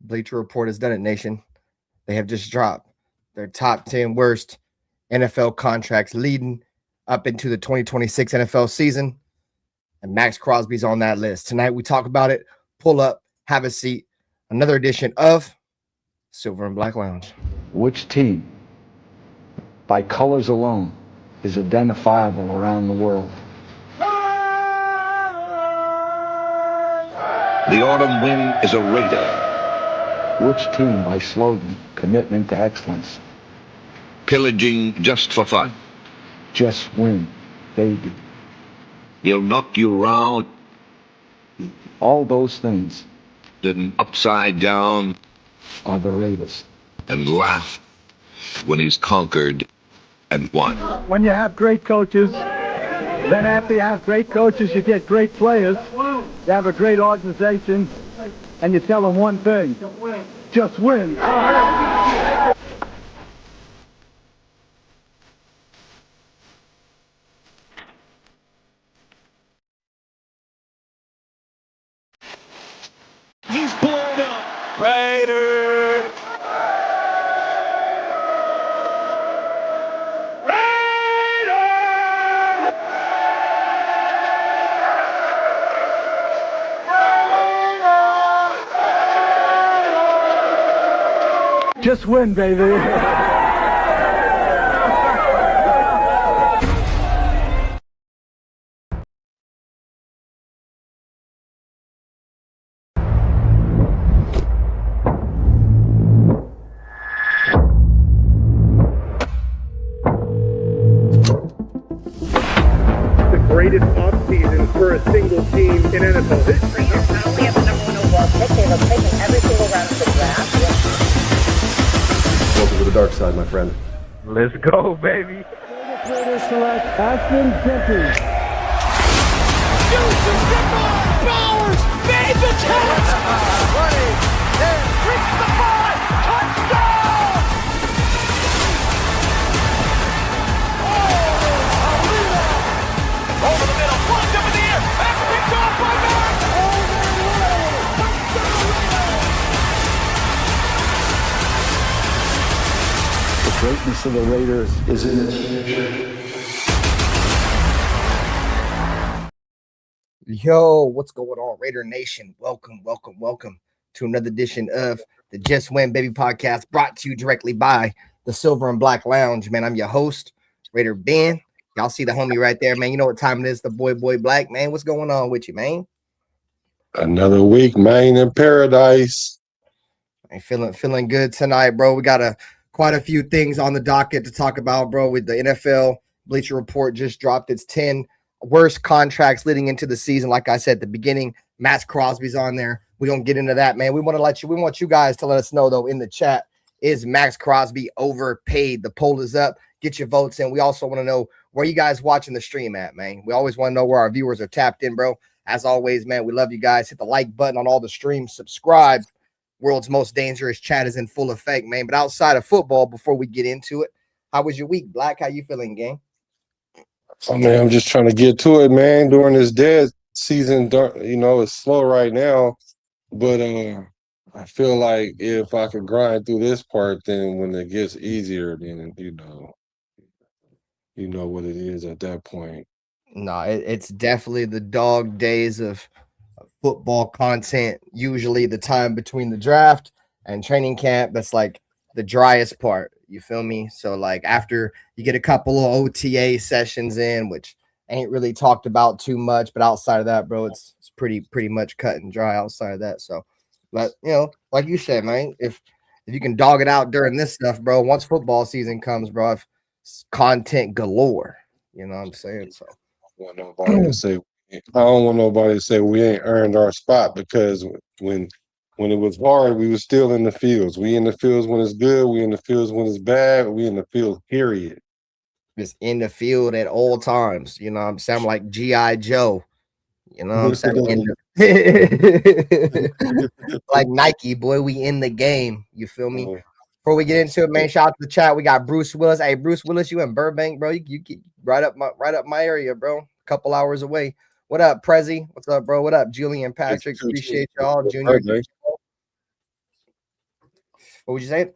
Bleacher Report has done it, nation. They have just dropped their top 10 worst NFL contracts leading up into the 2026 NFL season. And Maxx Crosby's on that list. Tonight we talk about it. Pull up, have a seat. Another edition of Silver and Black Lounge. Which team, by colors alone, is identifiable around the world? The autumn wind is a Raider. Which team, by slogan, commitment to excellence? Pillaging just for fun. Just win, baby. He'll knock you round. All those things Then upside down are the Raiders. and laugh when he's conquered and won. When you have great coaches, then after you have great coaches, you get great players. You have a great organization, and you tell them one thing: just win. He's blown up. Raider. Just win, baby. The greatest offseason for a single team in NFL history. Not only have the number one overall pick, they have taken every single round of the draft. Welcome to the dark side, my friend. Let's go, baby. Raiders select Ashton Jenkins. Bowers made the catch. Running. Reached the 5. Touchdown. Over the middle. Plunged up in the air. Back picked off by Myles. The greatness of the Raiders is in its future. Yo, what's going on, Raider Nation? Welcome to another edition of the Just Win Baby podcast, brought to you directly by the Silver and Black Lounge. Man, I'm your host, RaiderBen. Y'all see the homie right there, man. You know what time it is, the boy Black, man. What's going on with you, man? Another week, man, in paradise. I'm feeling good tonight, bro. We got quite a few things on the docket to talk about, bro. With the NFL Bleacher Report just dropped its 10 worst contracts leading into the season. Like I said at the beginning, Maxx Crosby's on there. We don't get into that, man. We want you guys to let us know, though, in the chat, is Maxx Crosby overpaid? The poll is up. Get your votes in. We also want to know where you guys watching the stream at, man. We always want to know where our viewers are tapped in, bro. As always, man, we love you guys. Hit the like button on all the streams. Subscribe. World's most dangerous chat is in full effect, man. But outside of football, before we get into it, how was your week, Black? How you feeling, gang? Oh, man, I'm just trying to get to it, man. During this dead season, you know, it's slow right now. But I feel like if I could grind through this part, then when it gets easier, then, you know what it is at that point. No, it's definitely the dog days of football content. Usually the time between the draft and training camp, that's like the driest part. You feel me? So like after you get a couple of OTA sessions in, which ain't really talked about too much, but outside of that, bro, it's pretty much cut and dry outside of that. So, but you know, like you said, man, if you can dog it out during this stuff, bro, once football season comes, bro, it's content galore. You know what I'm saying? So I don't want nobody to say we ain't earned our spot, because when it was hard, we was still in the fields. We in the fields when it's good. We in the fields when it's bad. We in the field, period. just in the field at all times. You know what I'm saying? I'm like G.I. Joe. You know what I'm saying? Like Nike, boy, we in the game. You feel me? Before we get into it, man, shout out to the chat. We got Bruce Willis. Hey, Bruce Willis, you in Burbank, bro? You get right up my area, bro. A couple hours away. What up, Prezi? What's up, bro? What up, Julian Patrick? Appreciate y'all, Junior. What would you say?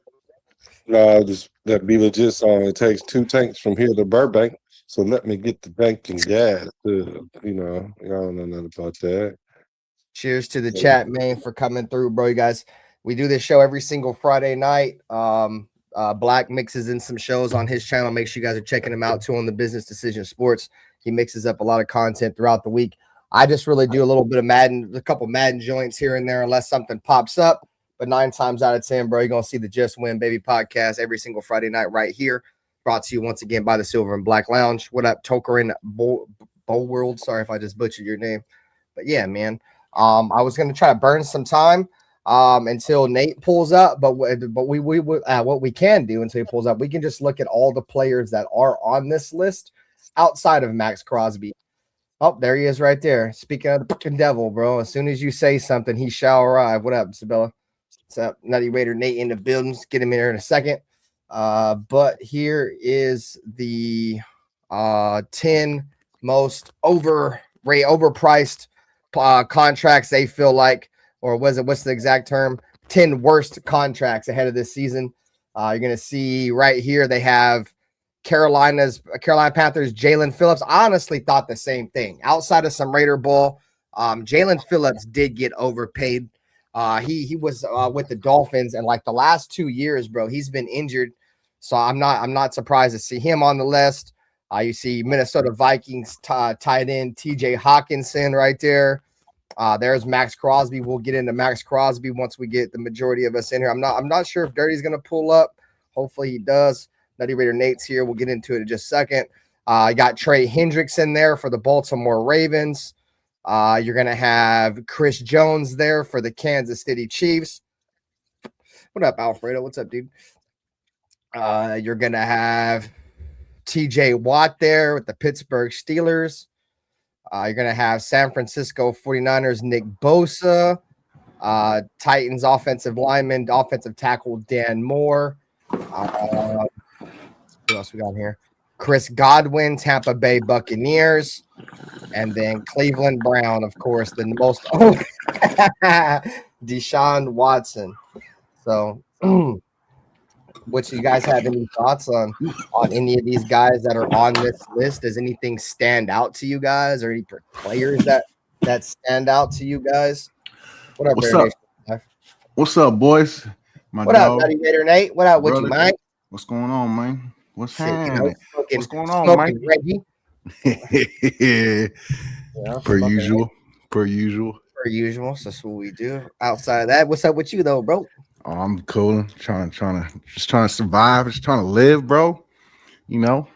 Nah, just that be legit song. It takes 2 tanks from here to Burbank. So let me get the bank and gas. Y'all don't know nothing about that. Cheers to the chat, man, for coming through, bro. You guys, we do this show every single Friday night. Black mixes in some shows on his channel. Make sure you guys are checking him out too on the Business Decision Sports. He mixes up a lot of content throughout the week. I just really do a little bit of Madden, a couple Madden joints here and there, unless something pops up. But 9 times out of 10, bro, you're gonna see the Just Win Baby podcast every single Friday night right here. Brought to you once again by the Silver and Black Lounge. What up, Tokerin Bowl World? Sorry if I just butchered your name, but yeah, man. I was gonna try to burn some time until Nate pulls up, but what we can do until he pulls up, we can just look at all the players that are on this list outside of Maxx Crosby. Oh, there he is right there. Speaking of the fucking devil, bro. As soon as you say something, he shall arrive. What up, Sabella? What's up? Nutty Raider Nate in the building. Let's get him in here in a second. But here is the 10 most overpriced contracts they feel like, or what's the exact term? 10 worst contracts ahead of this season. You're gonna see right here they have Carolina Panthers, Jalen Phillips. I honestly thought the same thing. Outside of some Raider ball, Jalen Phillips did get overpaid. He was with the Dolphins, and like the last 2 years, bro, he's been injured. So I'm not surprised to see him on the list. You see Minnesota Vikings tight end TJ Hawkinson right there. There's Maxx Crosby. We'll get into Maxx Crosby once we get the majority of us in here. I'm not sure if Dirty's gonna pull up. Hopefully he does. Nutty Raider Nate's here. We'll get into it in just a second. I got Trey Hendricks in there for the Baltimore Ravens. You're gonna have Chris Jones there for the Kansas City Chiefs. What up, Alfredo? What's up, dude? You're gonna have TJ Watt there with the Pittsburgh Steelers. You're going to have San Francisco 49ers, Nick Bosa, Titans offensive tackle Dan Moore. What else we got here? Chris Godwin, Tampa Bay Buccaneers, and then Cleveland Brown, of course, the most Deshaun Watson. So what you guys have any thoughts on any of these guys that are on this list? Does anything stand out to you guys, or any players that stand out to you guys? What up, What's up? What's up, boys? What up, Nutty Raider Nate? What up with you, Mike? What's going on, man? What's happening? What's going on, Mike? Reggie. Per usual. So that's what we do. Outside of that, what's up with you though, bro? Oh, I'm cool. Trying to survive. Just trying to live, bro. You know.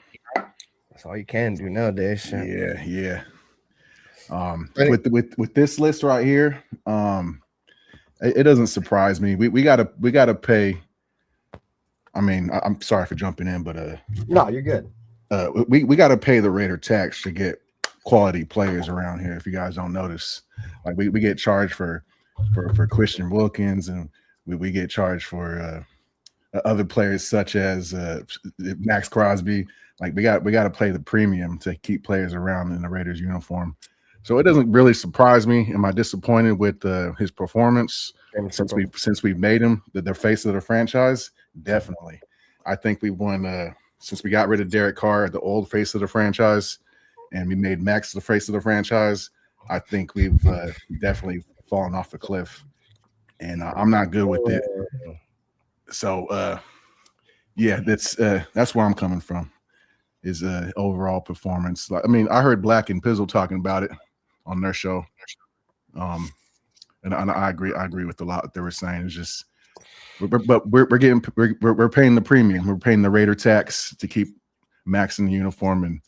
That's all you can do nowadays. Shit. Yeah. With this list right here, it doesn't surprise me. We gotta pay. I mean, I'm sorry for jumping in, but no, you're good. We gotta pay the Raider tax to get quality players around here. If you guys don't notice, like we get charged for Christian Wilkins, and we get charged for other players such as Maxx Crosby. Like we got to pay the premium to keep players around in the Raiders uniform. So it doesn't really surprise me. Am I disappointed with his performance since we've made him the face of the franchise? Definitely. I think we won since we got rid of Derek Carr, the old face of the franchise, and we made Max the face of the franchise. I think we've definitely fallen off the cliff, and I'm not good with it. So yeah, that's where I'm coming from. Is overall performance. I mean, I heard Black and Pizzle talking about it on their show, and I agree with a lot that they were saying. It's just, but we're paying the premium. We're paying the Raider tax to keep Max in the uniform, and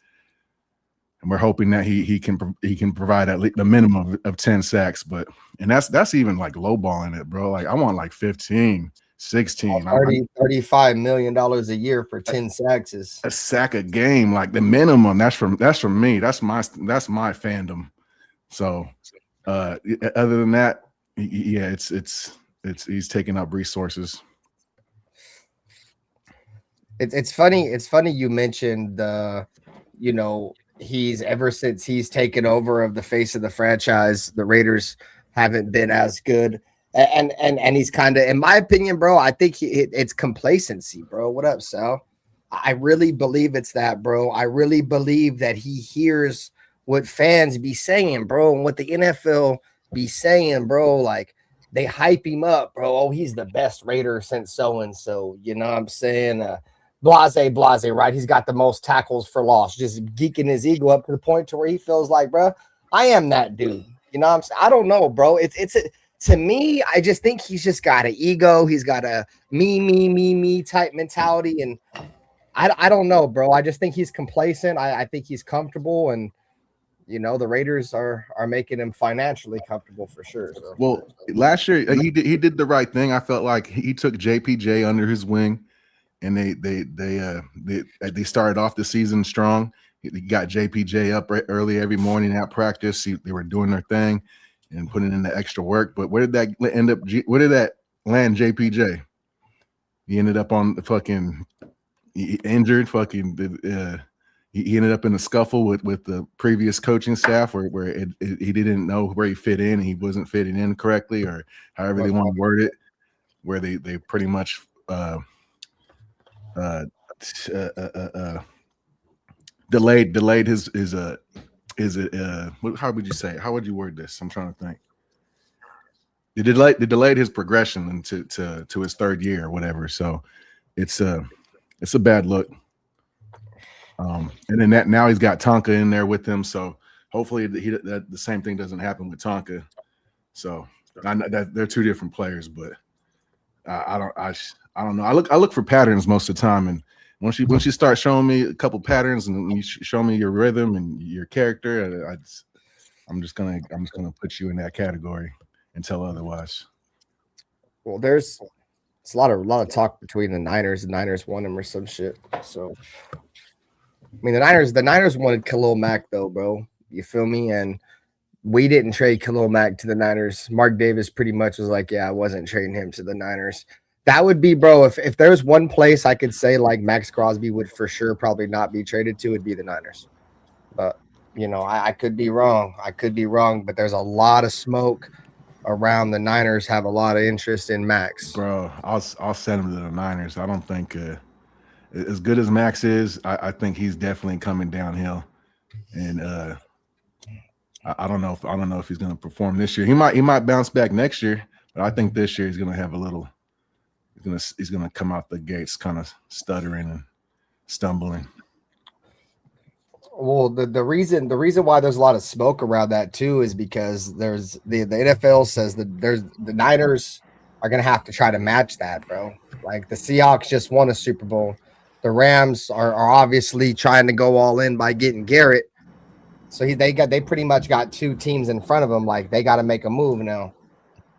we're hoping that he can provide at least the minimum of 10 sacks. But that's even like lowballing it, bro. Like I want like 15. 16. $35 million a year for 10 sacks is a sack a game, like the minimum. That's from me. That's my fandom. So other than that, yeah, it's he's taking up resources. It's funny you mentioned he's ever since he's taken over of the face of the franchise, the Raiders haven't been as good And he's kind of, in my opinion, bro, I think it's complacency, bro. What up, Sal? I really believe it's that, bro. I really believe that he hears what fans be saying, bro, and what the NFL be saying, bro. Like, they hype him up, bro. Oh, he's the best Raider since so and so. You know what I'm saying? Blase, right? He's got the most tackles for loss, just geeking his ego up to the point to where he feels like, bro, I am that dude. You know what I'm saying? I don't know, bro. To me, I just think he's just got an ego. He's got a me type mentality. And I don't know, bro. I just think he's complacent. I think he's comfortable. And, you know, the Raiders are making him financially comfortable for sure. So. Well, last year he did the right thing. I felt like he took JPJ under his wing, and they started off the season strong. He got JPJ up early every morning at practice. They were doing their thing and putting in the extra work. But where did that end up? Where did that land JPJ? He ended up on the fucking injured. He ended up in a scuffle with the previous coaching staff where he didn't know where he fit in. He wasn't fitting in correctly, or however they want to word it, where they pretty much delayed his how would you say it? How would you word this? I'm trying to think. They delayed his progression into to his third year or whatever. So it's a bad look. And then now he's got Tonka in there with him. So hopefully the same thing doesn't happen with Tonka. So I know that they're two different players, but I don't know. I look for patterns most of the time, and once you start showing me a couple patterns and you show me your rhythm and your character, I'm just gonna put you in that category until otherwise. Well, it's a lot of talk between the Niners. The Niners won him or some shit. So, I mean, the Niners wanted Khalil Mack though, bro. You feel me? And we didn't trade Khalil Mack to the Niners. Mark Davis pretty much was like, yeah, I wasn't trading him to the Niners. That would be, bro, if there's one place I could say like Maxx Crosby would for sure probably not be traded to, it'd be the Niners. But, you know, I could be wrong. But there's a lot of smoke around the Niners have a lot of interest in Maxx. Bro, I'll send him to the Niners. I don't think as good as Maxx is, I think he's definitely coming downhill. And I don't know if he's going to perform this year. He might bounce back next year, but I think this year he's going to have a little. He's going to come out the gates kind of stuttering and stumbling. Well, the reason why there's a lot of smoke around that too is because there's the NFL says that the Niners are going to have to try to match that, bro. Like the Seahawks just won a Super Bowl. The Rams are obviously trying to go all in by getting Garrett. So they pretty much got two teams in front of them. Like they got to make a move now.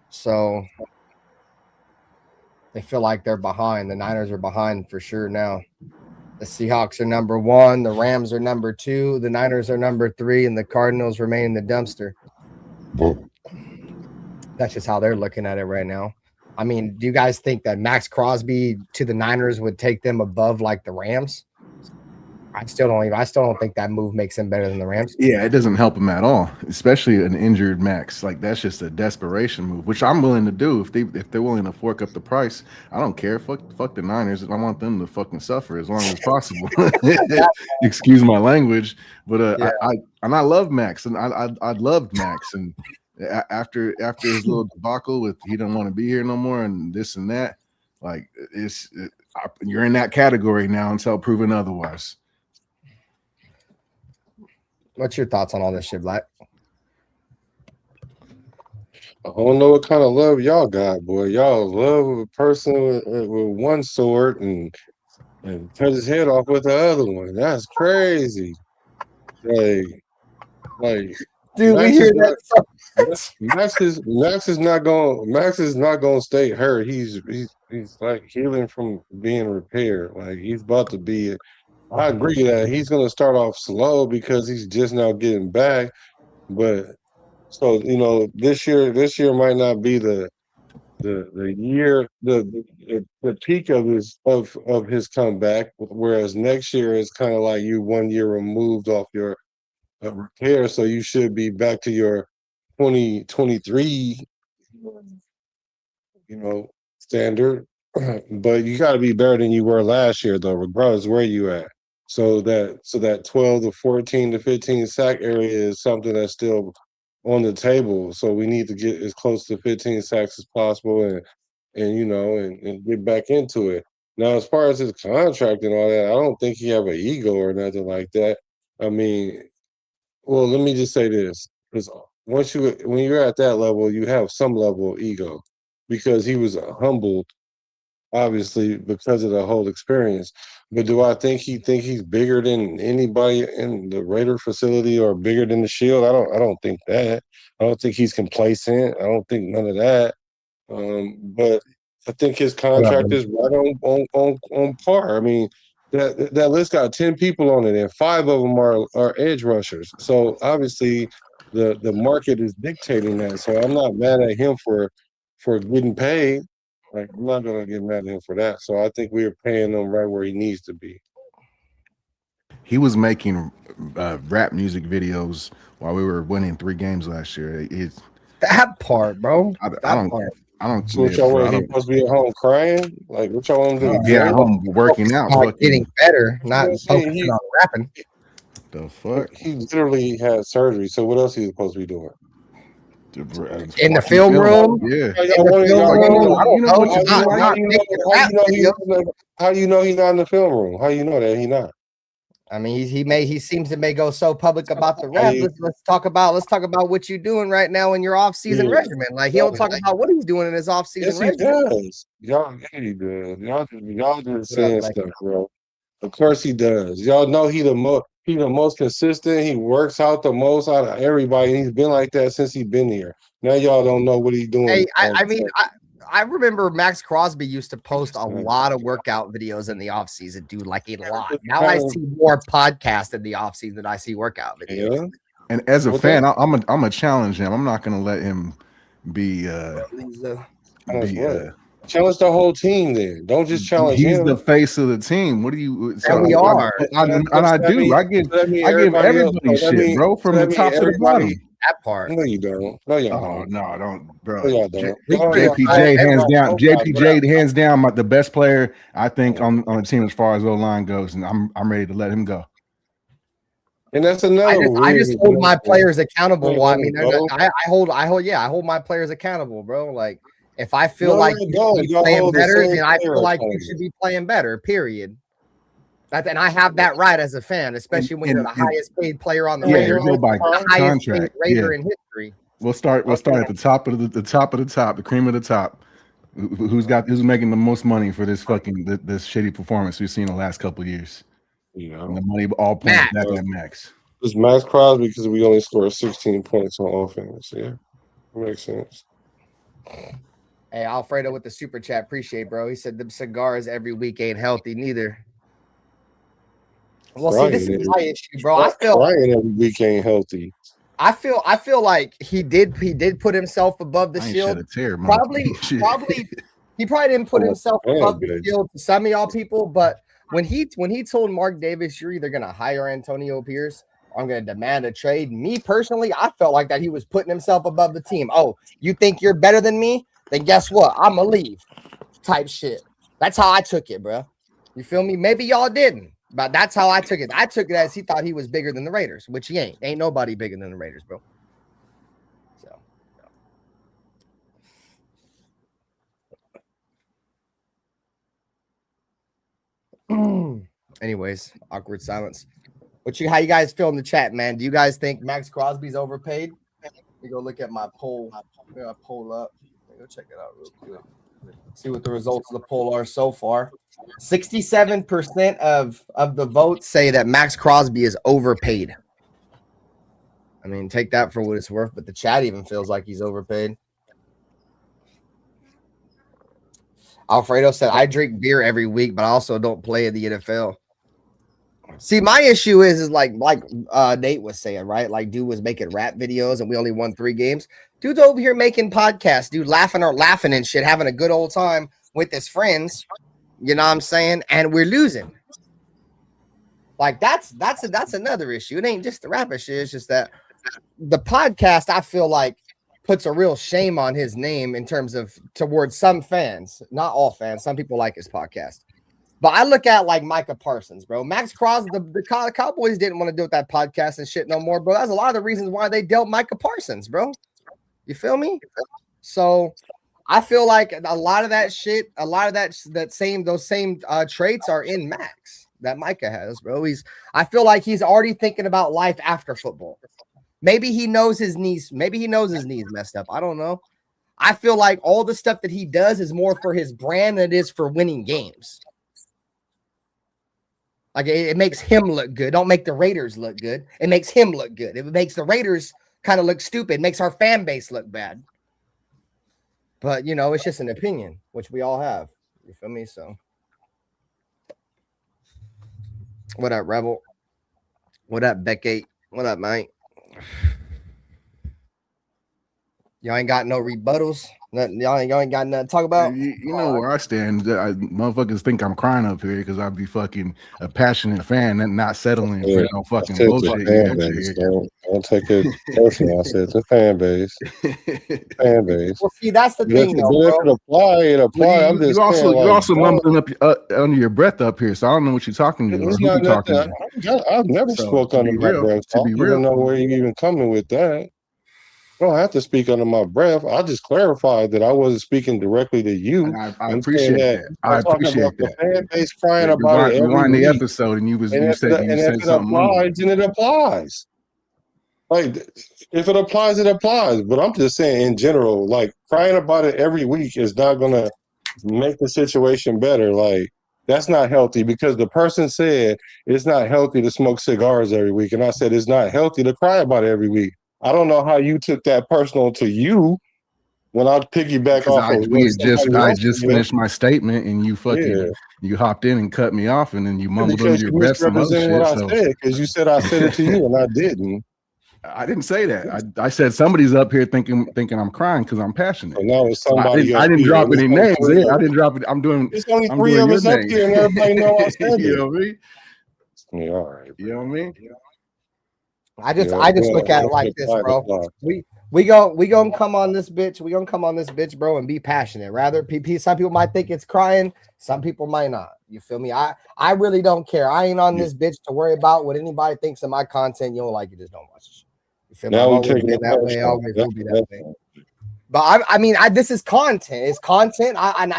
So they feel like they're behind. The Niners are behind for sure now. The Seahawks are number 1. The Rams are number 2. The Niners are number 3. And the Cardinals remain in the dumpster. That's just how they're looking at it right now. I mean, do you guys think that Maxx Crosby to the Niners would take them above like the Rams? I still don't think that move makes him better than the Rams. Yeah, it doesn't help him at all, especially an injured Maxx. Like that's just a desperation move, which I'm willing to do if they're willing to fork up the price. I don't care. Fuck the Niners. I want them to fucking suffer as long as possible. Excuse my language, but yeah. I love Maxx, and I loved Maxx, and after his little debacle with he don't want to be here no more and this and that, like you're in that category now until proven otherwise. What's your thoughts on all this shit, Black? I don't know what kind of love y'all got, boy. Y'all love a person with one sword and cut his head off with the other one. That's crazy. Like dude, we hear that. Maxx is not going to stay hurt. He's like healing from being repaired. Like he's about to be. I agree that he's going to start off slow because he's just now getting back. But so this year might not be the year the peak of his comeback. Whereas next year is kind of like you 1 year removed off your repair, so you should be back to your 2023 standard. But you got to be better than you were last year, though, regardless where you at. So that 12 to 14 to 15 sack area is something that's still on the table. So we need to get as close to 15 sacks as possible, and get back into it. Now, as far as his contract and all that, I don't think he have an ego or nothing like that. I mean, well, let me just say this: because when you're at that level, you have some level of ego, because he was humbled, obviously, because of the whole experience. But do I think he's bigger than anybody in the Raider facility or bigger than the Shield? I don't think that. I don't think he's complacent. I don't think none of that. But I think his contract is right on par. I mean, that list got 10 people on it, and 5 of them are edge rushers. So obviously, the market is dictating that. So I'm not mad at him for getting paid. Like, I'm not gonna get mad at him for that. So I think we are paying him right where he needs to be. He was making rap music videos while we were winning 3 games last year. That part, bro. I That part. don't. So what y'all want? He supposed to be at home crying? Like, what y'all want him to do? Yeah, at home working out, Getting better, not Yeah, focusing on rapping. The fuck? He literally had surgery. So what else he supposed to be doing? In the film room? Yeah. How do you know he's not in the film room? How do you know that he's not? I mean, he seems to go so public about the rap. Let's talk about what you're doing right now in your off-season regimen. Like, he don't talk about what he's doing in his off-season regimen. Yes, he does. Y'all just saying stuff, bro. Of course he does. Y'all know he the most consistent. He works out the most out of everybody. And he's been like that since he's been here. Now y'all don't know what he's doing. Hey, I remember Maxx Crosby used to post a lot of workout videos in the offseason, dude, like a lot. Now I see more podcasts in the offseason than I see workout videos. Yeah. And as a fan, I'm a challenge him. I'm not gonna let him be challenge the whole team then. Don't just challenge him. He's the face of the team. What do you we are. I give everybody shit, bro, from the top to the bottom. That part. No, you don't. No, y'all don't. No, I don't, bro. No, y'all don't. JPJ hands down. JPJ hands down, the best player I think on the team as far as O line goes, and I'm ready to let him go. And that's another. I just hold my players accountable. Well, I mean, I hold my players accountable, bro. Like, if I feel like you should be playing better, then I feel like you should be playing better. Period. And I have that right as a fan, especially when you're the highest paid player on the Raiders, the highest paid Raider in history. We'll start at the top of the cream of the top. Who's making the most money for this this shitty performance we've seen the last couple of years? And the money all points back at Max. It's Maxx Crosby because we only scored 16 points on offense. Yeah, that makes sense. Hey, Alfredo with the super chat, appreciate, bro. He said the cigars every week ain't healthy neither. Well, see, this is my issue, bro. I feel crying every week ain't healthy. I feel like he did put himself above the shield. Probably he probably didn't put himself above the shield to some of y'all people, but when he told Mark Davis, you're either gonna hire Antonio Pierce or I'm gonna demand a trade. Me personally, I felt like that he was putting himself above the team. Oh, you think you're better than me? Then guess what? I'm gonna leave. Type shit. That's how I took it, bro. You feel me? Maybe y'all didn't. But that's how I took it. I took it as he thought he was bigger than the Raiders, which he ain't. Ain't nobody bigger than the Raiders, bro. So, anyways, awkward silence. How you guys feel in the chat, man? Do you guys think Maxx Crosby's overpaid? Let me go look at my poll. I'm gonna pull up. Let me go check it out real quick. See what the results of the poll are so far. 67% of the votes say that Maxx Crosby is overpaid. I mean, take that for what it's worth, but the chat even feels like he's overpaid. Alfredo said, I drink beer every week, but I also don't play in the NFL. See, my issue is like Nate was saying, right? Like, dude was making rap videos and we only won 3 games. Dude's over here making podcasts, dude, laughing and shit, having a good old time with his friends. You know what I'm saying? And we're losing. Like, that's another issue. It ain't just the rap issue. It's just that the podcast, I feel like puts a real shame on his name in terms of towards some fans, not all fans. Some people like his podcast. But I look at like Micah Parsons, bro. Maxx Crosby, the Cowboys didn't want to deal with that podcast and shit no more, bro. That's a lot of the reasons why they dealt Micah Parsons, bro. You feel me? So I feel like a lot of that shit, a lot of those same traits are in Maxx that Micah has, bro. I feel like he's already thinking about life after football. Maybe he knows his knees. Maybe he knows his knees messed up. I don't know. I feel like all the stuff that he does is more for his brand than it is for winning games. Like it makes him look good. Don't make the Raiders look good. It makes him look good. It makes the Raiders kind of look stupid. It makes our fan base look bad. But, you know, it's just an opinion, which we all have. You feel me? So, what up, Rebel? What up, Beckett? What up, mate? Y'all ain't got no rebuttals. Nothing, y'all ain't got nothing to talk about. You know where I stand. Motherfuckers think I'm crying up here because I'd be fucking a passionate fan and not settling for no fucking bullshit. Don't take it personal. I said it's a fan base. Fan base. Well, see, that's the thing, though, bro. It apply. I'm just you also mumbling up under your breath up here, so I don't know what you're talking to. It's not talking. I've never spoke under my breath. I don't know where you even coming with that. I don't have to speak under my breath. I just clarified that I wasn't speaking directly to you. And I appreciate that. I appreciate that. The fan base crying about it. Rewind the episode, and you said something. It applies. Like if it applies, it applies. But I'm just saying in general, like crying about it every week is not gonna make the situation better. Like that's not healthy because the person said it's not healthy to smoke cigars every week, and I said it's not healthy to cry about it every week. I don't know how you took that personal to you when I piggyback off of I just finished my statement and you fucking you hopped in and cut me off and then you mumbled under your breath some other shit. What I said because you said I said it to you and I didn't. I didn't say that. I said somebody's up here thinking I'm crying because I'm passionate. No, it's somebody. I didn't drop any names. Yeah, I didn't drop it. I'm doing. It's only three of us up here, and everybody know I said it. You know what I mean? Yeah, all right. You know what I mean? I just look at it like this, bro. We gonna come on this bitch. We gonna come on this bitch, bro, and be passionate. Rather, some people might think it's crying, some people might not. You feel me? I really don't care. I ain't on this bitch to worry about what anybody thinks of my content. You don't like it, just don't watch it. You feel me? Now always been that way. Always will be that way. But I mean, this is content. It's content.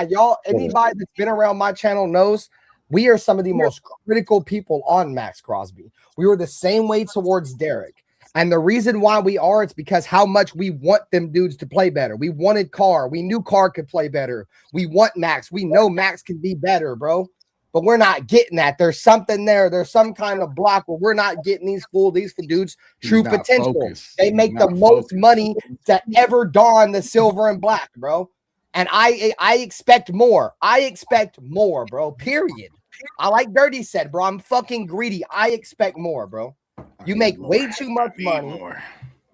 Y'all, anybody that's been around my channel knows. We are some of the most critical people on Maxx Crosby. We were the same way towards Derek. And the reason why we are, it's because how much we want them dudes to play better. We wanted Carr. We knew Carr could play better. We want Maxx. We know Maxx can be better, bro. But we're not getting that. There's something there. There's some kind of block where we're not getting these dudes' true potential. They make the most money to ever don the silver and black, bro. And I expect more. I expect more, bro. Period. I like Dirty said, bro. I'm fucking greedy. I expect more, bro. You make way too much money.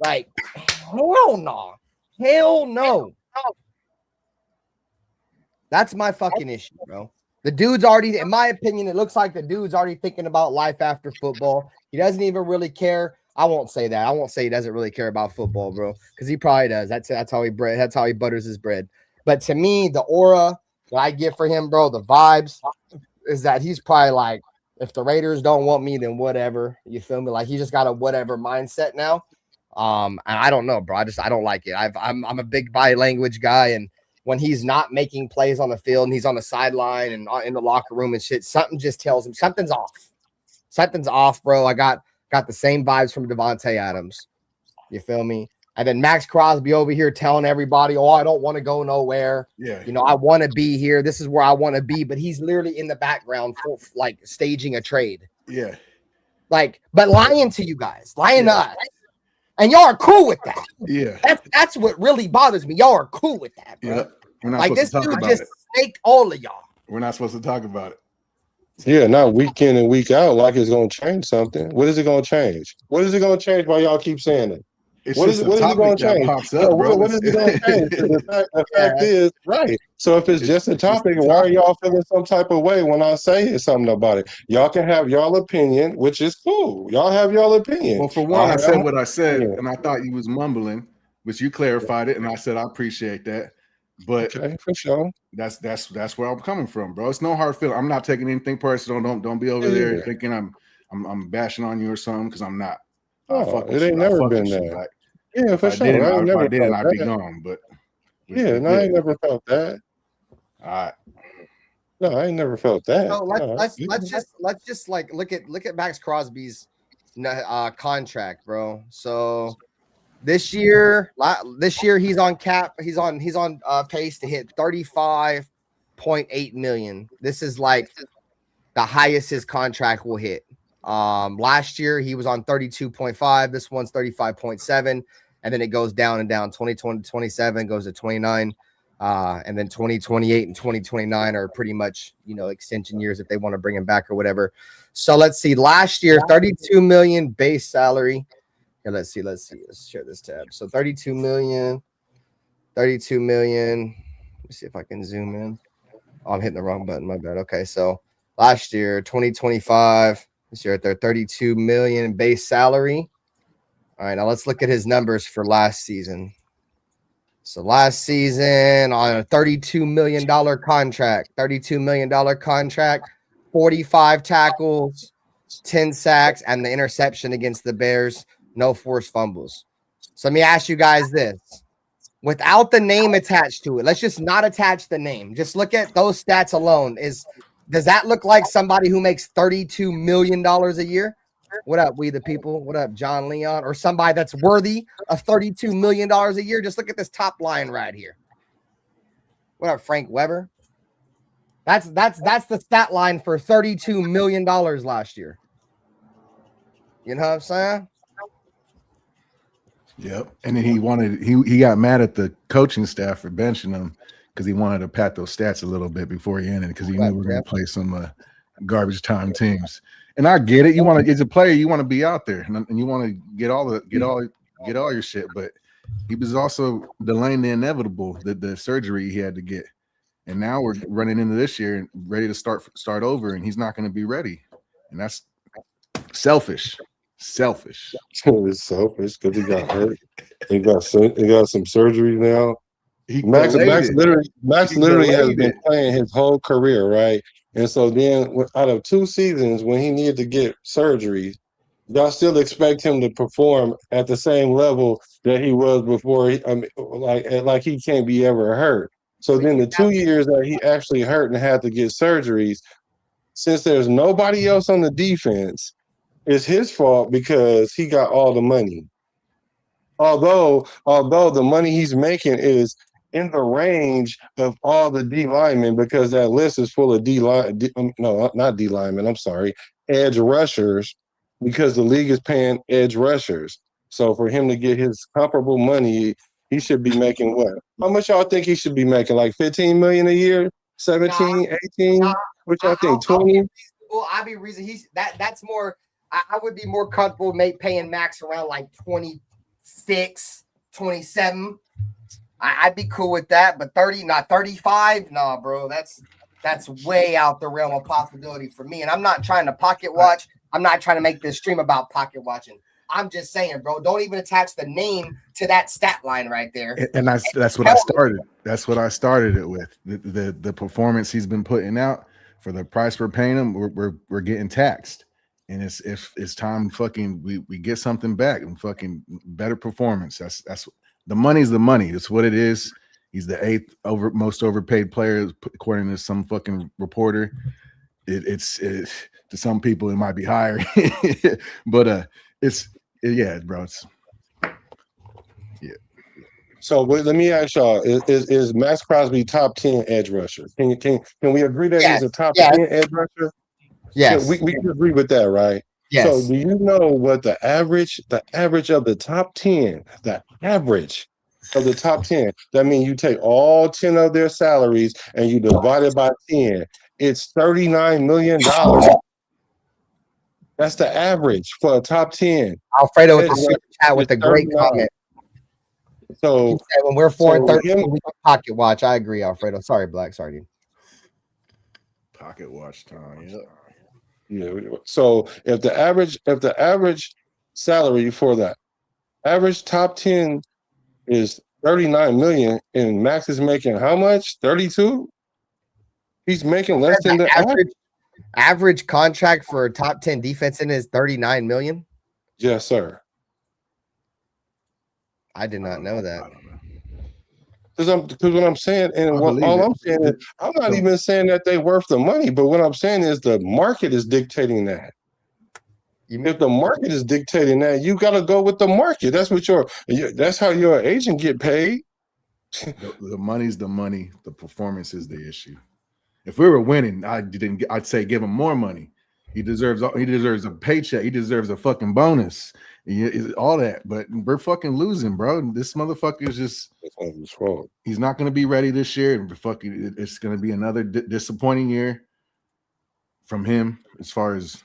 Like, hell no. Hell no. That's my fucking issue, bro. The dude's already, in my opinion, it looks like the dude's already thinking about life after football. He doesn't even really care. I won't say that. I won't say he doesn't really care about football, bro, because he probably does. That's how he butters his bread. But to me, the aura that I get for him, bro, the vibes, is that he's probably like, if the Raiders don't want me, then whatever. You feel me? Like he just got a whatever mindset now. And I don't know, bro. I don't like it. I'm a big body language guy, and when he's not making plays on the field and he's on the sideline and in the locker room and shit, something just tells him something's off. Something's off, bro. I got the same vibes from Devontae Adams. You feel me? And then Maxx Crosby over here telling everybody, oh, I don't want to go nowhere. Yeah. You know, I want to be here. This is where I want to be. But he's literally in the background for like staging a trade. Yeah. Like, but lying to you guys, lying to us. And y'all are cool with that. Yeah. That's what really bothers me. Y'all are cool with that, bro. Yeah. We're not like this dude just snaked all of y'all. We're not supposed to talk about it. Yeah, not week in and week out like it's going to change something. What is it going to change? What is it going to change while y'all keep saying it? What is it going to change? What is it going to change? The fact is, right. So if it's just a topic, why are y'all feeling some type of way when I say something about it? Y'all can have y'all opinion, which is cool. Y'all have y'all opinion. Well, for one, I said what I said, and I thought you was mumbling. which you clarified it, and I said I appreciate that. But Okay, for sure. That's where I'm coming from, bro. It's no hard feeling. I'm not taking anything personal. Don't be over there thinking I'm bashing on you or something, because I'm not. No, it ain't never been that. Like, Yeah, for sure. If I didn't, I'd be gone. But yeah, no, I ain't never felt that. All right. No, I ain't never felt that. So let's just like look at Maxx Crosby's contract, bro. So this year he's on cap. He's on pace to hit 35.8 million. This is like the highest his contract will hit. Last year he was on 32.5. This one's 35.7, and then it goes down and down. 2020 27 goes to 29. And then 2028 and 2029 are pretty much, extension years if they want to bring him back or whatever. So let's see. Last year, 32 million base salary. Here, let's see. Let's share this tab. So 32 million. Let me see if I can zoom in. Oh, I'm hitting the wrong button. My bad. Okay. So last year, 2025, this year right there, 32 million base salary. All right. Now let's look at his numbers for last season. So last season on a $32 million contract, 45 tackles, 10 sacks, and the interception against the Bears, no forced fumbles. So let me ask you guys this. Without the name attached to it, let's just not attach the name. Just look at those stats alone. Does that look like somebody who makes $32 million a year? What up, we the people? What up, John Leon? Or somebody that's worthy of $32 million a year? Just look at this top line right here. What up, Frank Weber? That's the stat line for $32 million last year. You know what I'm saying? Yep. And then he got mad at the coaching staff for benching him because he wanted to pat those stats a little bit before he ended, because he knew we were going to play some garbage time teams. And I get it. You want to, as a player, you want to be out there and you want to get all your shit. But he was also delaying the inevitable, the surgery he had to get. And now we're running into this year and ready to start over, and he's not going to be ready. And that's selfish. It's selfish because he got hurt. He got some surgery now. Max literally has been playing his whole career, right? And so then out of 2 seasons when he needed to get surgery, y'all still expect him to perform at the same level that he was before. Like he can't be ever hurt. So then the 2 years that he actually hurt and had to get surgeries, since there's nobody else on the defense, it's his fault because he got all the money. Although the money he's making is in the range of all the D linemen, because that list is full of edge rushers, because the league is paying edge rushers. So for him to get his comparable money, he should be making what? How much y'all think he should be making? Like 15 million a year? 17, 18? What y'all think? 20? Well, I'd be reason that's more. I would be more comfortable paying Max around like 26, 27. I'd be cool with that, but 30, not 35. Nah, bro, that's way out the realm of possibility for me. And I'm not trying to pocket watch. I'm not trying to make this stream about pocket watching. I'm just saying, bro, don't even attach the name to that stat line right there. And that's what I started. That's what I started it with. The performance he's been putting out for the price we're paying him, we're getting taxed. And it's time fucking we get something back and fucking better performance. That's the money's the money. That's what it is. He's the 8th most overpaid player according to some fucking reporter. It's to some people it might be higher, but yeah, bro. Yeah. So let me ask y'all: Is Maxx Crosby top 10 edge rusher? Can we agree that he's a top 10 edge rusher? Yes, we can agree with that, right? Yes. So do you know what the average of the top 10, that means you take all 10 of their salaries and you divide it by 10. It's $39 million. That's the average for a top 10. Alfredo with the super chat with a great comment. So when we're 4-13, we can pocket watch. I agree, Alfredo. Sorry, Black. Sorry, dude. Pocket watch time. Yeah. Yeah. So if the average salary for the average top 10 is 39 million, and Max is making how much? 32. He's making less than the average contract for a top 10 defense in is 39 million. Yes, sir. I did not know that. Because what I'm saying, and I'm saying is, I'm not even saying that they worth the money, but what I'm saying is the market is dictating that. If the market is dictating that, you got to go with the market. That's how your agent get paid. The money's the money. The performance is the issue. If we were winning, I'd say give him more money. He deserves a paycheck. He deserves a fucking bonus. All that. But we're fucking losing, bro. This motherfucker is just. He's not going to be ready this year. And it's going to be another disappointing year from him as far as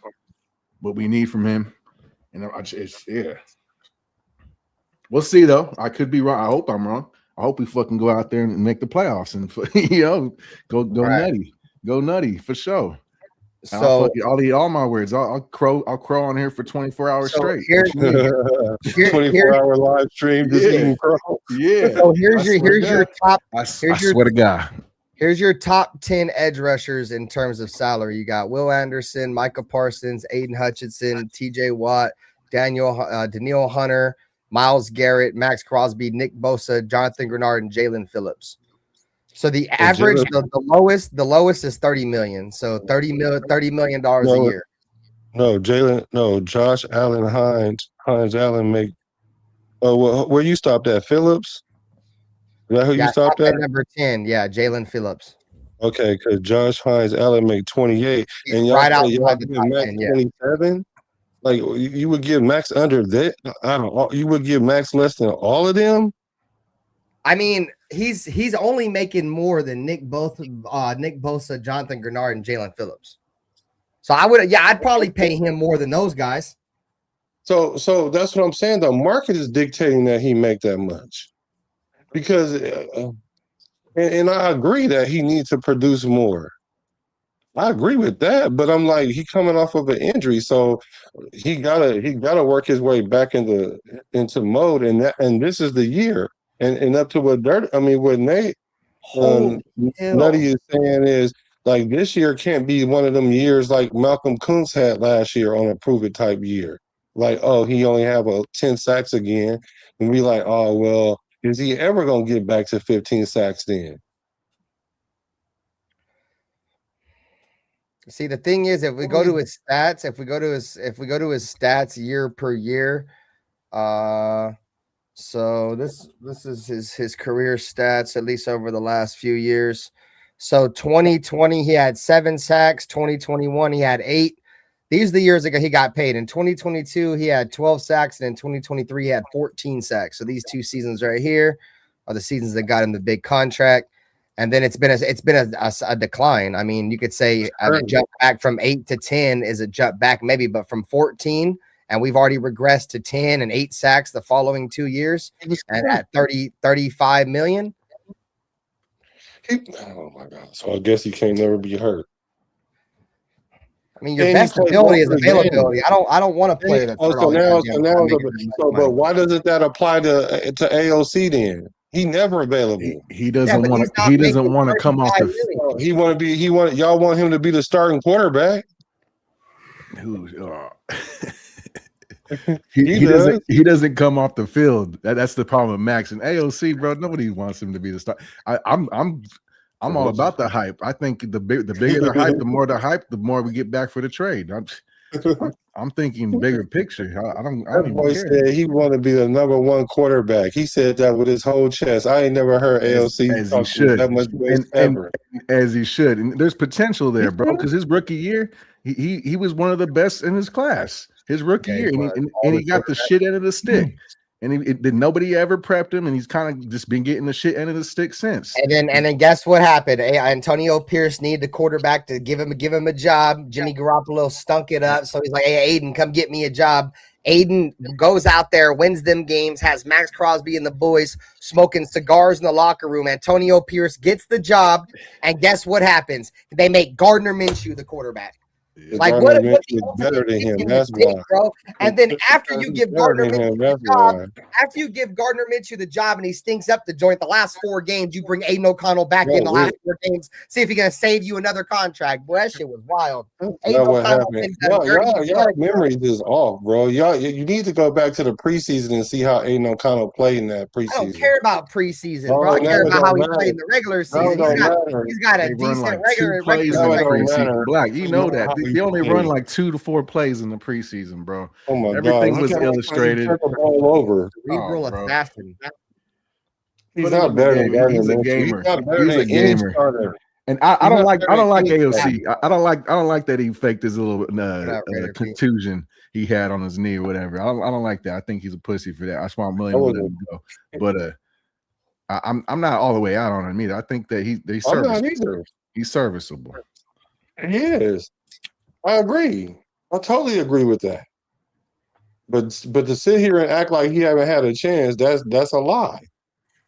what we need from him. And we'll see though. I could be wrong. I hope I'm wrong. I hope we fucking go out there and make the playoffs and go nutty for sure. So I'll eat all my words. I'll crow on here for 24 hours straight. 24-hour live stream. Just eating crow. Yeah. So here's your top. I swear to God. Here's your top 10 edge rushers in terms of salary. You got Will Anderson, Micah Parsons, Aiden Hutchinson, TJ Watt, Danielle Hunter, Myles Garrett, Maxx Crosby, Nick Bosa, Jonathan Grenard, and Jalen Phillips. So the average, the lowest is 30 million. So $30 million a year. No, Josh Allen Hines Allen make. Where you stopped at, Phillips? Is that who you stopped at? Number 10, yeah, Jalen Phillips. Okay, because Josh Hines Allen make 28, and y'all right out y'all give Max 27. Like you would give Max under that? I don't know. You would give Max less than all of them? I mean, he's only making more than Nick Bosa, Jonathan Grenard, and Jalen Phillips. So I'd probably pay him more than those guys. So that's what I'm saying. The market is dictating that he make that much. Because and I agree that he needs to produce more. I agree with that, but I'm like, he coming off of an injury, so he gotta work his way back into mode, and this is the year. And up to what Nate Nutty is saying is like this year can't be one of them years like Malcolm Kuntz had last year on a prove it type year. Like, oh, he only have 10 sacks again, and we like, oh well, is he ever gonna get back to 15 sacks then? See, the thing is, if we go to his stats, if we go to his stats year per year, so this is his career stats, at least over the last few years. So 2020, he had 7 sacks. 2021, he had 8. These are the years ago he got paid. In 2022, he had 12 sacks, and in 2023, he had 14 sacks. So these 2 seasons right here are the seasons that got him the big contract. And then it's been a decline. I mean, you could say a jump back from 8 to 10 is a jump back, maybe, but from 14, and we've already regressed to 10 and 8 sacks the following 2 years, and at 35 million. Oh my God! So I guess he can't never be hurt. I mean, your best ability is availability. I don't want to play that. But why doesn't that apply to AOC then? He never available. He doesn't want to. He doesn't want to come off the. Y'all want him to be the starting quarterback. He doesn't come off the field. That's the problem with Max and AOC, bro. Nobody wants him to be the star. I'm all about the hype. I think the bigger the hype, the more the hype, the more we get back for the trade. I'm thinking bigger picture. I don't even care. Said he want to be the number 1 quarterback. He said that with his whole chest. I ain't never heard AOC talk that much ever. As he should. And there's potential there, bro. Because his rookie year, he was one of the best in his class. His rookie year, and he got the shit end of the stick. And nobody ever prepped him, and he's kind of just been getting the shit end of the stick since. And then guess what happened? Antonio Pierce needed the quarterback to give him a job. Jimmy Garoppolo stunk it up, so he's like, "Hey, Aiden, come get me a job." Aiden goes out there, wins them games, has Maxx Crosby and the boys smoking cigars in the locker room. Antonio Pierce gets the job, and guess what happens? They make Gardner Minshew the quarterback. Like Gardner what Minshew the is better than him. ultimate That's pick, why. bro? And then after you give Better Gardner than him. Minshew the That's job, why. after you give Gardner Minshew the job and he stinks up the joint, the last 4 games, you bring Aiden O'Connell back in the last 4 games, see if he's gonna save you another contract. Boy, that shit was wild. That's Aiden not what O'Connell happened. been done dirty. Y'all memories is off, bro. You need to go back to the preseason and see how Aiden O'Connell played in that I don't preseason. care about preseason, bro. Oh, I now care it about how don't he played matter. in the regular Now season. it don't matter. He's got a They run decent like 2 regular plays in Now the it don't preseason. matter. Black, you know that. How They he only played. run like 2 to 4 plays in the preseason, bro. Oh my Everything God! was Look at how he illustrated. turned the ball over. cerebral bro. assassin. He's Put him not in the better than game. Gardner He's a Minshew. gamer. He's not better He's a than any gamer. starter. And I He's don't not like better than any AOC. starter. I don't like that he faked his little Raider contusion he had on his knee or whatever. I don't like that. I think he's a pussy for that. I just want William to let him go. But I'm not all the way out on him either. I think that he's I'm not serviceable. either. He's serviceable. He is. I agree. I totally agree with that. But to sit here and act like he haven't had a chance, that's a lie.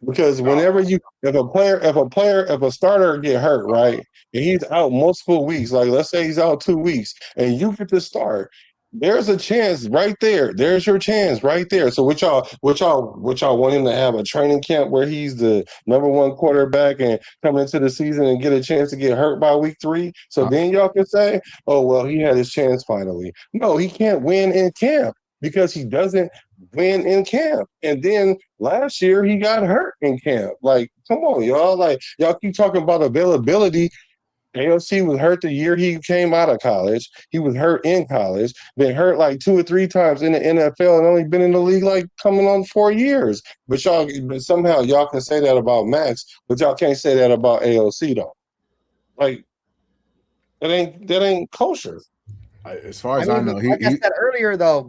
Because whenever if a starter get hurt, right, and he's out multiple weeks, like let's say he's out 2 weeks, and you get to start, there's a chance right there. There's your chance right there. So what y'all want him to have a training camp where he's the #1 quarterback and come into the season and get a chance to get hurt by week 3? So then y'all can say, oh well, he had his chance finally. No, he can't win in camp because he doesn't win in camp. And then last year he got hurt in camp. Like, come on, y'all. Like, y'all keep talking about availability. AOC was hurt the year he came out of college. He was hurt in college, been hurt like 2 or 3 times in the NFL, and only been in the league like coming on 4 years. But somehow y'all can say that about Maxx, but y'all can't say that about AOC though. Like, that ain't kosher. As far as I know, like I said earlier, though,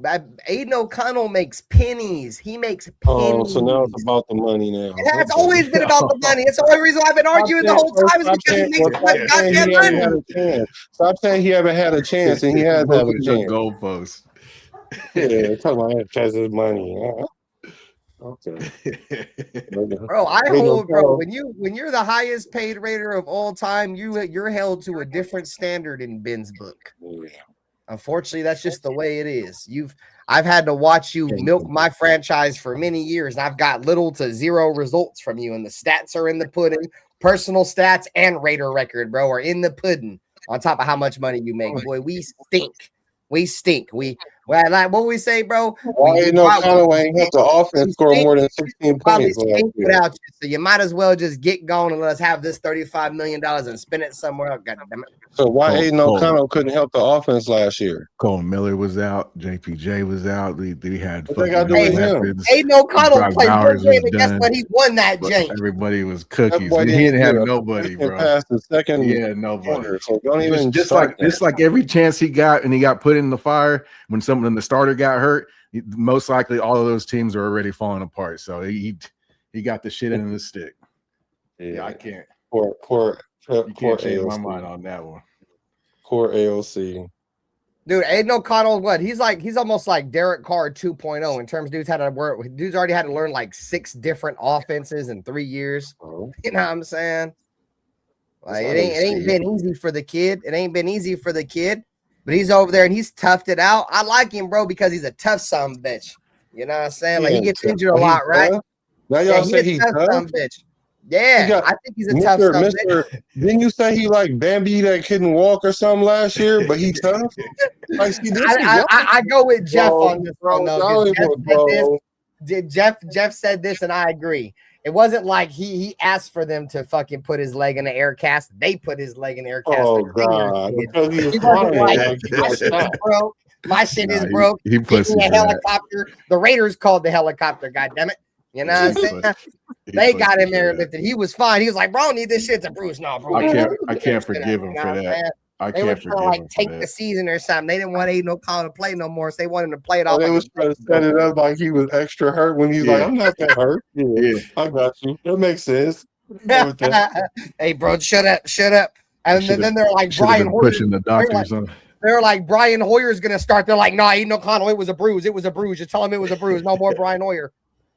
Aiden O'Connell makes pennies. He makes pennies. Oh, so now it's about the money now. It has always been about the money. It's the only reason I've been arguing the whole time is because he makes goddamn money. Stop saying he haven't had a chance, and he has had a chance. Goalposts. Yeah, talking about because of money. Okay. Bro, I hold, bro. When you're the highest paid Raider of all time, you're held to a different standard in Ben's book. Unfortunately, that's just the way it is. I've had to watch you milk my franchise for many years, and I've got little to zero results from you. And the stats are in the pudding. Personal stats and Raider record, bro, are in the pudding. On top of how much money you make, boy, we stink. We stink. Like what we say, bro. Why ain't no O'Connell ain't helped the offense score more than 16 points last year? Without you, so you might as well just get going and let us have this $35 million and spend it somewhere else. God damn it. So why Aiden O'Connell couldn't help the offense last year? Cole Miller was out. JPJ was out. We had what they got to do with him? Aiden O'Connell played one game, and guess what? He won that game. Everybody was cookies. He didn't have nobody, bro. Past the second, nobody. So don't even just like every chance he got, and he got put in the fire when the starter got hurt. Most likely, all of those teams are already falling apart. So he got the shit in the stick. Yeah, I can't. Poor you can't change AOC. my mind on that one. Poor AOC. Dude, Aiden O'Connell, what? He's almost like Derek Carr 2.0 in terms dudes already had to learn like 6 different offenses in 3 years. Oh. You know what I'm saying? Like it ain't been easy for the kid. It ain't been easy for the kid, but he's over there and he's toughed it out. I like him, bro, because he's a tough son of a bitch. You know what I'm saying? Like he gets injured a lot, right? Now y'all say he's tough. Son of a bitch. Yeah, I think he's a tough son of a bitch. Didn't you say he like Bambi that couldn't walk or something last year, but he tough? Like, see, I go with Jeff on this one, though. Jeff said this, and I agree. It wasn't like he asked for them to fucking put his leg in the air cast. They put his leg in the air cast. Oh, God. Because he was flying. Bro, my shit is broke. He puts a helicopter. The Raiders called the helicopter, goddammit. You know what I'm saying? They got him there lifted. He was fine. He was like, bro, I need this shit to Bruce. No, bro. I can't forgive him for that. They were trying to like take the season or something. They didn't want Aiden O'Connell to play no more, so they wanted him to play it off. They was trying to set it up like he was extra hurt when he's like, I'm not that hurt. Yeah, I got you. That makes sense. Hey, bro, shut up. And then they're like, Brian Hoyer. Pushing the doctors on. They're like, Brian Hoyer's going to start. They're like, no, Aiden O'Connell, it was a bruise. It was a bruise. You tell him it was a bruise. No more Brian Hoyer.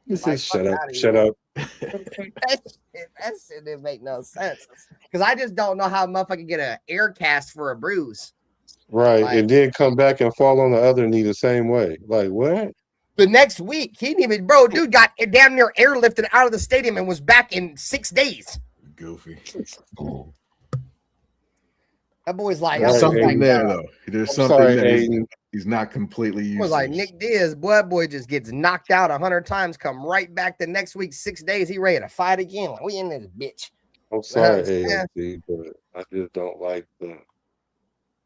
He says, shut up. That shit didn't make no sense. Because I just don't know how a motherfucker get an air cast for a bruise. Right, Like, and then come back and fall on the other knee the same way. Like what? the next week, he didn't even, bro, dude got damn near airlifted out of the stadium and was back in 6 days. Goofy. That boy's like, There's Right, something Aiden. there though. There's I'm something sorry, there. Aiden. He's not completely was useless. like Nick Diaz, boy just gets knocked out 100 times, come right back the next week, 6 days, he ready to fight again. Like, we in this bitch. I'm sorry, Yeah. AOC, but I just don't like the.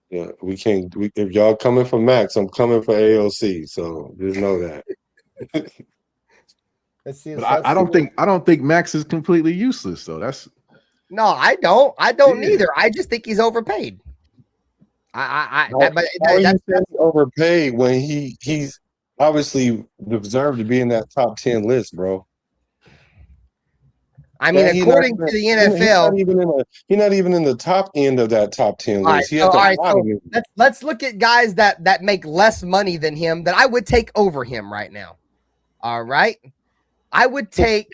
Yeah, we can't. If y'all coming for Max, I'm coming for AOC. So just know that. Let's see. But I don't think Max is completely useless though. That's No, I don't. I don't Yeah. either. I just think he's overpaid. How are you saying he's overpaid when he's obviously deserved to be in that top 10 list, bro? I mean, Yeah, he's according not to the even- NFL, he's not even in the top end of that top 10 all right, list. He so, at the all right, bottom. so let's look at guys that make less money than him that I would take over him right now. All right, I would take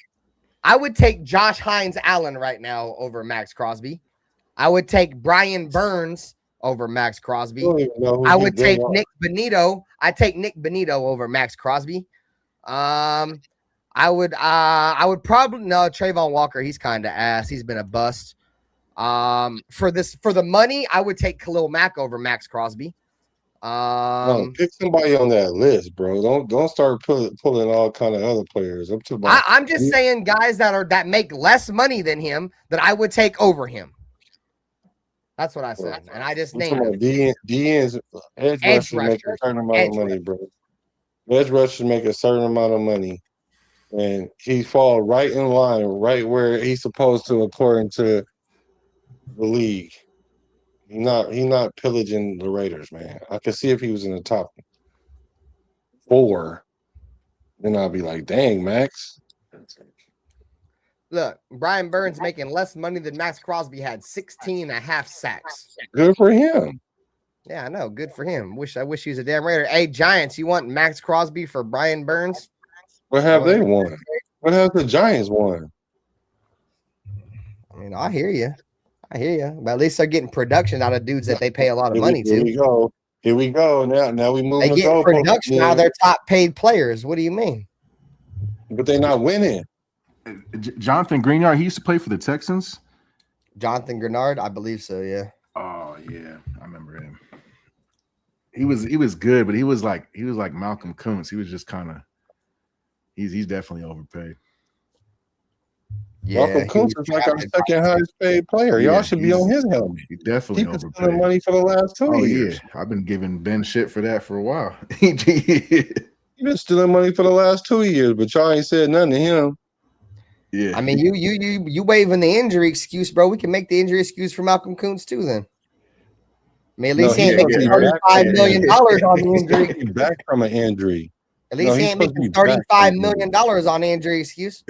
Josh Hines Allen right now over Maxx Crosby. I would take Brian Burns over Maxx Crosby. don't even know who I he would been take on. Nick Benito. I take Nick Benito over Maxx Crosby. I would probably no Trayvon Walker. He's kind of ass. He's been a bust. For the money, I would take Khalil Mack over Maxx Crosby. No, pick somebody on that list, bro. Don't start pulling all kind of other players. I'm just saying guys that make less money than him that I would take over him. That's what I said, and I just named them. DN's edge rushers make a certain amount of money, bro. Edge rushers make a certain amount of money, and he fall right in line, right where he's supposed to, according to the league. He's not pillaging the Raiders, man. I could see if he was in the top 4, then I'd be like, dang, Max. Look, Brian Burns making less money than Maxx Crosby had 16 and a half sacks. Good for him. Yeah, I know. Good for him. I wish he was a damn Raider. Hey, Giants, you want Maxx Crosby for Brian Burns? What have they won? What have the Giants won? I mean, I hear you. But at least they're getting production out of dudes that they pay a lot of money to. Here we go. Now we move. They get production out of their top paid players. What do you mean? But they're not winning. Jonathan Greenyard. He used to play for the Texans. Jonathan Grenard, I believe so. Yeah. Oh yeah, I remember him. He was good, but he was like Malcolm Kuntz. He was just kind of. He's definitely overpaid. Yeah, Malcolm Kuntz is like our second highest paid player. Y'all should be on his helmet. He definitely He's overpaid. spending money for the last 2 years. Yeah, I've been giving Ben shit for that for a while. He's been stealing money for the last 2 years, but y'all ain't said nothing to him. Yeah, I mean, you waving the injury excuse, bro. We can make the injury excuse for Malcolm Kuntz too. Then, I mean, at least he ain't making $35 million on the injury. He's back from an injury. At least he ain't making $35 million on the injury excuse.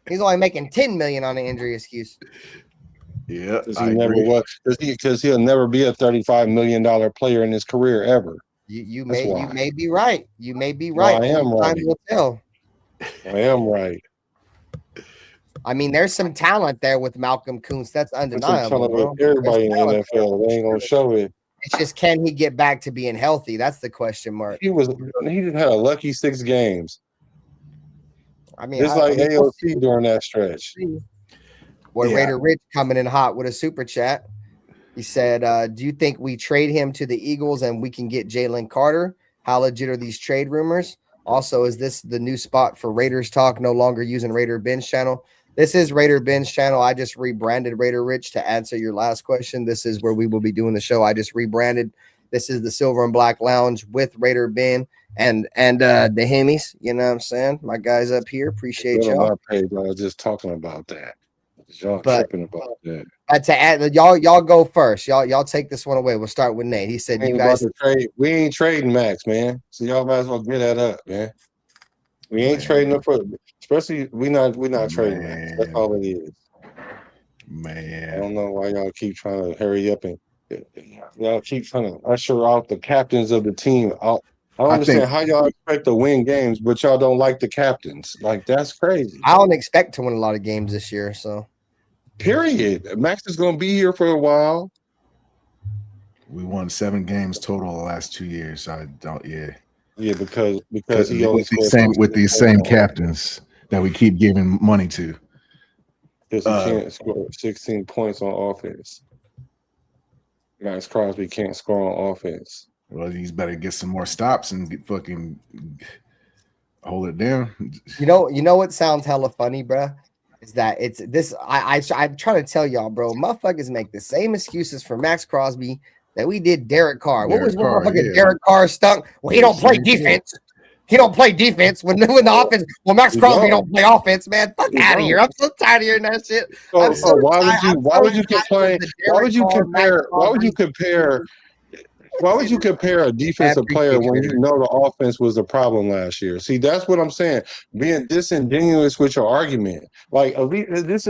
He's only making $10 million on the injury excuse. Yeah, because he'll never be a $35 million player in his career ever. You may be right. You may be right. I am right. Time will tell. I am right. I mean, there's some talent there with Malcolm Kuntz. That's undeniable. Bro. Everybody in the NFL, they ain't gonna show it. It's just, can he get back to being healthy? That's the question mark. He just had a lucky 6 games. I mean, it's like AOC during that stretch. Boy, Raider Rich coming in hot with a super chat. He said, do you think we trade him to the Eagles and we can get Jalen Carter? How legit are these trade rumors? Also, is this the new spot for Raiders Talk, no longer using RaiderBen's channel? This is RaiderBen's channel. I just rebranded Raider Rich to answer your last question. This is where we will be doing the show. I just rebranded. This is the Silver and Black Lounge with RaiderBen and the Hemis. You know what I'm saying? My guys up here. Appreciate y'all. I was just talking about that. Y'all tripping about that. Y'all go first. Y'all take this one away. We'll start with Nate. He said, "You guys, we ain't trading Max, man. So y'all might as well get that up, man. We ain't trading up for, especially we not trading Max. That's all it is, man. I don't know why y'all keep trying to hurry up and y'all keep trying to usher out the captains of the team. I don't understand how y'all expect to win games, but y'all don't like the captains. Like, that's crazy. I don't expect to win a lot of games this year, so. Period. Max is going to be here for a while. We won 7 games total the last 2 years. I don't. Yeah, Yeah, because he only with these scored same captains that we keep giving money to. because he can't score 16 points on offense. Maxx Crosby can't score on offense. Well, he's better get some more stops and fucking hold it down. You know what sounds hella funny, bruh? Is that it's this? I'm trying to tell y'all, bro. Motherfuckers make the same excuses for Maxx Crosby that we did Derek Carr. What was motherfucking Derek Carr stunk? Well, he don't play defense. He don't play defense when the offense. Well, Maxx Crosby don't play offense, man. Fuck out of here. I'm so tired of hearing that shit. Why would you complain? Why would you compare a defensive player when you know the offense was the problem last year? See, that's what I'm saying. Being disingenuous with your argument. Like, at least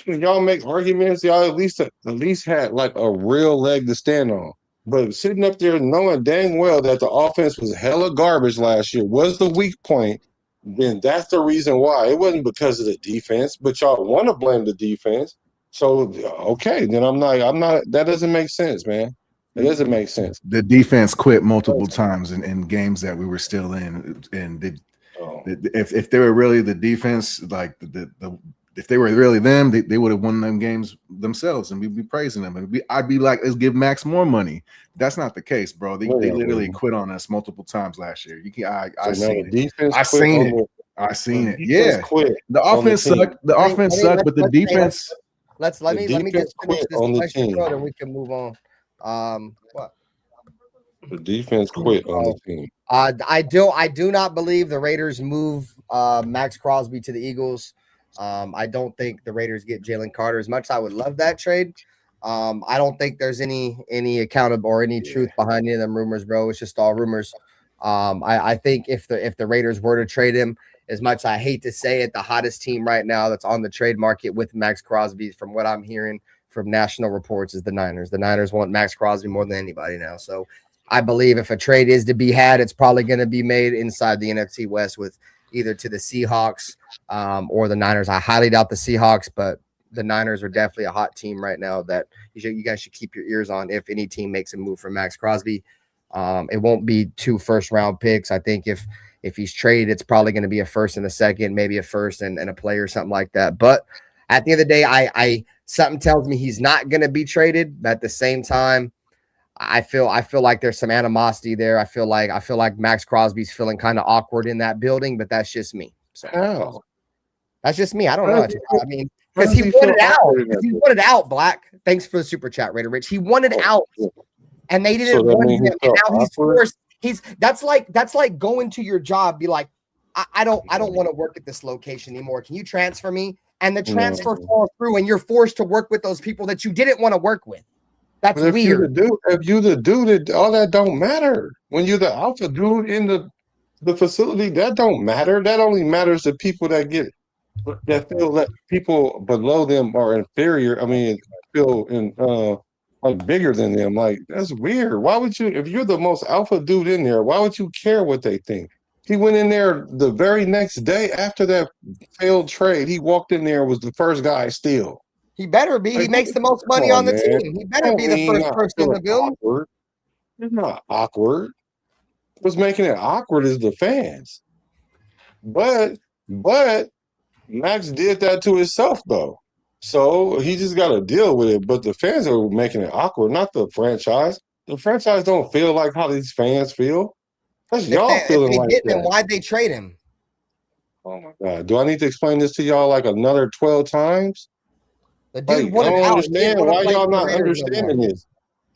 when y'all make arguments, y'all at least had like a real leg to stand on. But sitting up there knowing dang well that the offense was hella garbage last year was the weak point, then that's the reason why. It wasn't because of the defense, but y'all want to blame the defense. So, okay, then I'm not, that doesn't make sense, man. It doesn't make sense. The defense quit multiple times in games that we were still in, and if they were really the defense, like if they were really them, they would have won them games themselves, and we'd be praising them, and I'd be like, let's give Max more money. That's not the case, bro. They literally quit on us multiple times last year. I seen it. Yeah, the offense sucked. The offense sucked, but the defense. Let me just finish this question, bro, and we can move on. What? The defense quit on the team. I do not believe the Raiders move Maxx Crosby to the Eagles. I don't think the Raiders get Jalen Carter. As much as I would love that trade, I don't think there's any accountable or any truth behind any of them rumors, bro. It's just all rumors. I think if the Raiders were to trade him, as much as I hate to say it, the hottest team right now that's on the trade market with Maxx Crosby, from what I'm hearing from national reports, is the Niners. The Niners want Maxx Crosby more than anybody now. So I believe if a trade is to be had, it's probably going to be made inside the NFC West with either to the Seahawks or the Niners. I highly doubt the Seahawks, but the Niners are definitely a hot team right now that you guys should keep your ears on if any team makes a move for Maxx Crosby. It won't be 2 first-round picks. I think if he's traded, it's probably going to be a first and a second, maybe a first and a player or something like that. But at the end of the day, I something tells me he's not going to be traded. But at the same time, I feel like there's some animosity there. I feel like Maxx Crosby's feeling kind of awkward in that building, but that's just me. So that's just me. I don't know. I mean, because he wanted out. He wanted out, Black. Thanks for the super chat, Raider Rich. He wanted out, and they didn't want him. And now he's forced. That's like going to your job, be like, I don't want to work at this location anymore. Can you transfer me? And the transfer falls through, and you're forced to work with those people that you didn't want to work with. That's weird. If you the dude, all that don't matter. When you're the alpha dude in the facility, that don't matter. That only matters to people that feel that people below them are inferior. I mean, feel like bigger than them. Like, that's weird. Why would you, if you're the most alpha dude in there, why would you care what they think? He went in there the very next day after that failed trade. He walked in there, was the first guy still. He better be. He makes the most money on the team. He better be the first person in the building. It's not awkward. What's making it awkward is the fans. But Max did that to himself, though. So he just got to deal with it. But the fans are making it awkward, not the franchise. The franchise don't feel like how these fans feel. That's y'all feeling like that. Why'd they trade him? Oh, my God. Do I need to explain this to y'all like another 12 times? The dude I don't understand why y'all not understanding this.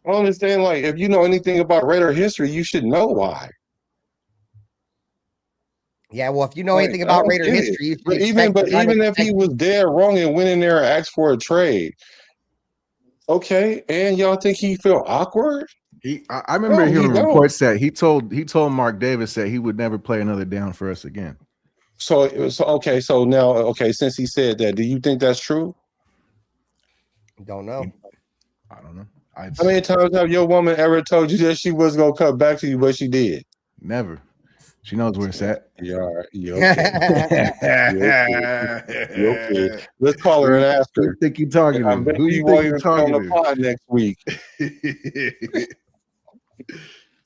I don't understand, like, if you know anything about Raider history, you should know why. Yeah, well, if you know anything about Raider history, you should even if he was dead wrong and went in there and asked for a trade, okay, and y'all think he felt awkward? I remember hearing reports that he told Mark Davis that he would never play another down for us again. So now, since he said that, do you think that's true? Don't know. I don't know. How many times have your woman ever told you that she was gonna come back to you, but she did? Never. She knows where it's at. Yeah, all right. You okay. You okay. Let's call her and ask Who her. you think you talking I to? bet Who you you won't think you even come on talking the pod next week. to?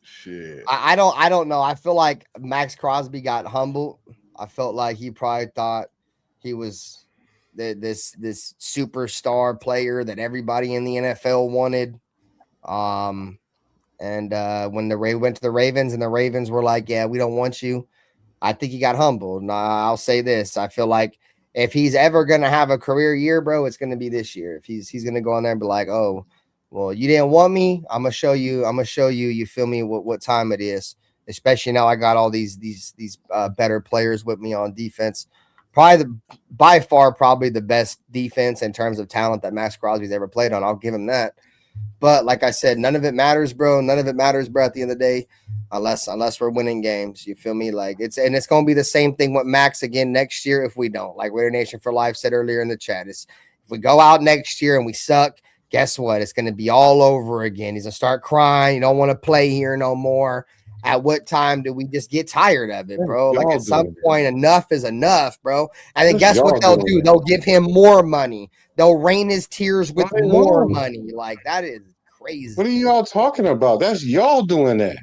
Shit. I don't know. I feel like Maxx Crosby got humbled. I felt like he probably thought he was this superstar player that everybody in the NFL wanted. And when the went to the Ravens and the Ravens were like, "Yeah, we don't want you," I think he got humbled. And I'll say this: I feel like if he's ever gonna have a career year, bro, it's gonna be this year. If he's gonna go on there and be like, "Oh, well, you didn't want me. I'm gonna show you. You feel me? What time it is? Especially now I got all these better players with me on defense. By far probably the best defense in terms of talent that Maxx Crosby's ever played on. I'll give him that. But like I said, none of it matters, bro. None of it matters, bro. At the end of the day, unless we're winning games, you feel me? Like it's gonna be the same thing with Max again next year if we don't. Like Raider Nation for Life said earlier in the chat, if we go out next year and we suck, guess what? It's gonna be all over again. He's gonna start crying. You don't want to play here no more. At what time do we just get tired of it, bro? Like at some point, enough is enough, bro. And then guess what they'll do? They'll give him more money. They'll rain his tears with more money. Like that is crazy. What are y'all talking about? That's y'all doing that.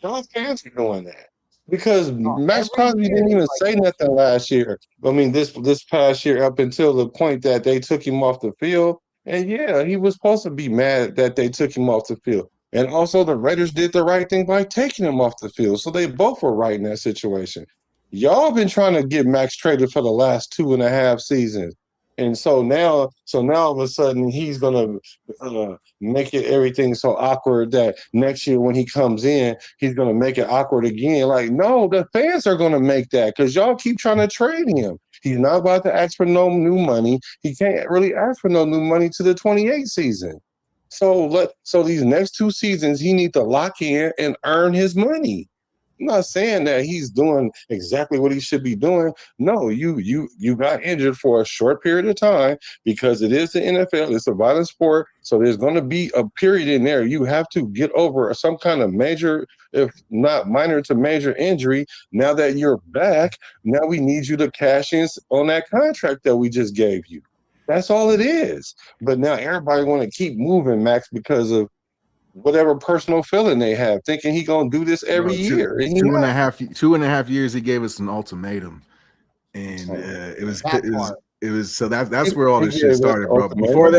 Y'all fans are doing that. Because Maxx Crosby didn't even say nothing last year. I mean, this past year up until the point that they took him off the field. And yeah, he was supposed to be mad that they took him off the field. And also the Raiders did the right thing by taking him off the field. So they both were right in that situation. Y'all been trying to get Max traded for the last 2.5 seasons. And so now all of a sudden he's gonna make it everything so awkward that next year when he comes in, he's gonna make it awkward again. Like, no, the fans are gonna make that because y'all keep trying to trade him. He's not about to ask for no new money. He can't really ask for no new money to the 28 season. So these next 2 seasons he needs to lock in and earn his money. I'm not saying that he's doing exactly what he should be doing. No, you got injured for a short period of time because it is the NFL. It's a violent sport. So there's going to be a period in there. You have to get over some kind of major, if not minor to major injury. Now that you're back, now we need you to cash in on that contract that we just gave you. That's all it is. But now everybody want to keep moving, Max, because of whatever personal feeling they have, thinking he gonna do this every year. And 2.5 years he gave us an ultimatum, and it was so that's where all this shit started, bro. Before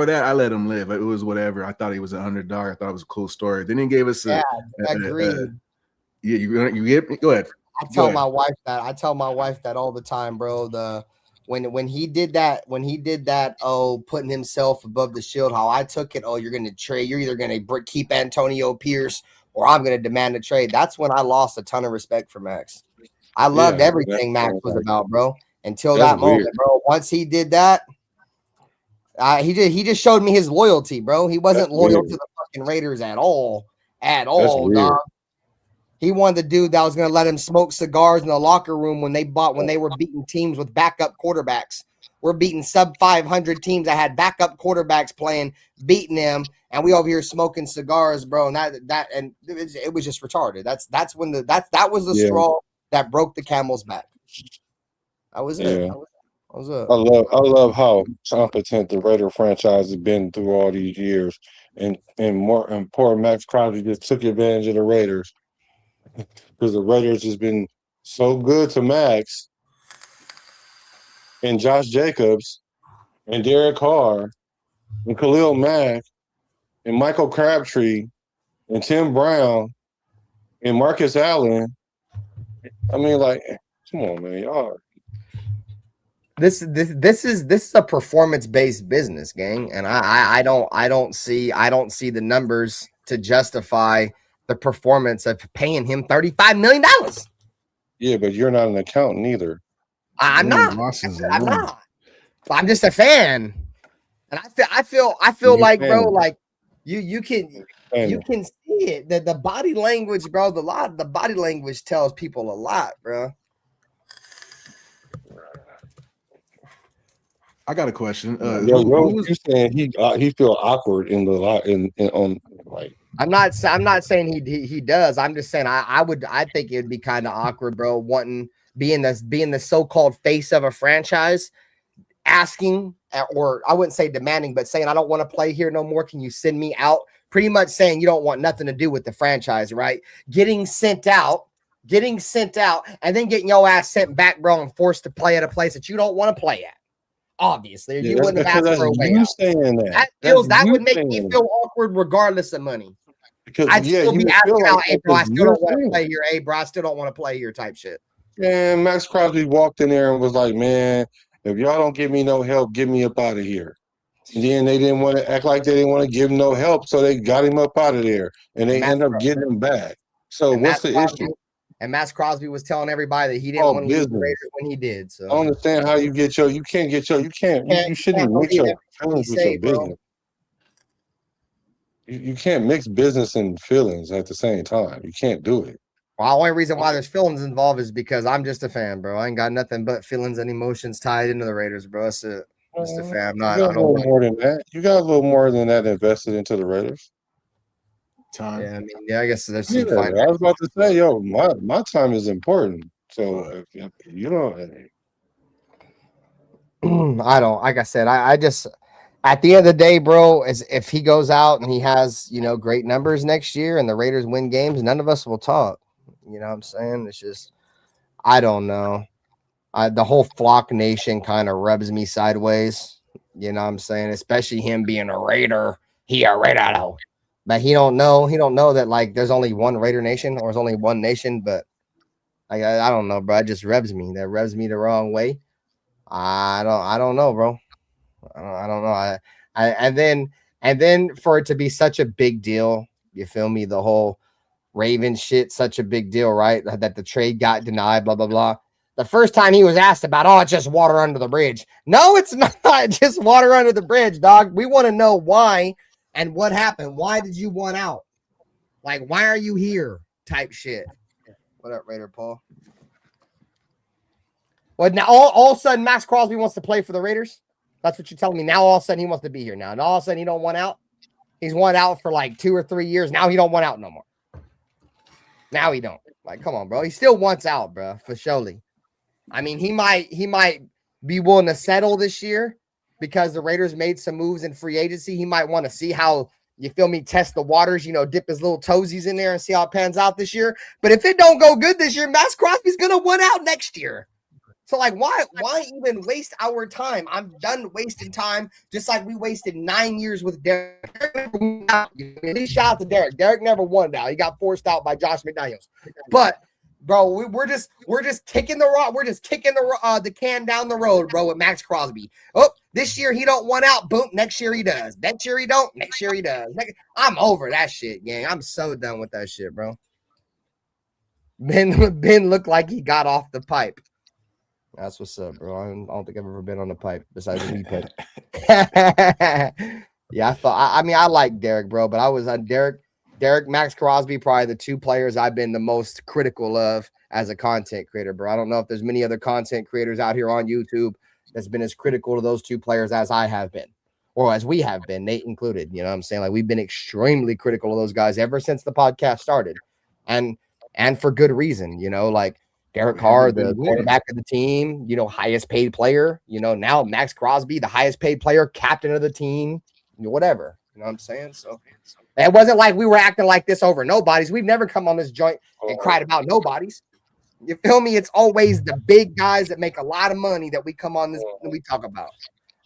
that, I let him live. It was whatever. I thought he was an underdog. I thought it was a cool story. Then he gave us go ahead. I tell my wife that all the time, bro. When he did that, putting himself above the shield, how I took it, you're going to trade. You're either going to keep Antonio Pierce or I'm going to demand a trade. That's when I lost a ton of respect for Max. I loved everything Max was about, bro, until that moment, bro. Once he did that, he just showed me his loyalty, bro. He wasn't loyal to the fucking Raiders at all, dog. He wanted the dude that was going to let him smoke cigars in the locker room when they were beating teams with backup quarterbacks. We're beating sub 500 teams that had backup quarterbacks playing, beating them, and we over here smoking cigars, bro. And it was just retarded. That was the straw that broke the camel's back. That was it. Yeah. That was it. I love how competent the Raider franchise has been through all these years, and poor Maxx Crosby just took advantage of the Raiders. Because the Raiders has been so good to Max and Josh Jacobs and Derek Carr and Khalil Mack and Michael Crabtree and Tim Brown and Marcus Allen. I mean, like, come on, man, y'all. This is a performance-based business, gang, and I don't see the numbers to justify the performance of paying him $35 million. Yeah, but you're not an accountant either. I'm not. I'm just a fan, and I feel like, bro, like you can see it. That the body language, bro. The body language tells people a lot, bro. I got a question. You saying he feel awkward in the lot on like I'm not saying he does. I'm just saying I think it'd be kind of awkward, bro, being the so-called face of a franchise, asking, or I wouldn't say demanding, but saying I don't want to play here no more. Can you send me out? Pretty much saying you don't want nothing to do with the franchise, right? Getting sent out, and then getting your ass sent back, bro, and forced to play at a place that you don't want to play at. Obviously, you wouldn't have asked for a way out. Saying That would make me feel awkward regardless of money. Because I'd still be asking out, hey, bro, I still don't want to play here. Hey, bro, I still don't want to play here type shit. Man, Maxx Crosby walked in there and was like, man, if y'all don't give me no help, get me up out of here. And then they didn't want to act like they didn't want to give him no help, so they got him up out of there, and they end up getting him back. So what's the issue? And Maxx Crosby was telling everybody that he didn't want to leave the Raiders when he did. So I understand how you get you shouldn't mix your feelings with your business. You can't mix business and feelings at the same time. You can't do it. Well, the only reason why there's feelings involved is because I'm just a fan, bro. I ain't got nothing but feelings and emotions tied into the Raiders, bro. That's it. Just a fan. You got a little more than that. You got a little more than that invested into the Raiders. Time. Yeah, I mean, I guess there's some I was about to say, yo, my time is important. So you don't. I don't. Like I said, I just at the end of the day, bro, as if he goes out and he has great numbers next year and the Raiders win games, none of us will talk. You know what I'm saying? It's just I don't know. The whole Flock Nation kind of rubs me sideways. You know what I'm saying? Especially him being a Raider. He a Raider though. But he don't know that like there's only one Raider Nation or there's only one nation. But I don't know, bro. It just rubs me. That rubs me the wrong way. I don't know, bro. I don't know. And then for it to be such a big deal, you feel me? The whole Raven shit, such a big deal, right? That the trade got denied, blah blah blah. The first time he was asked about, it's just water under the bridge. No, it's not just water under the bridge, dog. We want to know why and what happened. Why did you want out? Like, why are you here? Type shit. What up, Raider Paul? Well, now all of a sudden, Maxx Crosby wants to play for the Raiders. That's what you're telling me. Now all of a sudden he wants to be here now. And all of a sudden he don't want out. He's wanted out for like 2 or 3 years. Now he don't want out no more. Now he don't. Like, come on, bro. He still wants out, bro, for surely. I mean, he might be willing to settle this year because the Raiders made some moves in free agency. He might want to see how, you feel me, test the waters, dip his little toesies in there and see how it pans out this year. But if it don't go good this year, Maxx Crosby's going to want out next year. So, like, why even waste our time? I'm done wasting time, just like we wasted 9 years with Derek. At least shout out to Derek. Derek never won out. He got forced out by Josh McDaniels. But, bro, we're just kicking the can down the road, bro, with Maxx Crosby. Oh, this year he don't want out. Boom. Next year he does. Next year he don't. Next year he does. I'm over that shit, gang. I'm so done with that shit, bro. Ben looked like he got off the pipe. That's what's up, bro. I don't think I've ever been on the pipe besides the weed pipe. Yeah, I like Derek, bro, but I was on Derek, Maxx Crosby, probably the two players I've been the most critical of as a content creator, bro. I don't know if there's many other content creators out here on YouTube that's been as critical to those two players as I have been, or as we have been, Nate included. You know what I'm saying? Like, we've been extremely critical of those guys ever since the podcast started, and for good reason, like Derek Carr, the quarterback of the team, highest paid player, now Maxx Crosby, the highest paid player, captain of the team, whatever, you know what I'm saying? So it wasn't like we were acting like this over nobodies. We've never come on this joint and cried about nobodies. You feel me? It's always the big guys that make a lot of money that we come on this and we talk about.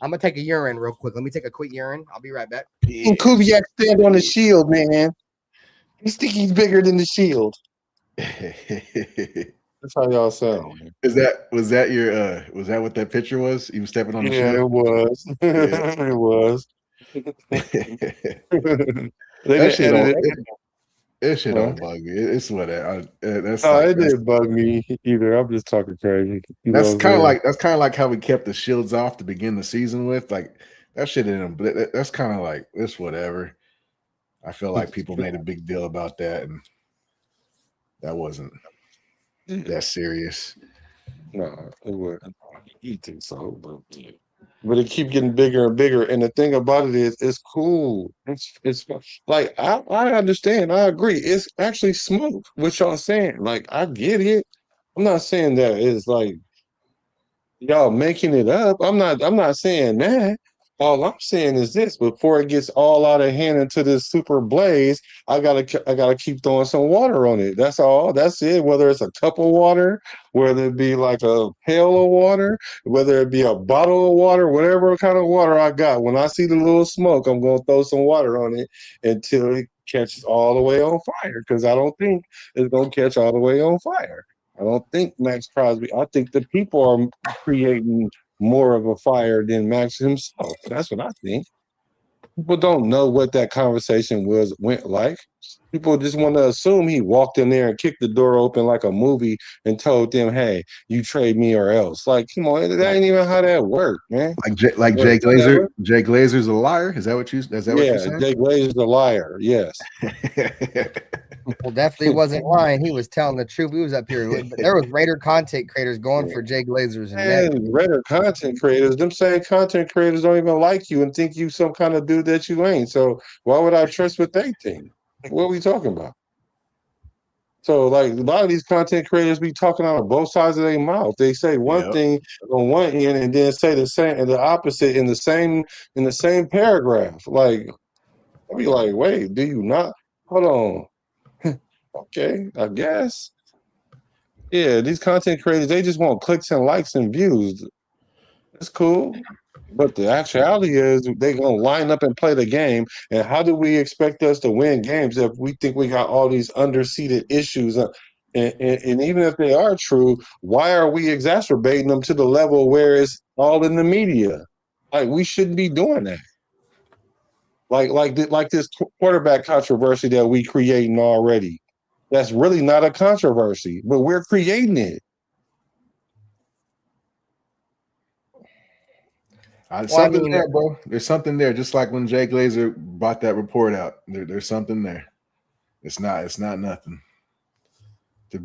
I'm going to take a urine real quick. Let me take a quick urine. I'll be right back. And Kubiak stand on the shield, man. You think he's bigger than the shield. That's how y'all sound. Was that what that picture was? You were stepping on the shield? It was. Yeah. It was. That shit don't bug me. It's whatever. It didn't bug me either. I'm just talking crazy. That's kind of like how we kept the shields off to begin the season with. Like, that shit that's kind of like, it's whatever. I feel like people made a big deal about that, and that wasn't that serious. No, it wasn't. You think so, but yeah. but it keep getting bigger and bigger. And the thing about it is, it's cool. It's like I understand. I agree. It's actually smooth. What y'all saying? Like I get it. I'm not saying that it's like y'all making it up. I'm not saying that. All I'm saying is this: before it gets all out of hand into this super blaze, I gotta keep throwing some water on it. That's all. That's it. Whether it's a cup of water, whether it be like a pail of water, whether it be a bottle of water, whatever kind of water I got. When I see the little smoke, I'm gonna throw some water on it until it catches all the way on fire. Because I don't think it's gonna catch all the way on fire. I don't think Maxx Crosby. I think the people are creating more of a fire than Max himself. That's what I think. People don't know what that conversation went like. People just want to assume he walked in there and kicked the door open like a movie and told them, "Hey, you trade me or else." Like, come on, that ain't even how that worked, man. Like Jay Glazer. Jay Glazer's a liar. Is that what you're saying? Jay Glazer's a liar. Yes. Well, definitely wasn't lying. He was telling the truth. He was up here. There was Raider content creators going for Jay Glazer's and Raider content creators. Them same content creators don't even like you and think you some kind of dude that you ain't. So why would I trust what they think? What are we talking about? So, like, a lot of these content creators be talking out of both sides of their mouth. They say one thing on one end and then say the same and the opposite in the same paragraph. Like, I'll be like, wait, do you not? Hold on. Okay, I guess. Yeah, these content creators, they just want clicks and likes and views. That's cool. But the actuality is they're going to line up and play the game. And how do we expect us to win games if we think we got all these underseated issues? And even if they are true, why are we exacerbating them to the level where it's all in the media? Like, we shouldn't be doing that. Like this quarterback controversy that we creating already. That's really not a controversy, but we're creating it. Something there, bro. There's something there. Just like when Jay Glazer brought that report out, there's something there. It's not nothing.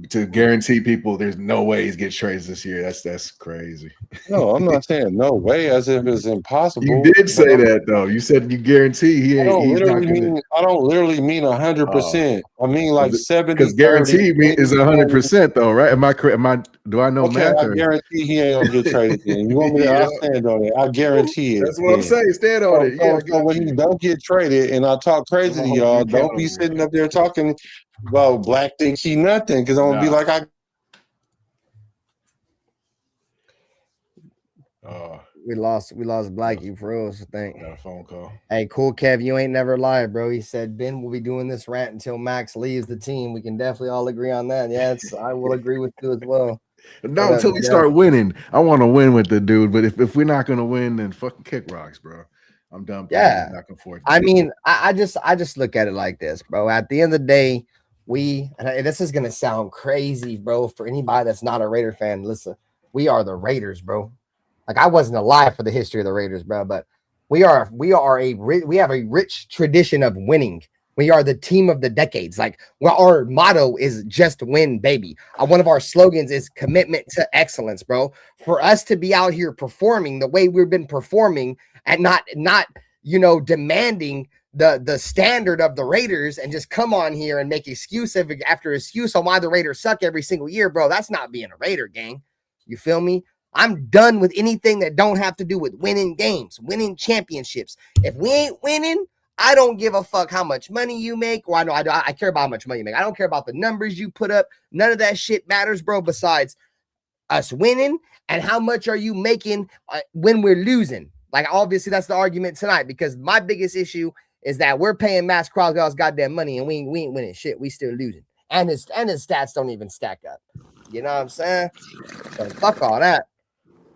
To guarantee people there's no way he's get trades this year. That's crazy. No, I'm not saying no way as if it's impossible. You did say that though. You said you guarantee he ain't. I don't literally mean 100%. I mean like 70. Because guarantee is 100% though, right? Am I correct? Do I know math? I guarantee he ain't gonna get traded. Then you want me to? I stand on it. I guarantee it. That's what I'm saying. Stand on it. Yeah. So when you don't get traded, and I talk crazy to y'all, don't be sitting up there talking about Black think he nothing, because I'm gonna be like we lost Blackie for real. I think. Got a phone call. Hey, cool Kev, you ain't never lied, bro. He said Ben will be doing this rant until Max leaves the team. We can definitely all agree on that. Yes, I will agree with you as well. No, until we start winning. I want to win with the dude, but if we're not gonna win, then fucking kick rocks, bro. I'm done. Yeah, back and forth. I mean, I just look at it like this, bro. At the end of the day, this is gonna sound crazy, bro, for anybody that's not a Raider fan. Listen, we are the Raiders, bro. Like, I wasn't alive for the history of the Raiders, bro, but we have a rich tradition of winning. We are the team of the decades. Like, our motto is just win, baby. One of our slogans is commitment to excellence, bro. For us to be out here performing the way we've been performing and not demanding the standard of the Raiders and just come on here and make excuse after excuse on why the Raiders suck every single year, bro. That's not being a Raider, gang. You feel me? I'm done with anything that don't have to do with winning games, winning championships. If we ain't winning, I don't give a fuck how much money you make. Well, I care about how much money you make. I don't care about the numbers you put up. None of that shit matters, bro, besides us winning and how much are you making when we're losing. Like, obviously, that's the argument tonight, because my biggest issue is that we're paying Maxx Crosby all his goddamn money and we ain't winning shit. We still losing. And his stats don't even stack up. You know what I'm saying? So fuck all that.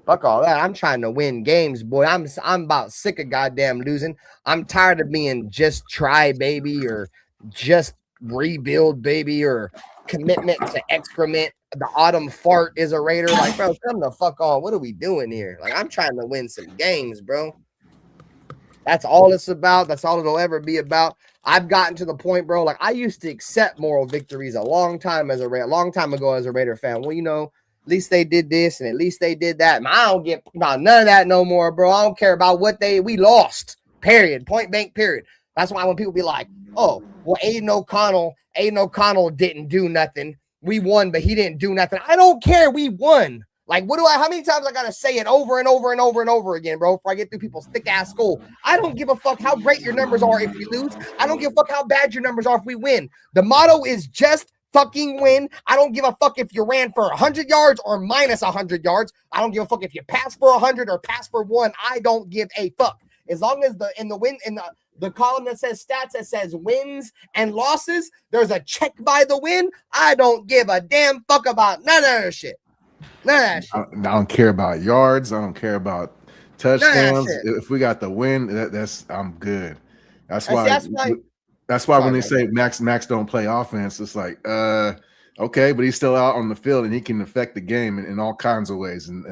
Fuck all that. I'm trying to win games, boy. I'm about sick of goddamn losing. I'm tired of being just try, baby, or just rebuild, baby, or commitment to excrement. The autumn fart is a Raider. Like, bro, come the fuck on. What are we doing here? Like, I'm trying to win some games, bro. That's all it's about. That's all it'll ever be about. I've gotten to the point, bro. Like, I used to accept moral victories a long time ago as a Raider fan. Well, At least they did this and at least they did that. Man, I don't get about none of that no more, bro. I don't care about we lost. Period. Point blank. Period. That's why when people be like, "Oh, well, Aiden O'Connell didn't do nothing. We won, but he didn't do nothing." I don't care. We won. Like, how many times I gotta say it over and over and over and over again, bro, before I get through people's thick ass skull? I don't give a fuck how great your numbers are if we lose. I don't give a fuck how bad your numbers are if we win. The motto is just fucking win. I don't give a fuck if you ran for 100 yards or minus 100 yards. I don't give a fuck if you pass for 100 or pass for 1. I don't give a fuck. As long as in the column that says stats that says wins and losses, there's a check by the win. I don't give a damn fuck about none of that shit. None of that shit. I don't care about yards. I don't care about touchdowns. If we got the win, I'm good. That's why when they say Max don't play offense, it's like, okay, but he's still out on the field and he can affect the game in all kinds of ways, and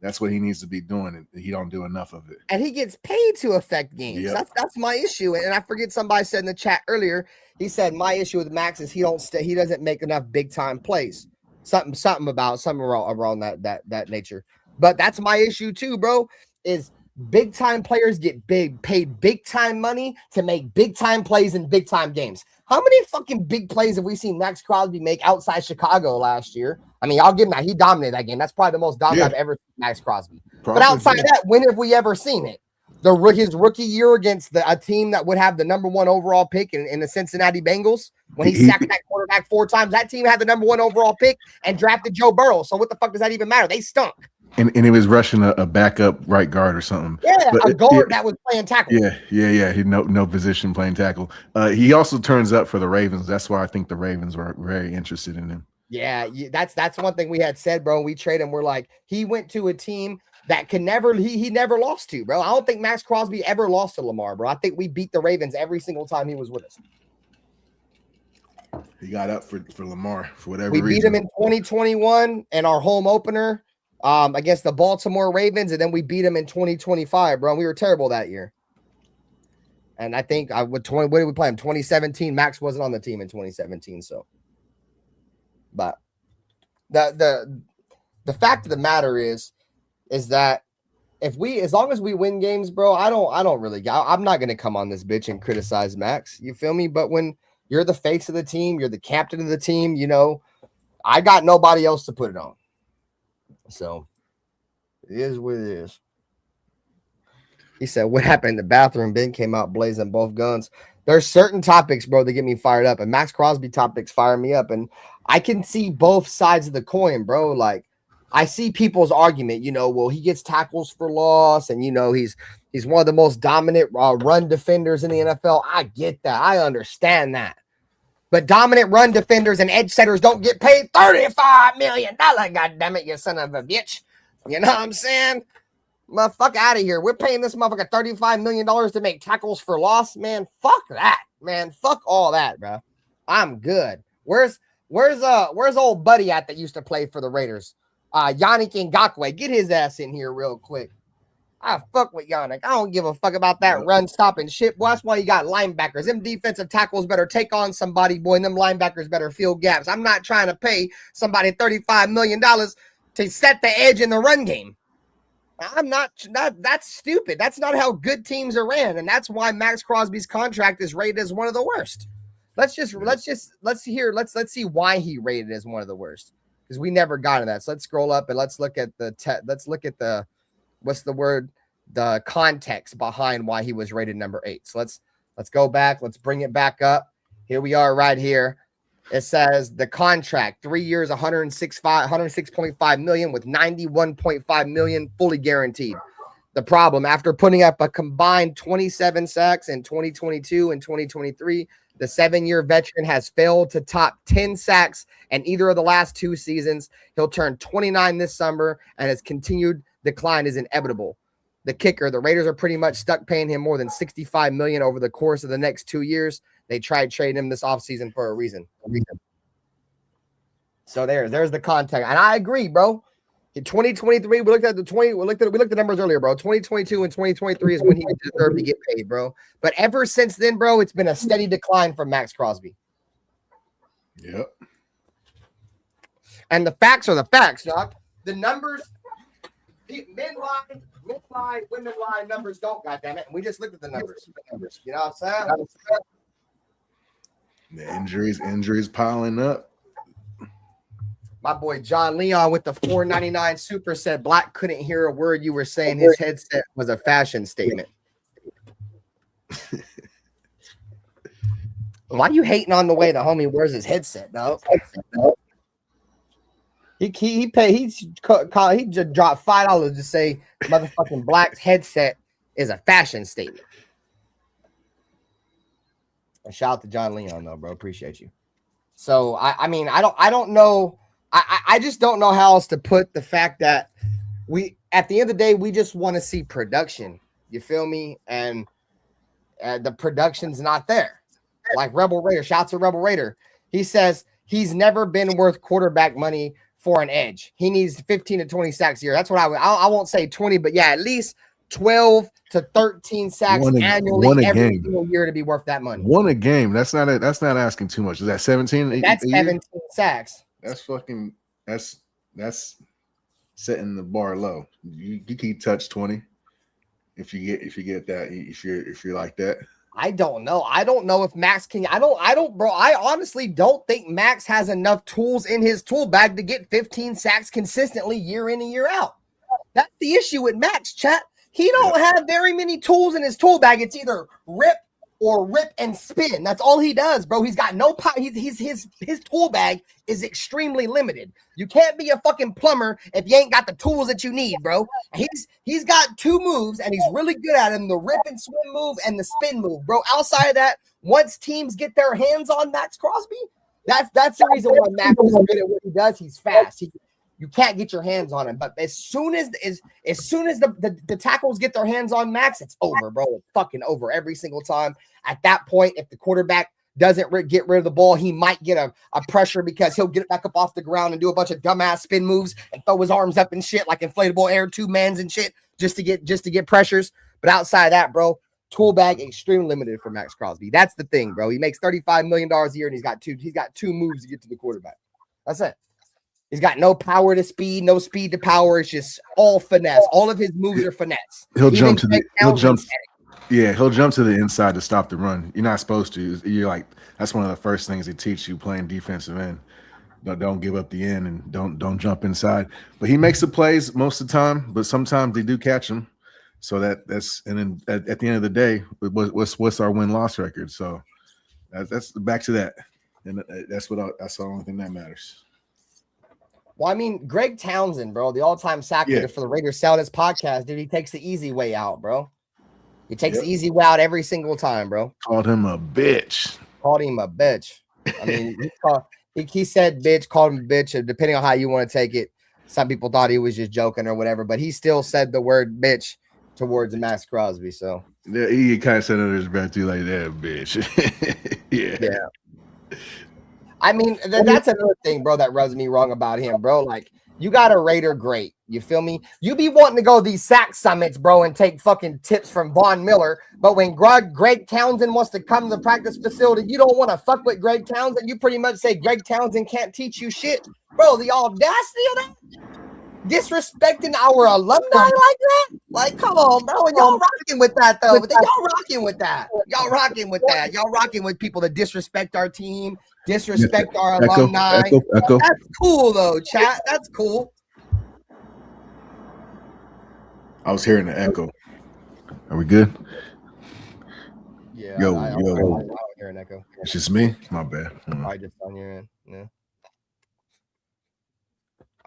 that's what he needs to be doing, and he don't do enough of it. And he gets paid to affect games. Yep. That's my issue. And I forget somebody said in the chat earlier. He said my issue with Max is he doesn't make enough big time plays. Something around that nature. But that's my issue too, bro. Is big time players get paid big time money to make big time plays in big time games. How many fucking big plays have we seen Maxx Crosby make outside Chicago last year? I mean, I'll give him that. He dominated that game. That's probably the most dominant I've ever seen Maxx Crosby. But outside of that, when have we ever seen it? His rookie year against a team that would have the number 1 overall pick in the Cincinnati Bengals, when he sacked that quarterback 4 times, that team had the number 1 overall pick and drafted Joe Burrow. So what the fuck does that even matter? They stunk. And he was rushing a backup right guard or something. Yeah, but a guard that was playing tackle. Yeah. He no position playing tackle. He also turns up for the Ravens. That's why I think the Ravens were very interested in him. Yeah, that's one thing we had said, bro. We traded him. We're like, he went to a team that he never lost to, bro. I don't think Maxx Crosby ever lost to Lamar, bro. I think we beat the Ravens every single time he was with us. He got up for Lamar for whatever reason. We beat him in 2021 in our home opener against the Baltimore Ravens, and then we beat him in 2025, bro. And we were terrible that year. And I think what did we play him? 2017. Max wasn't on the team in 2017, so. But the fact of the matter is that as long as we win games, bro, I'm not gonna come on this bitch and criticize Max. You feel me? But when you're the face of the team, you're the captain of the team, I got nobody else to put it on. So it is what it is. He said, "What happened? The bathroom bin came out blazing both guns." There's certain topics, bro, that get me fired up, and Maxx Crosby topics fire me up, and I can see both sides of the coin, bro. Like, I see people's argument, well, he gets tackles for loss, and he's one of the most dominant run defenders in the NFL. I get that, I understand that, but dominant run defenders and edge setters don't get paid $35 million. God damn it, you son of a bitch! You know what I'm saying? Motherfucker out of here. We're paying this motherfucker $35 million to make tackles for loss. Man, fuck that. Man, fuck all that, bro. I'm good. Where's old buddy at that used to play for the Raiders? Yannick Ngakoue. Get his ass in here real quick. I fuck with Yannick. I don't give a fuck about that run stopping shit. Boy, that's why you got linebackers. Them defensive tackles better take on somebody, boy, and them linebackers better fill gaps. I'm not trying to pay somebody $35 million to set the edge in the run game. I'm not. That's stupid. That's not how good teams are ran, and that's why Maxx Crosby's contract is rated as one of the worst. Let's see why he rated as one of the worst, because we never got into that. So let's scroll up and let's look at the what's the word, the context behind why he was rated number 8. So let's go back. Let's bring it back up. Here we are right here. It says the contract, 3 years, $106.5 million with $91.5 million fully guaranteed. The problem, after putting up a combined 27 sacks in 2022 and 2023, the 7-year veteran has failed to top 10 sacks in either of the last 2 seasons. He'll turn 29 this summer, and his continued decline is inevitable. The kicker, the Raiders are pretty much stuck paying him more than $65 million over the course of the next 2 years. They tried trading him this offseason for a reason. So there's the context. And I agree, bro. In 2023, we looked at the numbers earlier, bro. 2022 and 2023 is when he deserved to get paid, bro. But ever since then, bro, it's been a steady decline from Maxx Crosby. Yep. And the facts are the facts, dog. The numbers, men lie, women lie, numbers don't, goddammit. And we just looked at the numbers. You know what I'm saying? The injuries piling up. My boy John Leon with the $4.99 super said Black couldn't hear a word you were saying. His headset was a fashion statement. Why are you hating on the way the homie wears his headset, though? He just dropped $5 to say motherfucking Black's headset is a fashion statement. And shout out to John Leon though, bro. Appreciate you. So I mean I don't know. I just don't know how else to put the fact that we at the end of the day we just want to see production. You feel me? And the production's not there. Like Rebel Raider, shouts to Rebel Raider. He says he's never been worth quarterback money for an edge. He needs 15 to 20 sacks a year. That's what I won't say 20, but yeah, at least 12 to 13 sacks annually every single year to be worth that money. One a game. That's not asking too much. Is that 17? That's 17 sacks. That's fucking that's setting the bar low. You can touch 20 if you get that if you're like that. I don't know. I don't know if Maxx can. Bro. I honestly don't think Maxx has enough tools in his tool bag to get 15 sacks consistently year in and year out. That's the issue with Maxx, chat. He don't have very many tools in his tool bag. It's either rip and spin. That's all he does, bro. He's got no power. His tool bag is extremely limited. You can't be a fucking plumber if you ain't got the tools that you need, bro. He's got two moves and he's really good at them: the rip and swim move and the spin move, bro. Outside of that, once teams get their hands on Maxx Crosby, that's the reason why Maxx is good at what he does. He's fast. You can't get your hands on him, but as soon as the tackles get their hands on Maxx, it's over, bro. It's fucking over every single time. At that point, if the quarterback doesn't get rid of the ball, he might get a pressure because he'll get it back up off the ground and do a bunch of dumbass spin moves and throw his arms up and shit like inflatable air two mans and shit just to get pressures. But outside of that, bro, tool bag extremely limited for Maxx Crosby. That's the thing, bro. He makes $35 million a year and he's got two moves to get to the quarterback. That's it. He's got no power to speed, no speed to power. It's just all finesse. All of his moves are finesse. He'll jump to the inside to stop the run. You're not supposed to. You're like, that's one of the first things they teach you playing defensive end. Don't give up the end and don't jump inside. But he makes the plays most of the time, but sometimes they do catch him. So that's and then at the end of the day, what's our win-loss record? So that's back to that. And that's the only thing that matters. Well, I mean, Greg Townsend, bro, the all-time sack leader for the Raiders, selling his podcast, dude, he takes the easy way out, bro. He takes the easy way out every single time, bro. Called him a bitch. I mean, he said bitch, called him a bitch, depending on how you want to take it. Some people thought he was just joking or whatever, but he still said the word bitch towards Maxx Crosby, so. Yeah, he kind of said under his breath too, like that, bitch. Yeah. I mean, that's another thing, bro, that rubs me wrong about him, bro. Like, you got a Raider great. You feel me? You be wanting to go these sack summits, bro, and take fucking tips from Von Miller. But when Greg Townsend wants to come to the practice facility, you don't want to fuck with Greg Townsend. You pretty much say Greg Townsend can't teach you shit. Bro, the audacity of that? Disrespecting our alumni like that? Like, come on, bro. And y'all rocking with that, though. But y'all rocking with that. Y'all rocking with people that disrespect our team, disrespect our alumni. Echo. That's cool, though, chat. That's cool. I was hearing the echo. Are we good? Yeah. Yo. I don't hear an echo. It's just me? My bad. I just on your end. Yeah.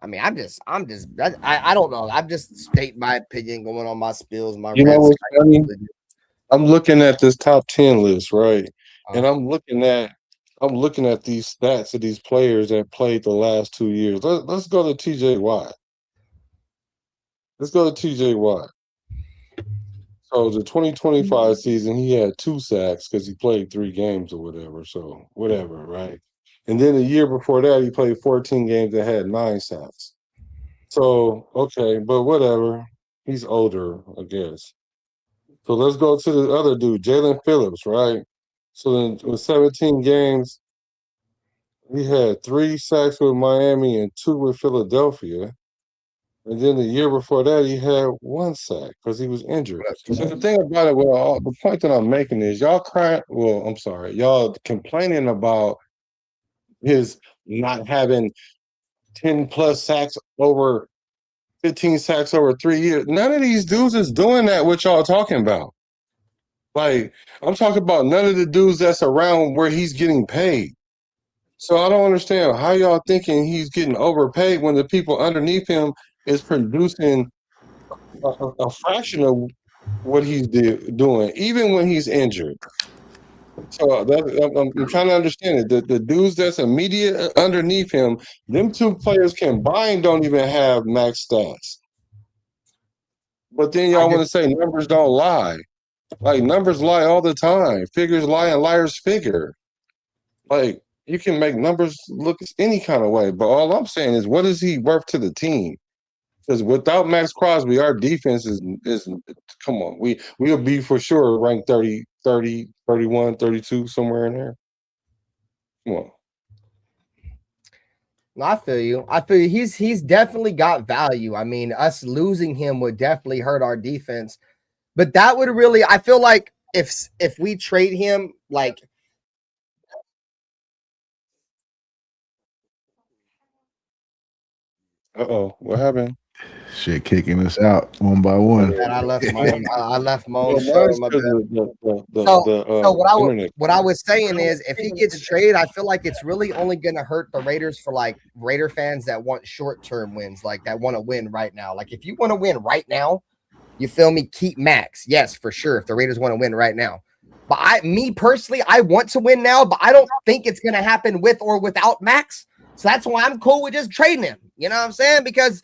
I mean, I don't know. I'm just stating my opinion, going on my spills, my. You know what's funny? I'm looking at this top 10 list, right? And I'm looking at these stats of these players that played the last 2 years. Let's go to TJ Watt. So the 2025 season, he had 2 sacks because he played 3 games or whatever. So whatever, right? And then the year before that, he played 14 games and had 9 sacks. So, okay, but whatever. He's older, I guess. So let's go to the other dude, Jalen Phillips, right? So then with 17 games, He had 3 sacks with Miami and 2 with Philadelphia. And then the year before that, he had 1 sack because he was injured. So the thing about it, well, the point that I'm making is y'all crying. Well, I'm sorry, y'all complaining about his not having 10 plus sacks over 15 sacks over 3 years. None of these dudes is doing that. What y'all talking about? Like, I'm talking about none of the dudes that's around where he's getting paid. So I don't understand how y'all thinking he's getting overpaid when the people underneath him is producing a fraction of what he's doing, even when he's injured. So I'm trying to understand it. The dudes that's immediate underneath him, them 2 players combined don't even have max stats. But then y'all want to say numbers don't lie. Like, numbers lie all the time. Figures lie and liars figure. Like, you can make numbers look any kind of way. But all I'm saying is, what is he worth to the team? Because without Maxx Crosby, our defense is come on. We'll be for sure ranked 30, 31, 32, somewhere in there. Come on. No, I feel you. I feel you. He's definitely got value. I mean, us losing him would definitely hurt our defense. But that would really, I feel like if we trade him, like, What happened? Shit kicking us out one by one. and I left my own Well, show. mine's My 'cause bad. of the internet. What I was saying is, if he gets traded, I feel like it's really only going to hurt the Raiders for like Raider fans that want short-term wins, like that want to win right now. Like, if you want to win right now, you feel me? Keep Maxx. Yes, for sure. If the Raiders want to win right now. But me personally, I want to win now, but I don't think it's going to happen with or without Maxx. So that's why I'm cool with just trading him. You know what I'm saying? Because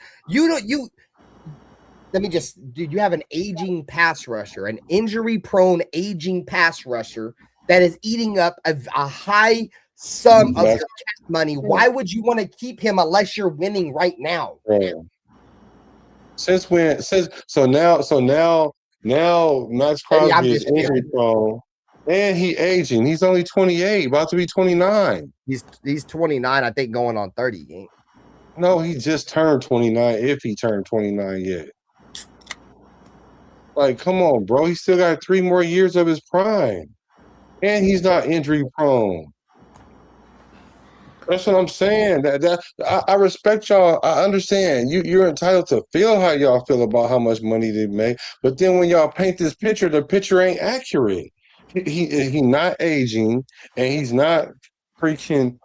let me just, dude, you have an aging pass rusher, an injury-prone aging pass rusher that is eating up a high sum of your cap money. Why would you want to keep him unless you're winning right now? Right. Since when? Now Maxx Crosby is injury prone, and he aging. He's only 28, about to be 29. He's 29, I think, going on 30. No, he just turned 29. If he turned 29 yet. Like, come on, bro. He still got 3 more years of his prime, and he's not injury prone. That's what I'm saying. I respect y'all. I understand you're entitled to feel how y'all feel about how much money they make. But then when y'all paint this picture, the picture ain't accurate. He not aging, and he's not preaching.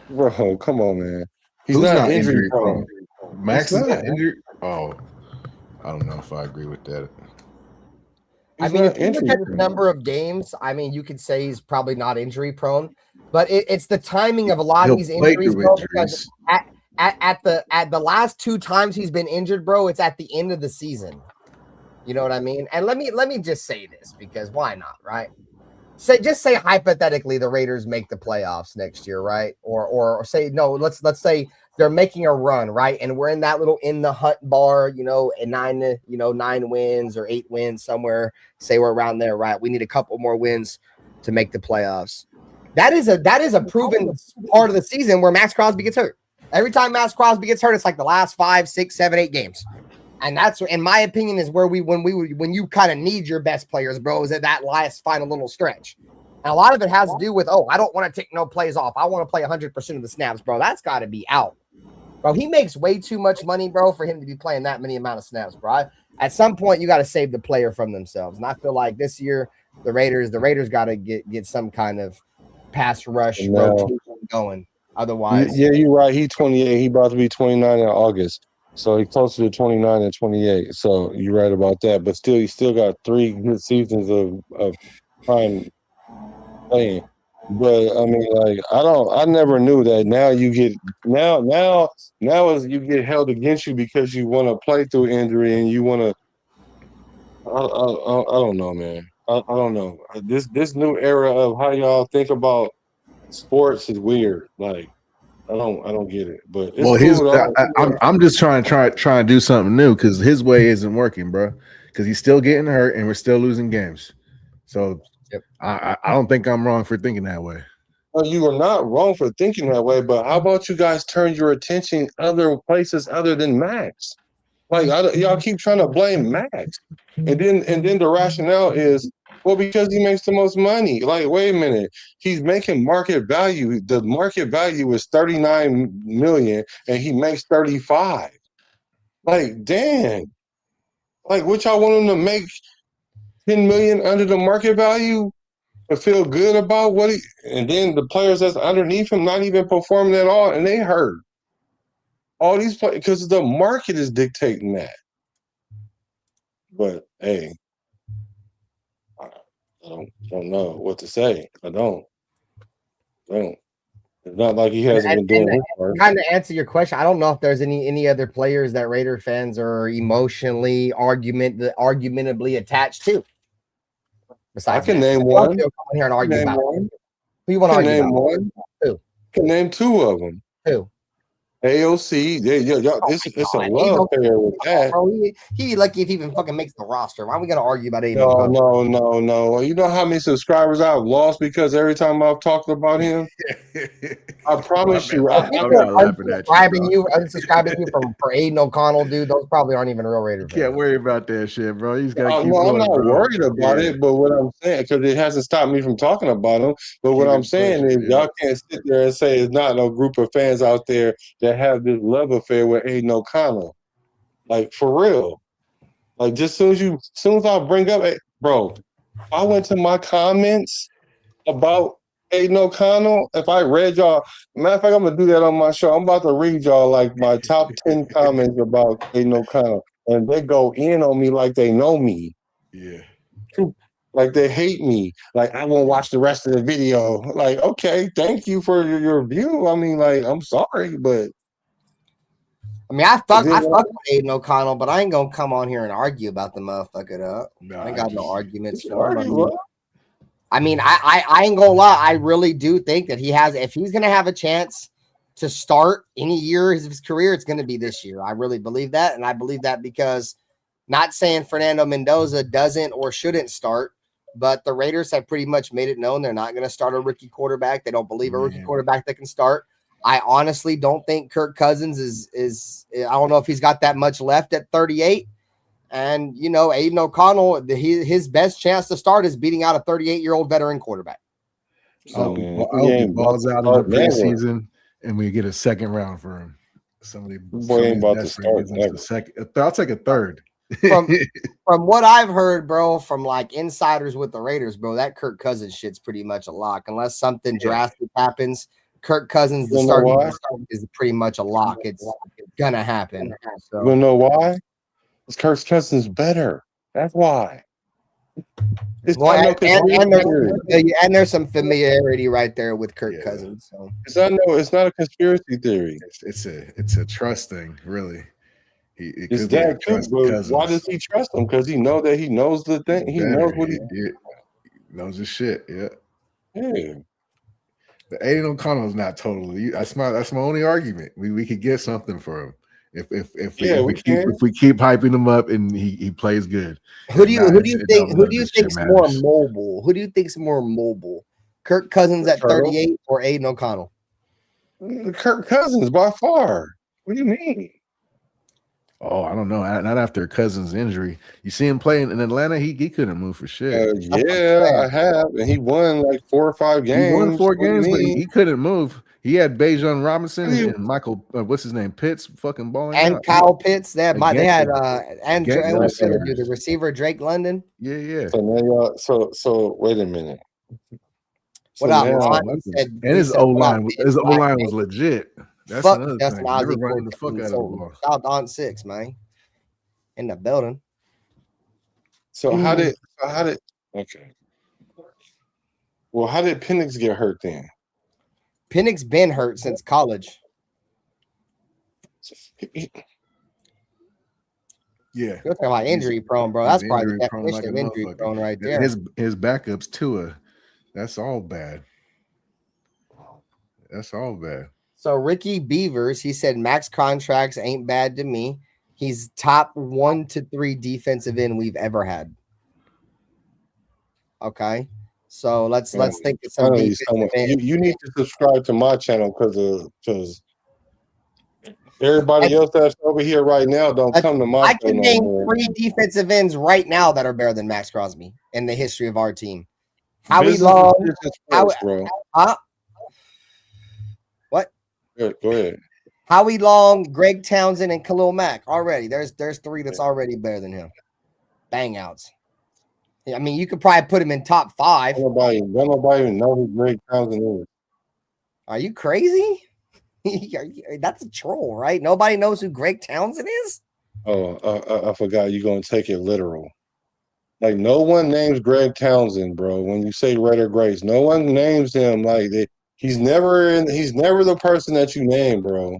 Bro, come on, man. He's not injury prone. Maxx is not injured. Oh, I don't know if I agree with that. I mean, if you look at the number of games, I mean, you could say he's probably not injury prone, but it's the timing of a lot of these injuries, bro. Because at the last 2 times he's been injured, bro, it's at the end of the season. You know what I mean? And let me just say this, because why not, right? Just say hypothetically the Raiders make the playoffs next year, right? Or say no, let's say they're making a run, right? And we're in that little in the hunt bar, and 9 wins or 8 wins somewhere. Say we're around there, right? We need a couple more wins to make the playoffs. That is a proven part of the season where Maxx Crosby gets hurt. Every time Maxx Crosby gets hurt, it's like the last 5, 6, 7, 8 games. And that's, in my opinion, is where when you kind of need your best players, bro, is at that last final little stretch. And a lot of it has to do with, I don't want to take no plays off. I want to play 100% of the snaps, bro. That's got to be out. Bro, he makes way too much money, bro, for him to be playing that many amount of snaps, bro. At some point, you got to save the player from themselves. And I feel like this year, the Raiders got to get some kind of pass rush rotation going. Otherwise, yeah, you're right. He's 28. He about to be 29 in August. So he's closer to 29 and 28. So you're right about that. But still, he still got 3 good seasons of prime playing. But I mean, like, I never knew that. Now you get as you get held against you because you want to play through injury and you want to. I don't know, man. I don't know. This new era of how y'all think about sports is weird. Like, I don't get it. But it's cool, I'm just trying to do something new because his way isn't working, bro. Because he's still getting hurt and we're still losing games. So I don't think I'm wrong for thinking that way. You are not wrong for thinking that way, but how about you guys turn your attention other places other than Maxx? Like y'all keep trying to blame Maxx, and then the rationale is, well, because he makes the most money. Like, wait a minute, he's making market value. The market value is 39 million, and he makes 35. Like, damn. Like, what y'all want him to make 10 million under the market value to feel good about what he? And then the players that's underneath him not even performing at all, and they hurt. All these players, because the market is dictating that. But hey, I don't know what to say. I don't. It's not like he hasn't been doing his part. Kind of answer your question. I don't know if there's any other players that Raider fans are emotionally argumentably attached to. Besides, I can name one. Come here and argue about one. Who you want to argue name about? One. Who? Can name two of them. Who? AOC, it's a love affair with that. Bro, he lucky if he even fucking makes the roster. Why are we gonna argue about Aiden? No. You know how many subscribers I've lost because every time I've talked about him? I promise you. I'm not laughing at you. Unsubscribing you for Aiden O'Connell, dude. Those probably aren't even real Raider fans. Can't worry about that shit, bro. You just gotta keep going, I'm not bro. worried about it, but what I'm saying, because it hasn't stopped me from talking about him. But what I'm saying is, y'all can't sit there and say it's not no group of fans out there that have this love affair with Aiden O'Connell. Like, for real. Like, just soon as I bring up, bro, I went to my comments about Aiden O'Connell. If I read y'all, matter of fact, I'm gonna do that on my show. I'm about to read y'all like my top 10 comments about Aiden O'Connell, and they go in on me like they know me. Yeah, like they hate me. Like, I won't watch the rest of the video. Like, okay, thank you for your view. I mean, like, I'm sorry, but I mean, I fuck with Aiden O'Connell, but I ain't gonna come on here and argue about the motherfucker up. I ain't got no arguments for him. I mean, I ain't gonna lie. I really do think that if he's gonna have a chance to start any year of his career, it's gonna be this year. I really believe that, and I believe that because not saying Fernando Mendoza doesn't or shouldn't start, but the Raiders have pretty much made it known they're not gonna start a rookie quarterback. They don't believe a rookie quarterback that can start. I honestly don't think Kirk Cousins is I don't know if he's got that much left at 38. And, you know, Aiden O'Connell, his best chance to start is beating out a 38-year-old veteran quarterback. So I hope he balls out in the preseason and we get a second round for him. Somebody ain't about to start I'll take a third. From what I've heard, bro, from like insiders with the Raiders, bro, that Kirk Cousins shit's pretty much a lock. Unless something drastic happens, Kirk Cousins, the starting is pretty much a lock. It's gonna happen. So. You know why? Because Kirk Cousins better. That's why. And there's some familiarity right there with Kirk Cousins. So it's not a conspiracy theory. It's a trust thing, really. It's that too, but why does he trust him? Because he knows the thing. He knows what he knows his shit. Yeah. Yeah. The Aiden O'Connell is not totally. That's my only argument. We could get something for him if we keep hyping him up and he plays good. Who do you think's more mobile? Who do you think's more mobile? Kirk Cousins at 38 or Aiden O'Connell? Kirk Cousins by far. What do you mean? Oh, I don't know. Not after Cousins' injury. You see him playing in Atlanta, he couldn't move for shit. I have. And he won like 4 or 5 games. He won 4 games, but he couldn't move. He had Bijan Robinson and Michael, what's his name, Pitts, fucking balling and out. Kyle Pitts. They had the receiver Drake London. Yeah. So now so wait a minute. What up? And his O line was legit. That's another thing. Never running the fuck out of the ball. South on 6, man. In the building. So how did okay. Well, how did Penix get hurt then? Penix been hurt since college. Yeah. You're talking about injury prone, bro. That's probably the definition of injury prone right there. His backups Tua. That's all bad. So Ricky Beavers, he said Maxx contracts ain't bad to me. He's top 1 to 3 defensive end we've ever had. Okay. So let's think of some Finally, defensive ends. you need to subscribe to my channel because everybody else that's over here right now don't come to my I show can no name more. 3 defensive ends right now that are better than Maxx Crosby in the history of our team. Howie Business Long, is sports, bro. what? Go ahead. Howie Long, Greg Townsend, and Khalil Mack. Already, there's 3 that's already better than him. Bang outs. I mean, you could probably put him in top 5. Nobody even know who Greg Townsend is. Are you crazy? That's a troll, right? Nobody knows who Greg Townsend is. Oh, I forgot you're gonna take it literal. Like no one names Greg Townsend, bro. When you say Raider Grace, no one names him like that. He's never the person that you name, bro.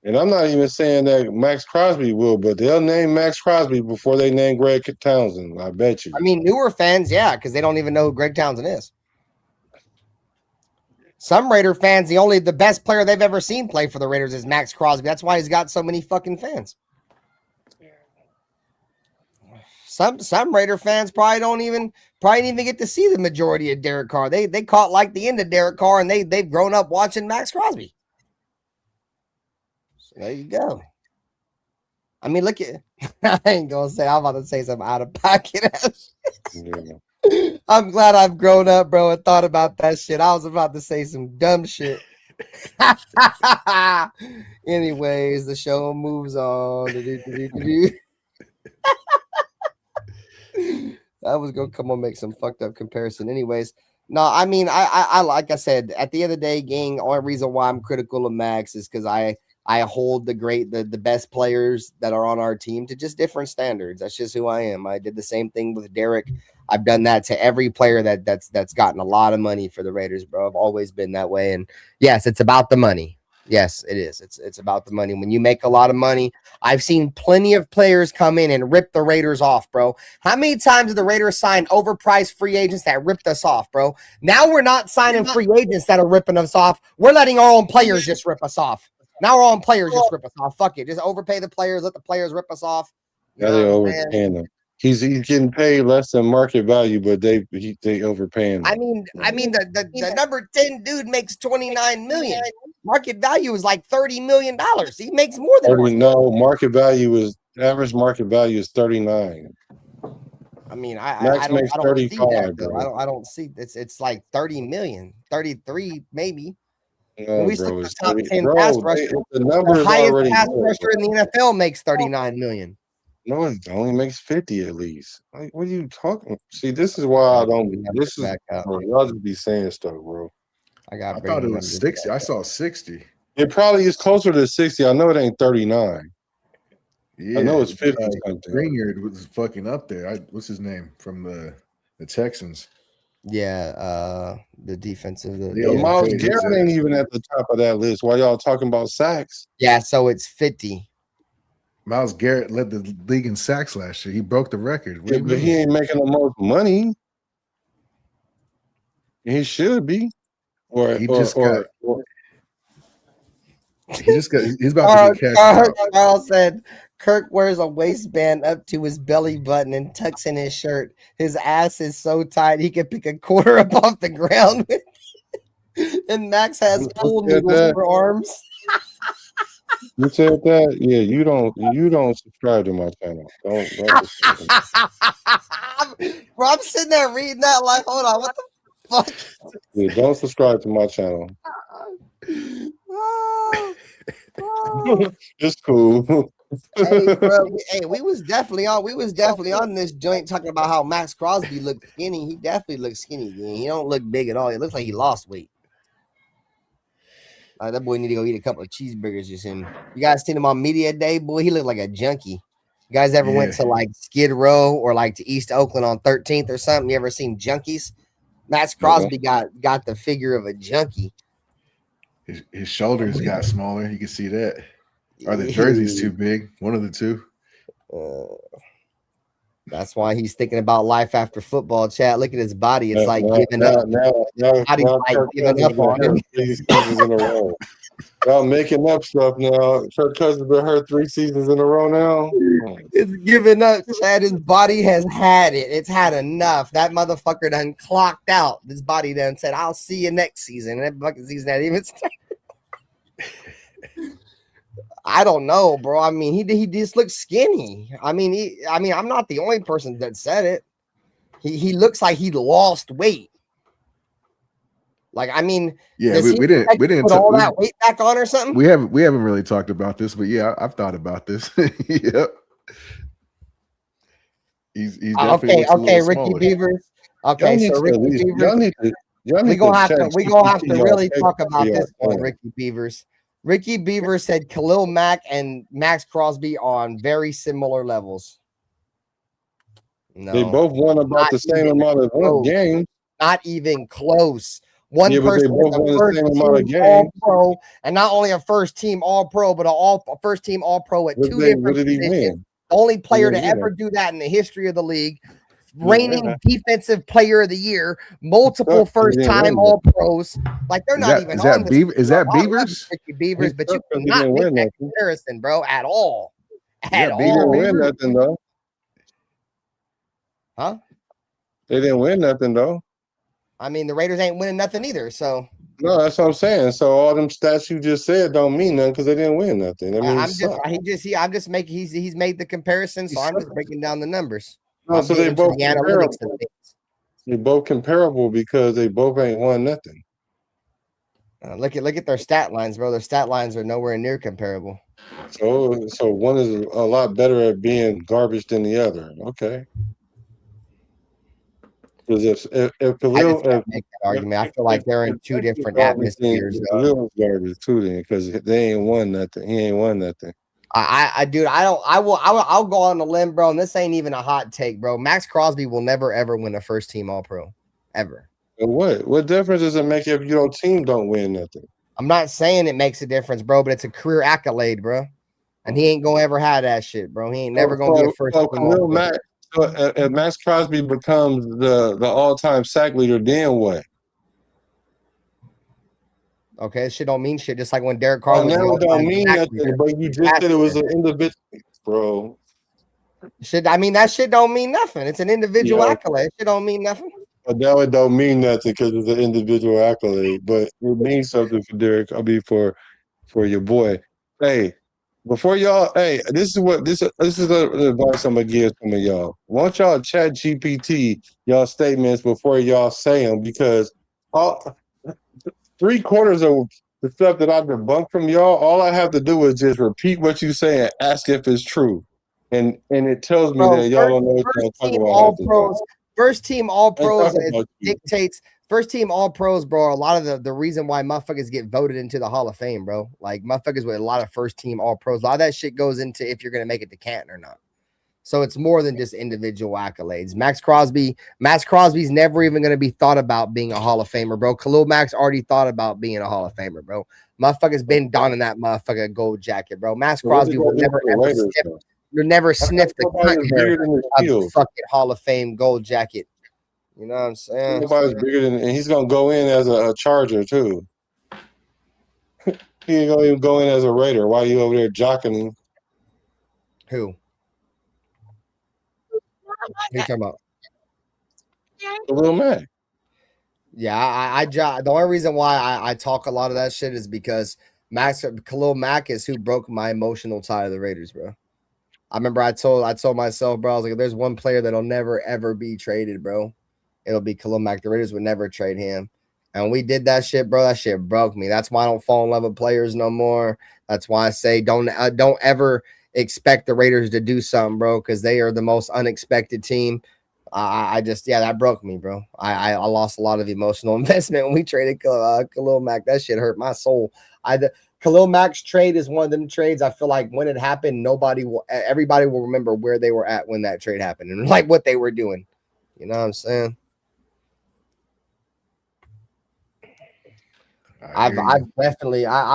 And I'm not even saying that Maxx Crosby will, but they'll name Maxx Crosby before they name Greg Townsend. I bet you. I mean, newer fans, yeah, because they don't even know who Greg Townsend is. Some Raider fans, the best player they've ever seen play for the Raiders is Maxx Crosby. That's why he's got so many fucking fans. Some Raider fans probably didn't even get to see the majority of Derek Carr. They caught like the end of Derek Carr, and they've grown up watching Maxx Crosby. So there you go. I mean, look at I ain't gonna say I'm about to say something out of pocket. Yeah. I'm glad I've grown up, bro, and thought about that shit. I was about to say some dumb shit. Anyways, the show moves on. I was gonna come on make some fucked up comparison. Anyways, no, I mean, I like I said, at the end of the day, gang, only reason why I'm critical of Maxx is because I hold the best players that are on our team to just different standards. That's just who I am. I did the same thing with Derek. I've done that to every player that's gotten a lot of money for the Raiders, bro. I've always been that way. And yes, it's about the money. Yes, it is. It's about the money. When you make a lot of money, I've seen plenty of players come in and rip the Raiders off, bro. How many times did the Raiders sign overpriced free agents that ripped us off, bro? Now we're not signing free agents that are ripping us off. We're letting our own players just rip us off. Now our own players just rip us off. Fuck it. Just overpay the players. Let the players rip us off. Now they overpaying him. He's getting paid less than market value, but they overpaying him. I mean, the number 10 dude makes $29 million. Market value is like $30 million. He makes more than average market value is 39. I mean, Maxx I makes don't 35, see that, bro. though. I don't see it's like 30 million, 33 maybe. No, when we bro, the top 10 bro, pass rusher, the highest pass rusher in the NFL makes 39 million. No, it only makes 50 at least. Like, what are you talking? See, this is why I don't. This is bro, y'all just be saying stuff, bro. I thought it was 60. I saw 60. It probably is closer to 60. I know it ain't 39. Yeah, I know it's 50 something. Greenyard was fucking up there. What's his name from the Texans? Yeah, the defensive. Myles Garrett ain't even at the top of that list. Why y'all talking about sacks? Yeah, so it's 50. Myles Garrett led the league in sacks last year. He broke the record. Yeah, but he ain't making the most money. He should be. He's about to get cashed out. Carl said Kirk wears a waistband up to his belly button and tucks in his shirt. His ass is so tight he can pick a quarter up off the ground. And Maxx has pool noodles for arms. You said that? Yeah, you don't subscribe to my channel. Don't Bro, I'm sitting there reading that like, hold on, what the fuck? Yeah, don't subscribe to my channel. It's cool. Hey, bro, we was definitely on this joint talking about how Maxx Crosby looked skinny. He definitely looks skinny. Man. He don't look big at all. It looks like he lost weight. That boy need to go eat a couple of cheeseburgers or something. You guys seen him on media day, boy? He looked like a junkie. You guys ever went to like Skid Row or like to East Oakland on 13th or something? You ever seen junkies? Maxx Crosby got the figure of a junkie. His shoulders got smaller. You can see that. Are the jerseys too big? One of the two. That's why he's thinking about life after football. Chat. Look at his body. It's like giving up. Body's like Kirk giving Cousins up been on him. hurt 3 seasons in a row. Y'all making up stuff now. Kirk Cousins been hurt 3 seasons in a row now. It's giving up, Chad. His body has had it. It's had enough. That motherfucker done clocked out. This body done said, "I'll see you next season." And that fucking season hadn't even started. I don't know, bro. I mean, he just looks skinny. I mean, I'm not the only person that said it. He looks like he lost weight. Like, I mean, Yeah, we didn't put all that weight back on or something. We haven't really talked about this, but yeah, I've thought about this. Yep. He's definitely okay, Ricky Beavers. Okay, so Ricky Beavers. We're gonna have to really talk about this one, Ricky Beavers. Ricky Beavers said Khalil Mack and Maxx Crosby on very similar levels. No, they both won about the same amount of games. Not even close. One person both won the same amount of games. All-Pro, and not only a first-team All-Pro, but a first-team All-Pro at two different positions. The only player to ever do that in the history of the league. Reigning defensive player of the year, multiple first-time All-Pros. Like they're not even on this. Is that Beavers? Ricky Beavers, but you cannot make that comparison, bro, at all. At all. They didn't win nothing though. Huh? They didn't win nothing though. I mean, the Raiders ain't winning nothing either. So no, that's what I'm saying. So all them stats you just said don't mean nothing because they didn't win nothing. I mean, he's made the comparison, so I'm just breaking down the numbers. No, so they both comparable. They both comparable because they both ain't won nothing. Look at their stat lines, bro. Their stat lines are nowhere near comparable. So one is a lot better at being garbage than the other. Okay. Because if Khalil make that argument, I feel like they're in two different atmospheres. Khalil's garbage too, then, because they ain't won nothing. He ain't won nothing. I'll go on the limb, bro. And this ain't even a hot take, bro. Maxx Crosby will never ever win a first team All-Pro, ever. And what difference does it make if your team don't win nothing? I'm not saying it makes a difference, bro, but it's a career accolade, bro. And he ain't gonna ever have that shit, bro. He ain't never gonna be a first team All-Pro. If Maxx Crosby becomes the all-time sack leader, then what? Okay, this shit don't mean shit. Just like when Derek Carr was now it don't mean nothing, but you just said it was an individual, bro. That shit don't mean nothing. It's an individual accolade. Shit don't mean nothing. But now it don't mean nothing because it's an individual accolade. But it means something for Derek. I mean for your boy. Hey, before y'all, this is the advice I'm gonna give some of y'all. Why don't y'all chat GPT y'all statements before y'all say them, because all 3/4 of the stuff that I've debunked from y'all, all I have to do is just repeat what you say and ask if it's true. And it tells me that y'all don't know what y'all talking about. First team All-Pros dictates. First team All-Pros, bro, are a lot of the reason why motherfuckers get voted into the Hall of Fame, bro. Like motherfuckers with a lot of first team All-Pros. A lot of that shit goes into if you're gonna make it to Canton or not. So it's more than just individual accolades. Maxx Crosby's never even going to be thought about being a Hall of Famer, bro. Khalil Mack's already thought about being a Hall of Famer, bro. Motherfucker's been donning that motherfucker gold jacket, bro. Maxx Crosby will never ever sniff the fucking Hall of Fame gold jacket. You know what I'm saying? Nobody's bigger than, and he's gonna go in as a Charger too. He ain't gonna even go in as a Raider. Why are you over there jocking him? Who? What are you talking about? Khalil Mack. Yeah, the only reason why I talk a lot of that shit is because Khalil Mack is who broke my emotional tie to the Raiders, bro. I remember I told myself, bro, I was like, if there's one player that'll never ever be traded, bro, it'll be Khalil Mack. The Raiders would never trade him. And when we did that shit, bro, that shit broke me. That's why I don't fall in love with players no more. That's why I say don't ever expect the Raiders to do something, bro, because they are the most unexpected team. That broke me, bro. I lost a lot of emotional investment when we traded Khalil Mack. That shit hurt my soul. Khalil Mack's trade is one of them trades. I feel like when it happened, everybody will remember where they were at when that trade happened and like what they were doing. You know what I'm saying? I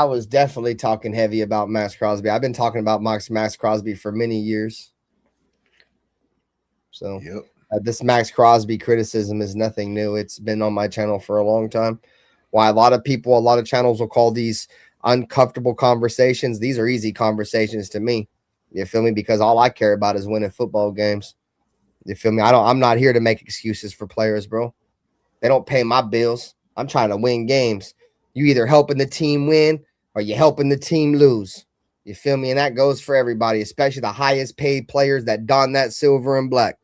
was definitely talking heavy about Maxx Crosby. I've been talking about Maxx Crosby for many years. So Yep. this Maxx Crosby criticism is nothing new. It's been on my channel for a long time. Why a lot of people, a lot of channels will call these uncomfortable conversations. These are easy conversations to me. You feel me? Because all I care about is winning football games. You feel me? I'm not here to make excuses for players, bro. They don't pay my bills. I'm trying to win games. You either helping the team win or you helping the team lose. You feel me? And that goes for everybody, especially the highest paid players that don that silver and black.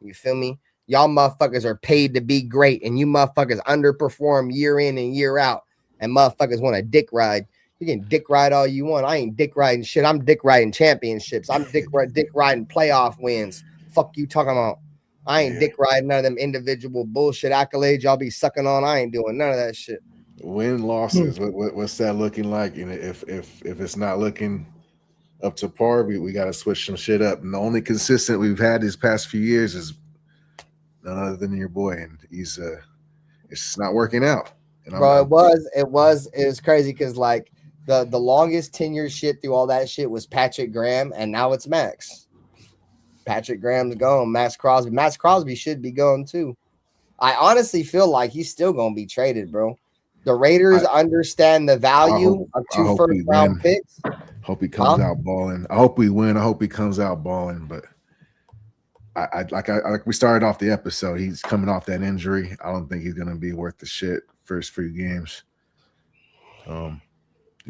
You feel me? Y'all motherfuckers are paid to be great, and you motherfuckers underperform year in and year out, and motherfuckers want a dick ride. You can dick ride all you want. I ain't dick riding shit. I'm dick riding championships. I'm dick riding playoff wins. Fuck you talking about. I ain't dick riding none of them individual bullshit accolades y'all be sucking on. I ain't doing none of that shit. Win losses. What's that looking like? And if it's not looking up to par, we got to switch some shit up. And the only consistent we've had these past few years is none other than your boy, and he's it's just not working out. And bro, it was crazy because like the longest tenure shit through all that shit was Patrick Graham, and now it's Maxx. Patrick Graham's gone. Maxx Crosby should be gone too. I honestly feel like he's still gonna be traded, bro. The Raiders understand the value of 2 first-round picks. Hope he comes out balling. I hope we win. I hope he comes out balling. But like we started off the episode, he's coming off that injury. I don't think he's gonna be worth the shit first few games. Other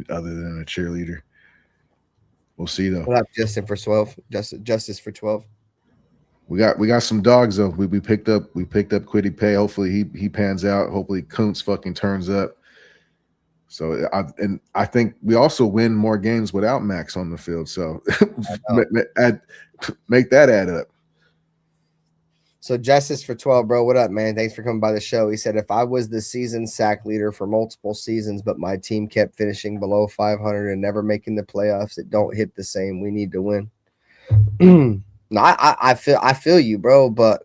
than a cheerleader. We'll see though. We'll have Justin for 12. Justice for 12. We got some dogs though. We picked up Quiddy Pay. Hopefully he pans out. Hopefully Kuntz fucking turns up. So I think we also win more games without Maxx on the field. So make that add up. So Justice for 12, bro. What up, man? Thanks for coming by the show. He said, if I was the season sack leader for multiple seasons, but my team kept finishing below 500 and never making the playoffs, it don't hit the same. We need to win. No, I feel you, bro. But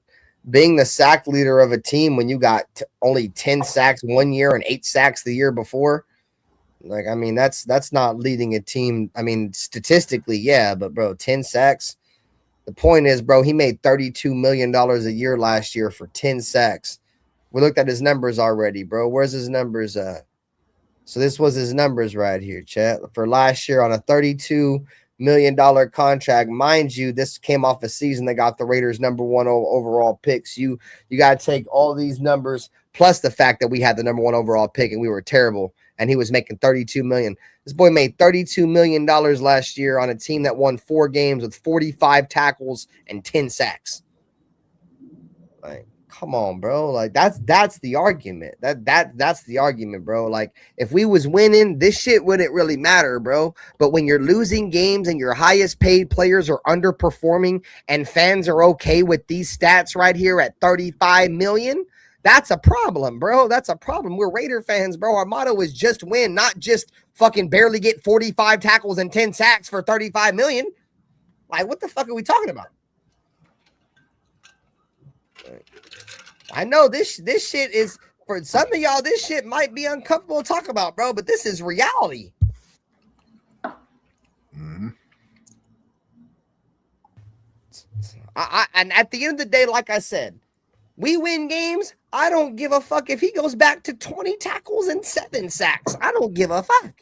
being the sack leader of a team when you got only 10 sacks 1 year and 8 sacks the year before, like, I mean, that's not leading a team. I mean, statistically, yeah, but bro, 10 sacks. The point is, bro, he made $32 million a year last year for 10 sacks. We looked at his numbers already, bro. Where's his numbers at? So this was his numbers right here, chat. For last year on a $32 million contract. Mind you, this came off a season that got the Raiders #1 overall picks. You got to take all these numbers plus the fact that we had the #1 overall pick and we were terrible. And he was making $32 million. This boy made $32 million last year on a team that won 4 games with 45 tackles and 10 sacks. Like, come on, bro. Like, that's the argument. That's the argument, bro. Like, if we was winning, this shit wouldn't really matter, bro. But when you're losing games and your highest paid players are underperforming and fans are okay with these stats right here at 35 million, that's a problem, bro. That's a problem. We're Raider fans, bro. Our motto is just win, not just fucking barely get 45 tackles and 10 sacks for 35 million. Like, what the fuck are we talking about? I know this shit is, for some of y'all, this shit might be uncomfortable to talk about, bro, but this is reality. Mm-hmm. And at the end of the day, like I said, we win games. I don't give a fuck if he goes back to 20 tackles and 7 sacks. I don't give a fuck.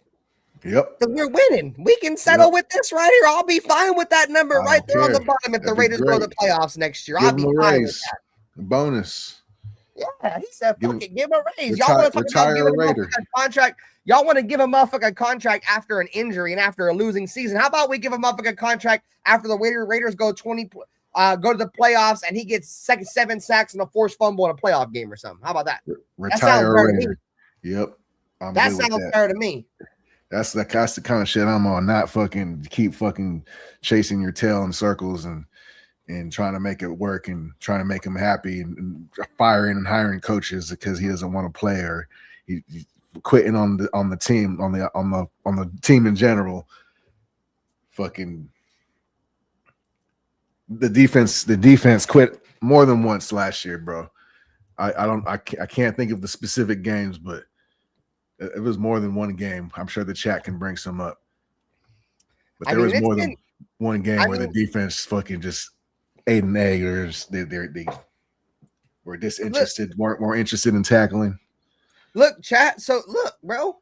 Yep. Because we're winning. We can settle with this right here. I'll be fine with that number right there on the bottom if the Raiders go to the playoffs next year. I'll be fine with that. Bonus. Yeah, he said, fuck it, give him a raise. Y'all want to talk about giving a contract? Y'all want to give a motherfucker contract after an injury and after a losing season? How about we give a motherfucker contract after the Raiders go go to the playoffs and he gets 7 sacks and a forced fumble in a playoff game or something? How about that? Retire that sounds fair to me. Yep. That sounds fair to me. That's the kind of shit I'm on. Not fucking keep fucking chasing your tail in circles and trying to make it work and trying to make him happy and firing and hiring coaches because he doesn't want to play or he quitting on the team on the team in general. Fucking the defense quit more than once last year, bro. I can't think of the specific games, but it was more than one game. I'm sure the chat can bring some up. But there was more than one game where the defense fucking just Aiden Eggers, they were disinterested, more interested in tackling. Look, chat. So look, bro,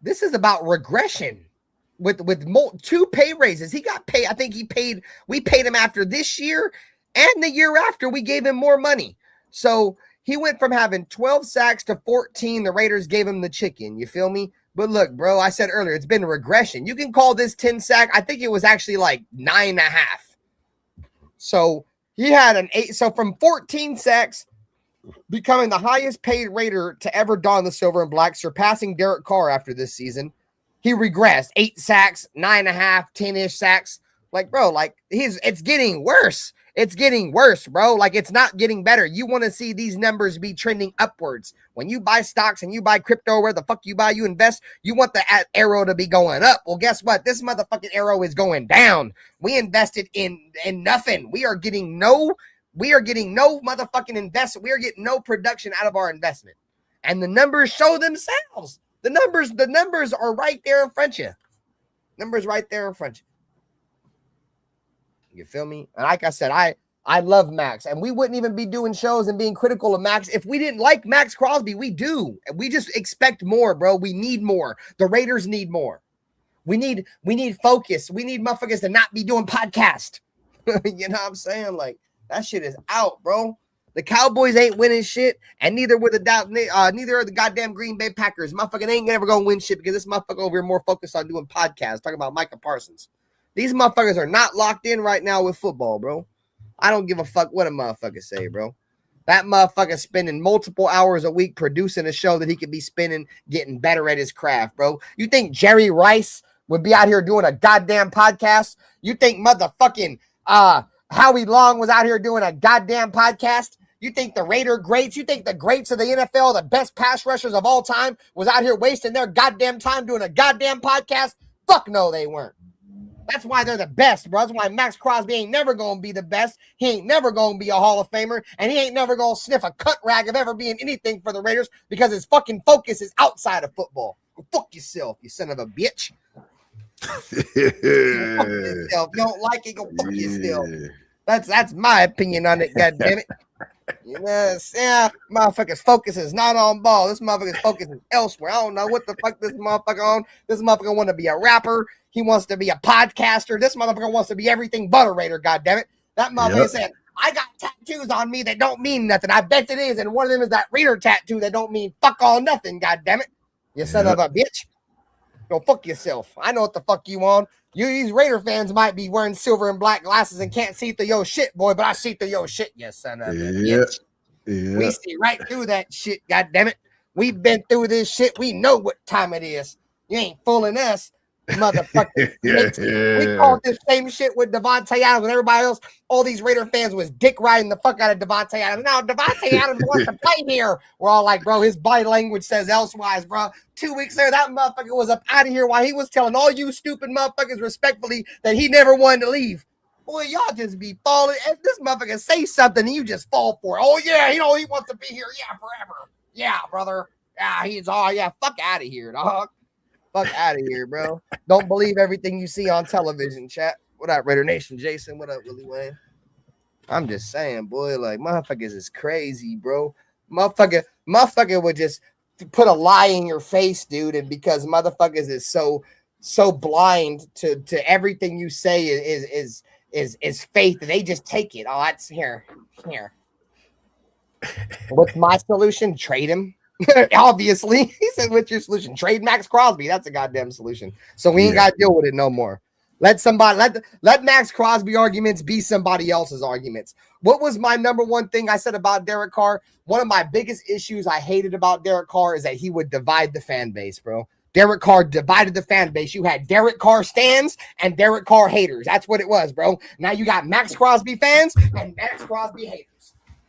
this is about regression with two pay raises. He got paid. I think we paid him after this year and the year after we gave him more money. So he went from having 12 sacks to 14. The Raiders gave him the chicken. You feel me? But look, bro, I said earlier, it's been regression. You can call this 10 sack. I think it was actually like 9.5. So he had an 8. So from 14 sacks, becoming the highest paid Raider to ever don the silver and black, surpassing Derek Carr after this season. He regressed 8 sacks, 9.5, 10-ish sacks. Like, bro, like it's getting worse. It's getting worse, bro. Like, it's not getting better. You want to see these numbers be trending upwards. When you buy stocks and you buy crypto, where the fuck you buy, you invest, you want the arrow to be going up. Well, guess what? This motherfucking arrow is going down. We invested in nothing. We are getting no motherfucking investment. We are getting no production out of our investment. And the numbers show themselves. The numbers are right there in front of you. Numbers right there in front of you. You feel me? And like I said, I love Maxx, and we wouldn't even be doing shows and being critical of Maxx if we didn't like Maxx Crosby. We do. We just expect more, bro. We need more. The Raiders need more. We need focus. We need motherfuckers to not be doing podcast. You know what I'm saying? Like, that shit is out, bro. The Cowboys ain't winning shit, and neither are the goddamn Green Bay Packers. Motherfucker ain't never gonna win shit because this motherfucker over here more focused on doing podcasts, talking about Micah Parsons. These motherfuckers are not locked in right now with football, bro. I don't give a fuck what a motherfucker say, bro. That motherfucker spending multiple hours a week producing a show that he could be spending getting better at his craft, bro. You think Jerry Rice would be out here doing a goddamn podcast? You think motherfucking Howie Long was out here doing a goddamn podcast? You think the Raider greats, you think the greats of the NFL, the best pass rushers of all time, was out here wasting their goddamn time doing a goddamn podcast? Fuck no, they weren't. That's why they're the best, bro. That's why Maxx Crosby ain't never going to be the best. He ain't never going to be a Hall of Famer, and he ain't never going to sniff a cut rag of ever being anything for the Raiders because his fucking focus is outside of football. Go fuck yourself, you son of a bitch. Fuck yourself. You don't like it, go fuck yourself. That's my opinion on it, goddammit. You know, yeah, motherfucker's focus is not on ball. This motherfucker's focus is elsewhere. I don't know what the fuck this motherfucker on. This motherfucker want to be a rapper. He wants to be a podcaster. This motherfucker wants to be everything but a Raider, goddammit. That motherfucker said, I got tattoos on me that don't mean nothing. I bet it is. And one of them is that Raider tattoo that don't mean fuck all nothing, goddammit. You son of a bitch. Go fuck yourself. I know what the fuck you on. These Raider fans might be wearing silver and black glasses and can't see through your shit, boy, but I see through your shit, you son of a bitch. Yeah. We see right through that shit, goddammit. We've been through this shit. We know what time it is. You ain't fooling us, motherfucker. We called this same shit with Devontae Adams and everybody else. All these Raider fans was dick riding the fuck out of Devontae Adams. Now Devontae Adams wants to play here. We're all like, bro, his body language says elsewise, bro. 2 weeks there, that motherfucker was up out of here while he was telling all you stupid motherfuckers respectfully that he never wanted to leave. Boy, y'all just be falling. If this motherfucker say something, and you just fall for it. Oh, yeah, he wants to be here. Yeah, forever. Yeah, brother. Yeah, fuck out of here, dog. Fuck out of here, bro. Don't believe everything you see on television, chat. What up, Raider Nation? Jason, what up, Willie Wayne? I'm just saying, boy, like, motherfuckers is crazy, bro. Motherfucker would just put a lie in your face, dude, and because motherfuckers is so blind to everything you say is faith, and they just take it. Oh, that's here. What's my solution? Trade him. Obviously, he said, "What's your solution? Trade Maxx Crosby." That's a goddamn solution. So we ain't got to deal with it no more. Let Maxx Crosby arguments be somebody else's arguments. What was my number one thing I said about Derek Carr? One of my biggest issues I hated about Derek Carr is that he would divide the fan base, bro. Derek Carr divided the fan base. You had Derek Carr stans and Derek Carr haters. That's what it was, bro. Now you got Maxx Crosby fans and Maxx Crosby haters.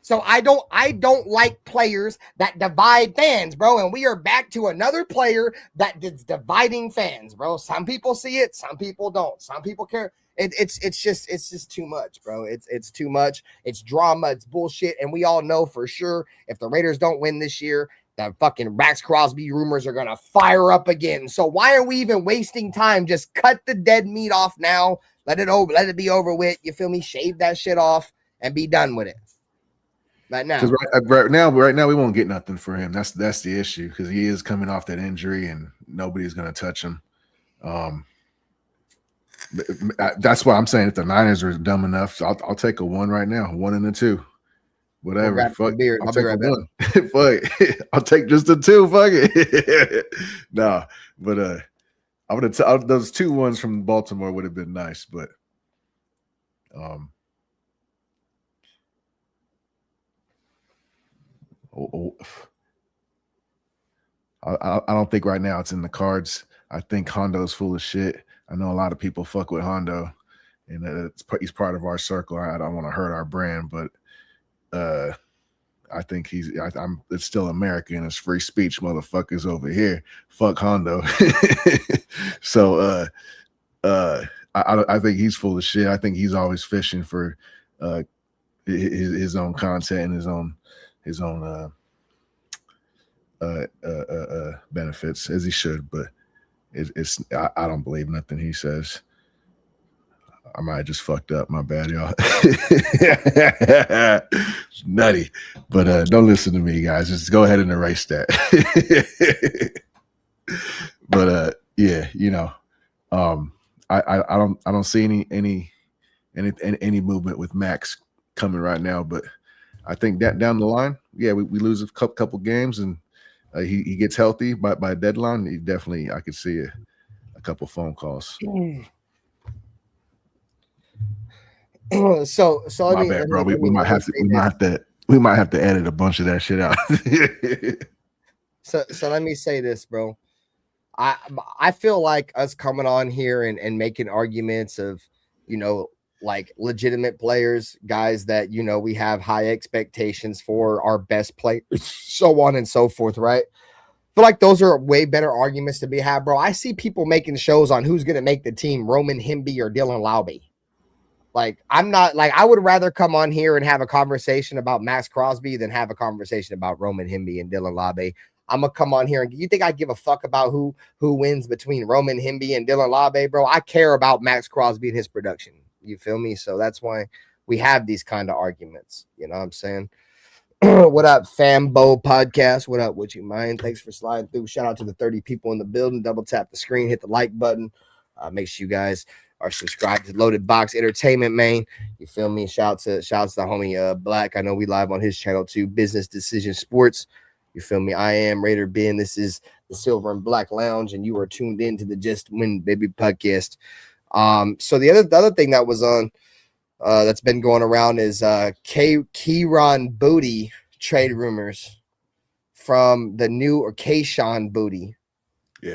So I don't like players that divide fans, bro. And we are back to another player that is dividing fans, bro. Some people see it, some people don't. Some people care. It's just too much, bro. It's too much. It's drama. It's bullshit. And we all know for sure if the Raiders don't win this year, The fucking Maxx Crosby rumors are gonna fire up again. So why are we even wasting time? Just cut the dead meat off now. Let it be over with. You feel me? Shave that shit off and be done with it. Right now, because right now we won't get nothing for him. That's the issue, because he is coming off that injury and nobody's gonna touch him. That's why I'm saying if the Niners are dumb enough, so I'll take a 1 right now, 1 and a 2. Whatever. Fuck. I'll take a 1. Fuck. I'll take just a 2. Fuck it. No, but I would have those 2 ones from Baltimore would have been nice, but I don't think right now it's in the cards. I think Hondo's full of shit. I know a lot of people fuck with Hondo, and he's part of our circle. I don't want to hurt our brand, but I think it's still America and it's free speech, motherfuckers over here. Fuck Hondo. So I think he's full of shit. I think he's always fishing for his own content and his own benefits, as he should, but I don't believe nothing he says. I might have just fucked up. My bad, y'all. It's nutty. But don't listen to me, guys. Just go ahead and erase that. But yeah, I don't see any movement with Maxx coming right now. But I think that down the line, yeah, we lose a couple games and he gets healthy by deadline. He definitely, I could see a couple phone calls. So my bad, bro. We might have to edit a bunch of that shit out. So let me say this, bro. I feel like us coming on here and making arguments of, like legitimate players, guys that, we have high expectations for, our best players, so on and so forth, right? I feel like those are way better arguments to be had, bro. I see people making shows on who's going to make the team, Roman Himby or Dylan Laube. Like, I'm not like, I would rather come on here and have a conversation about Maxx Crosby than have a conversation about Roman Himby and Dylan Laube. I'm gonna come on here and you think I give a fuck about who wins between Roman Himby and Dylan Laube, bro? I care about Maxx Crosby and his production. You feel me? So that's why we have these kind of arguments. You know what I'm saying? What up, Fambo Podcast? What up? Would you mind? Thanks for sliding through. Shout out to the 30 people in the building. Double tap the screen, hit the like button. Make sure you guys are subscribed to Loaded Box Entertainment, man. You feel me? Shout out to the homie Black. I know we live on his channel too. Business Decision Sports. You feel me? I am RaiderBen. This is the Silver and Black Lounge, and you are tuned in to the Just Win Baby podcast. So the other thing that was on that's been going around is Kayron Boutte trade rumors from the Kayshawn Boutte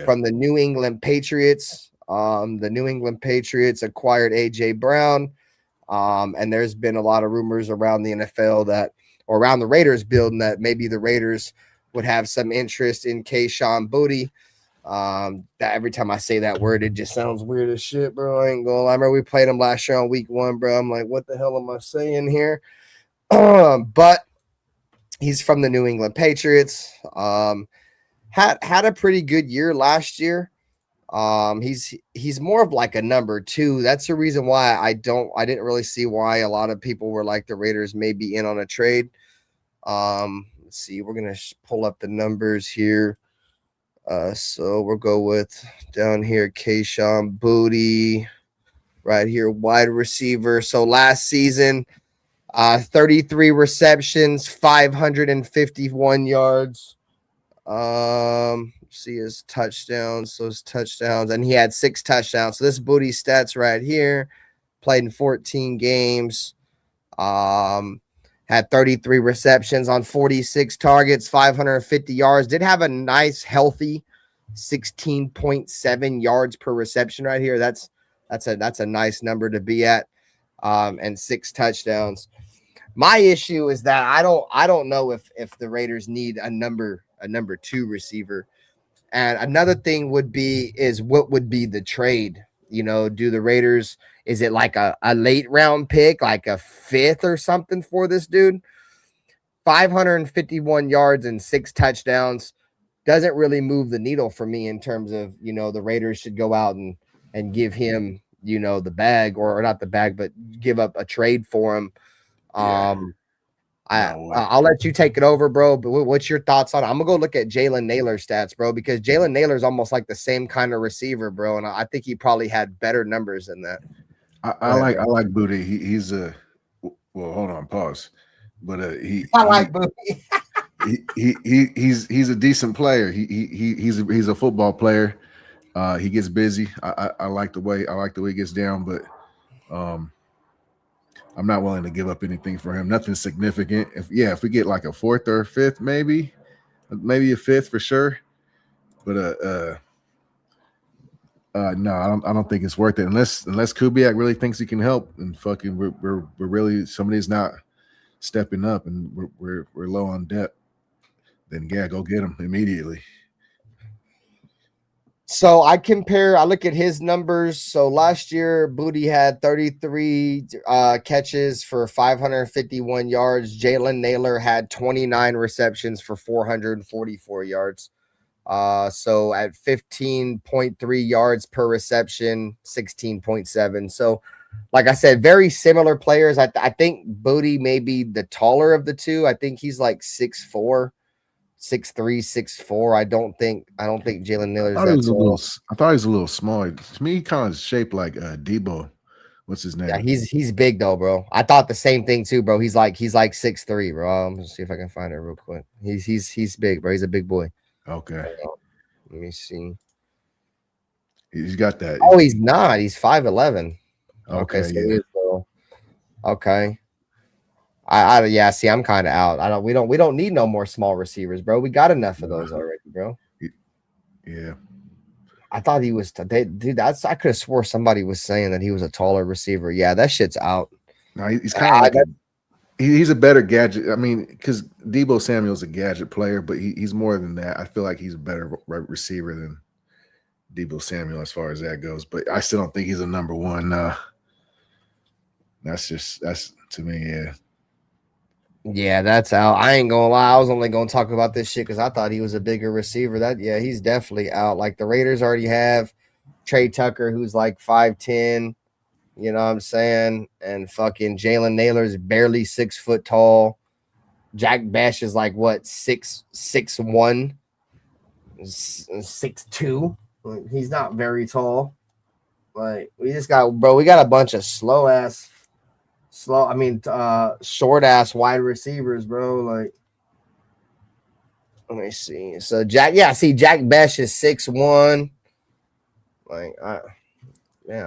from the New England Patriots. The New England Patriots acquired AJ Brown, and there's been a lot of rumors around the NFL or around the Raiders building that maybe the Raiders would have some interest in Kayshon Boutte. That every time I say that word, it just sounds weird as shit, bro. I ain't gonna lie. I remember we played him last year on week 1, bro. I'm like, what the hell am I saying here? But he's from the New England Patriots. Had a pretty good year last year. He's more of like a number 2. That's the reason why I didn't really see why a lot of people were like the Raiders may be in on a trade. Let's see, we're gonna pull up the numbers here. So we'll go with down here Kayshon Boutte right here, wide receiver. So last season, 33 receptions, 551 yards. See his touchdowns, and he had 6 touchdowns. So this Boutte stats right here, played in 14 games, had 33 receptions on 46 targets, 550 yards. Did have a nice, healthy 16.7 yards per reception right here. That's a nice number to be at, and 6 touchdowns. My issue is that I don't know if the Raiders need a number 2 receiver. And another thing what would be the trade? Do the Raiders, is it like a late round pick, like a 5th or something for this dude? 551 yards and 6 touchdowns doesn't really move the needle for me in terms of, the Raiders should go out and give him, the bag or not the bag, but give up a trade for him. I'll let you take it over, bro. But what's your thoughts on it? I'm gonna go look at Jalen Naylor's stats, bro, because Jalen Naylor's almost like the same kind of receiver, bro, and I think he probably had better numbers than that. I like Booty. He's a hold on, pause. But I like Booty. he's a decent player. He's a football player. He gets busy. I like the way he gets down, but I'm not willing to give up anything for him. Nothing significant. If we get like a 4th or a 5th, maybe a 5th for sure. But no, I don't think it's worth it unless Kubiak really thinks he can help. And fucking, we're really, somebody's not stepping up, and we're low on depth. Then go get him immediately. So I look at his numbers. So last year, Booty had 33 catches for 551 yards. Jalen Naylor had 29 receptions for 444 yards. So at 15.3 yards per reception, 16.7. So like I said, very similar players. I think Booty may be the taller of the two. I think he's like 6'4". 6'3", 6'4". I don't think Jalen Naylor's that tall. I thought he was a little small. To me, he kind of shaped like Debo. What's his name? Yeah, he's big though, bro. I thought the same thing too, bro. He's like 6'3", bro. Let's see if I can find it real quick. He's big, bro. He's a big boy. Okay. Let me see. He's got that. Oh, he's not. He's 5'11". Okay, so yeah. he is little. Okay. See, I'm kind of out. We don't need no more small receivers, bro. We got enough of those already, bro. Yeah. I thought he was dude. I could have swore somebody was saying that he was a taller receiver. Yeah, that shit's out. No, he's kind of like he's a better gadget. I mean, because Debo Samuel's a gadget player, but he's more than that. I feel like he's a better receiver than Debo Samuel as far as that goes. But I still don't think he's a number one. That's to me, yeah. Yeah, that's out. I ain't gonna lie. I was only gonna talk about this shit because I thought he was a bigger receiver. He's definitely out. Like the Raiders already have Trey Tucker, who's like 5'10". You know what I'm saying? And fucking Jalen Naylor's barely 6 foot tall. Jack Bash is like what 6'1", 6'2". He's not very tall. Like we got a bunch of short ass wide receivers, bro. Like, let me see. So Jack Bash is 6'1". Like, bro.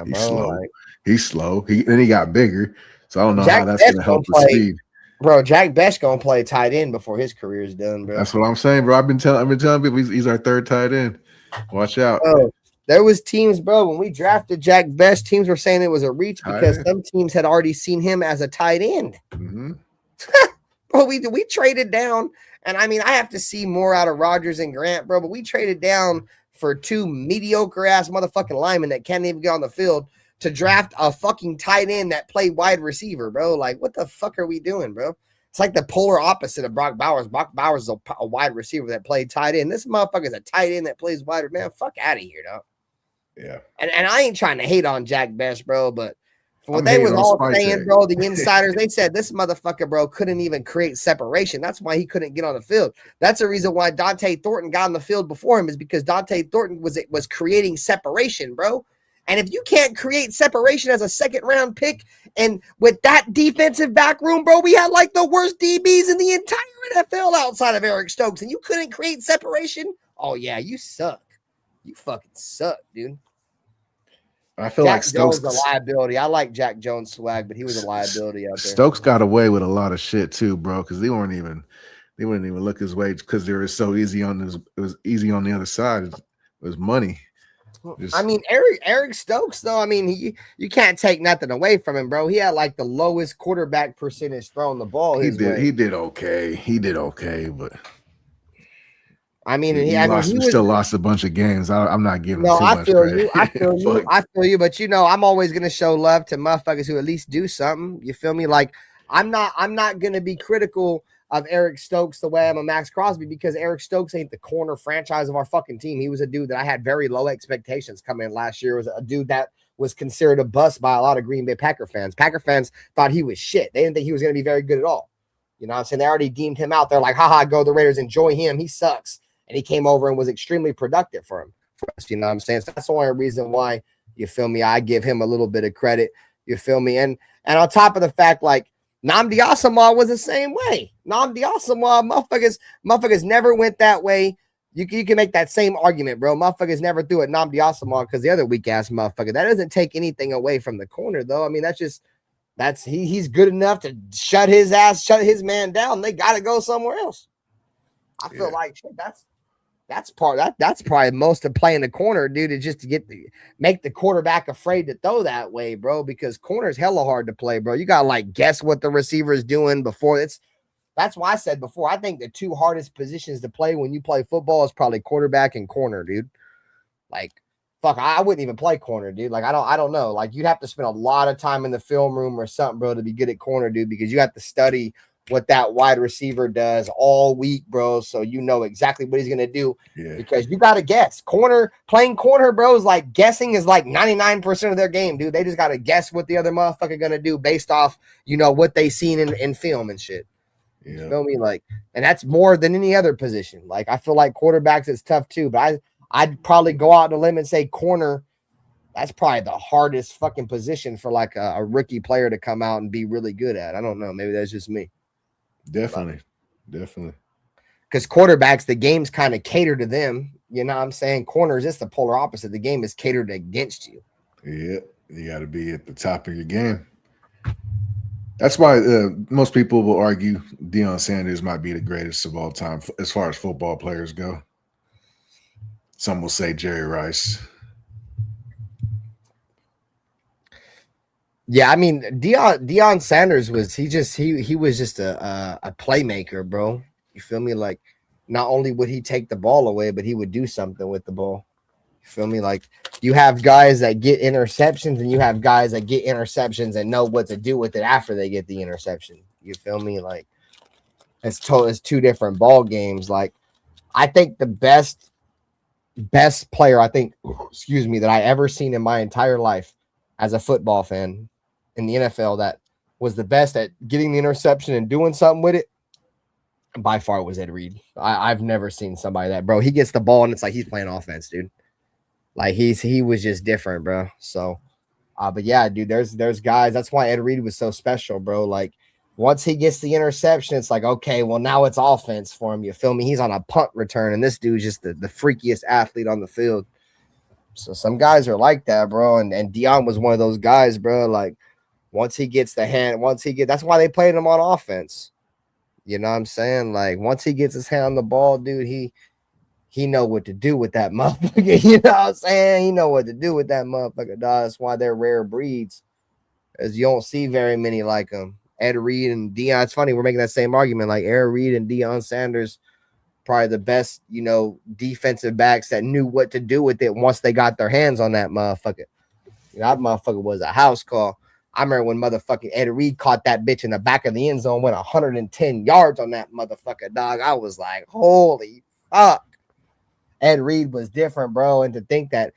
He's slow. Like, he's slow. He got bigger. So I don't know Jack how that's Bash gonna help gonna the play, speed. Bro, Jack Bash gonna play tight end before his career is done, bro. That's what I'm saying, bro. I've been telling people he's our 3rd tight end. Watch out. Bro, there was teams, bro, when we drafted Jack Bash, teams were saying it was a reach because some teams had already seen him as a tight end. Mm-hmm. Bro, we traded down, and I mean, I have to see more out of Rodgers and Grant, bro, but we traded down for 2 mediocre-ass motherfucking linemen that can't even get on the field to draft a fucking tight end that played wide receiver, bro. Like, what the fuck are we doing, bro? It's like the polar opposite of Brock Bowers. Brock Bowers is a wide receiver that played tight end. This motherfucker is a tight end that plays wide. Man, fuck out of here, dog. Yeah. And I ain't trying to hate on Jack Bash, bro, but for what they was all saying, bro, the insiders, they said this motherfucker, bro, couldn't even create separation. That's why he couldn't get on the field. That's the reason why Dante Thornton got on the field before him, is because Dante Thornton was creating separation, bro. And if you can't create separation as a 2nd round pick, and with that defensive back room, bro, we had like the worst DBs in the entire NFL outside of Eric Stokes, and you couldn't create separation. Oh yeah, you suck. You fucking suck, dude. I feel Jack like Stokes is a liability. I like Jack Jones swag, but he was a liability out there. Stokes got away with a lot of shit too, bro, because they wouldn't even look his way because they were so easy on this. It was easy on the other side. It was money. I mean, Eric Stokes, though, I mean, you can't take nothing away from him, bro. He had like the lowest quarterback percentage throwing the ball. He did okay, but I mean, he still lost a bunch of games. I'm not giving him too much credit. I feel you, but I'm always gonna show love to motherfuckers who at least do something. You feel me? Like I'm not gonna be critical Eric Stokes the way I'm a Maxx Crosby, because Eric Stokes ain't the corner franchise of our fucking team. He was a dude that I had very low expectations coming in last year. It was a dude that was considered a bust by a lot of Green Bay Packer fans. Packer fans thought he was shit. They didn't think he was going to be very good at all. You know what I'm saying? They already deemed him out. They're like, haha, go the Raiders, enjoy him. He sucks. And he came over and was extremely productive for us. You know what I'm saying? So that's the only reason why, you feel me, I give him a little bit of credit. You feel me? And on top of the fact, like, Nnamdi Asomugha was the same way. Nnamdi Asomugha, motherfuckers never went that way. You can make that same argument, bro. Motherfuckers never threw at Nnamdi Asomugha because the other weak ass motherfucker. That doesn't take anything away from the corner, though. I mean, he's good enough to shut his man down. They got to go somewhere else. I feel like shit, that's probably most of playing the corner, dude, is just to make the quarterback afraid to throw that way, bro, because corner's hella hard to play, bro. You got to like guess what the receiver is doing before. That's why I said before, I think the two hardest positions to play when you play football is probably quarterback and corner, dude. Like, fuck, I wouldn't even play corner, dude. Like, I don't know. Like, you'd have to spend a lot of time in the film room or something, bro, to be good at corner, dude, because you have to study what that wide receiver does all week, bro, so you know exactly what he's going to do, because you got to guess. Playing corner, bro, is like guessing is like 99% of their game, dude. They just got to guess what the other motherfucker going to do based off, you know, what they seen in film and shit. You feel me? Like, and that's more than any other position. Like, I feel like quarterbacks is tough too, but I'd probably go out on a limb and say corner. That's probably the hardest fucking position for like a rookie player to come out and be really good at. I don't know. Maybe that's just me. Definitely. Because quarterbacks, the game's kind of catered to them. You know what I'm saying? Corners, it's the polar opposite. The game is catered against you. Yeah, you got to be at the top of your game. That's why most people will argue Deion Sanders might be the greatest of all time as far as football players go. Some will say Jerry Rice. Yeah, I mean, Deion Sanders was he was just a playmaker, bro. You feel me? Like, not only would he take the ball away, but he would do something with the ball. You feel me? Like, you have guys that get interceptions and you have guys that get interceptions and know what to do with it after they get the interception. You feel me? Like, it's two different ball games. Like, I think the best player that I ever seen in my entire life as a football fan in the NFL that was the best at getting the interception and doing something with it, by far was Ed Reed. I've never seen somebody that, bro. He gets the ball and it's like he's playing offense, dude. Like, he was just different, bro. So, but yeah, dude, there's guys. That's why Ed Reed was so special, bro. Like, once he gets the interception, it's like, okay, well, now it's offense for him. You feel me? He's on a punt return, and this dude's just the freakiest athlete on the field. So some guys are like that, bro. And Deion was one of those guys, bro. Like, once he gets that's why they played him on offense. You know what I'm saying? Like, once he gets his hand on the ball, dude, he know what to do with that motherfucker. You know what I'm saying? He know what to do with that motherfucker, dog. That's why they're rare breeds, as you don't see very many like him. Ed Reed and Deion. It's funny, we're making that same argument. Like, Ed Reed and Deion Sanders, probably the best, you know, defensive backs that knew what to do with it once they got their hands on that motherfucker. You know, that motherfucker was a house call. I remember when motherfucking Ed Reed caught that bitch in the back of the end zone, went 110 yards on that motherfucker, dog. I was like, holy fuck. Ed Reed was different, bro. And to think that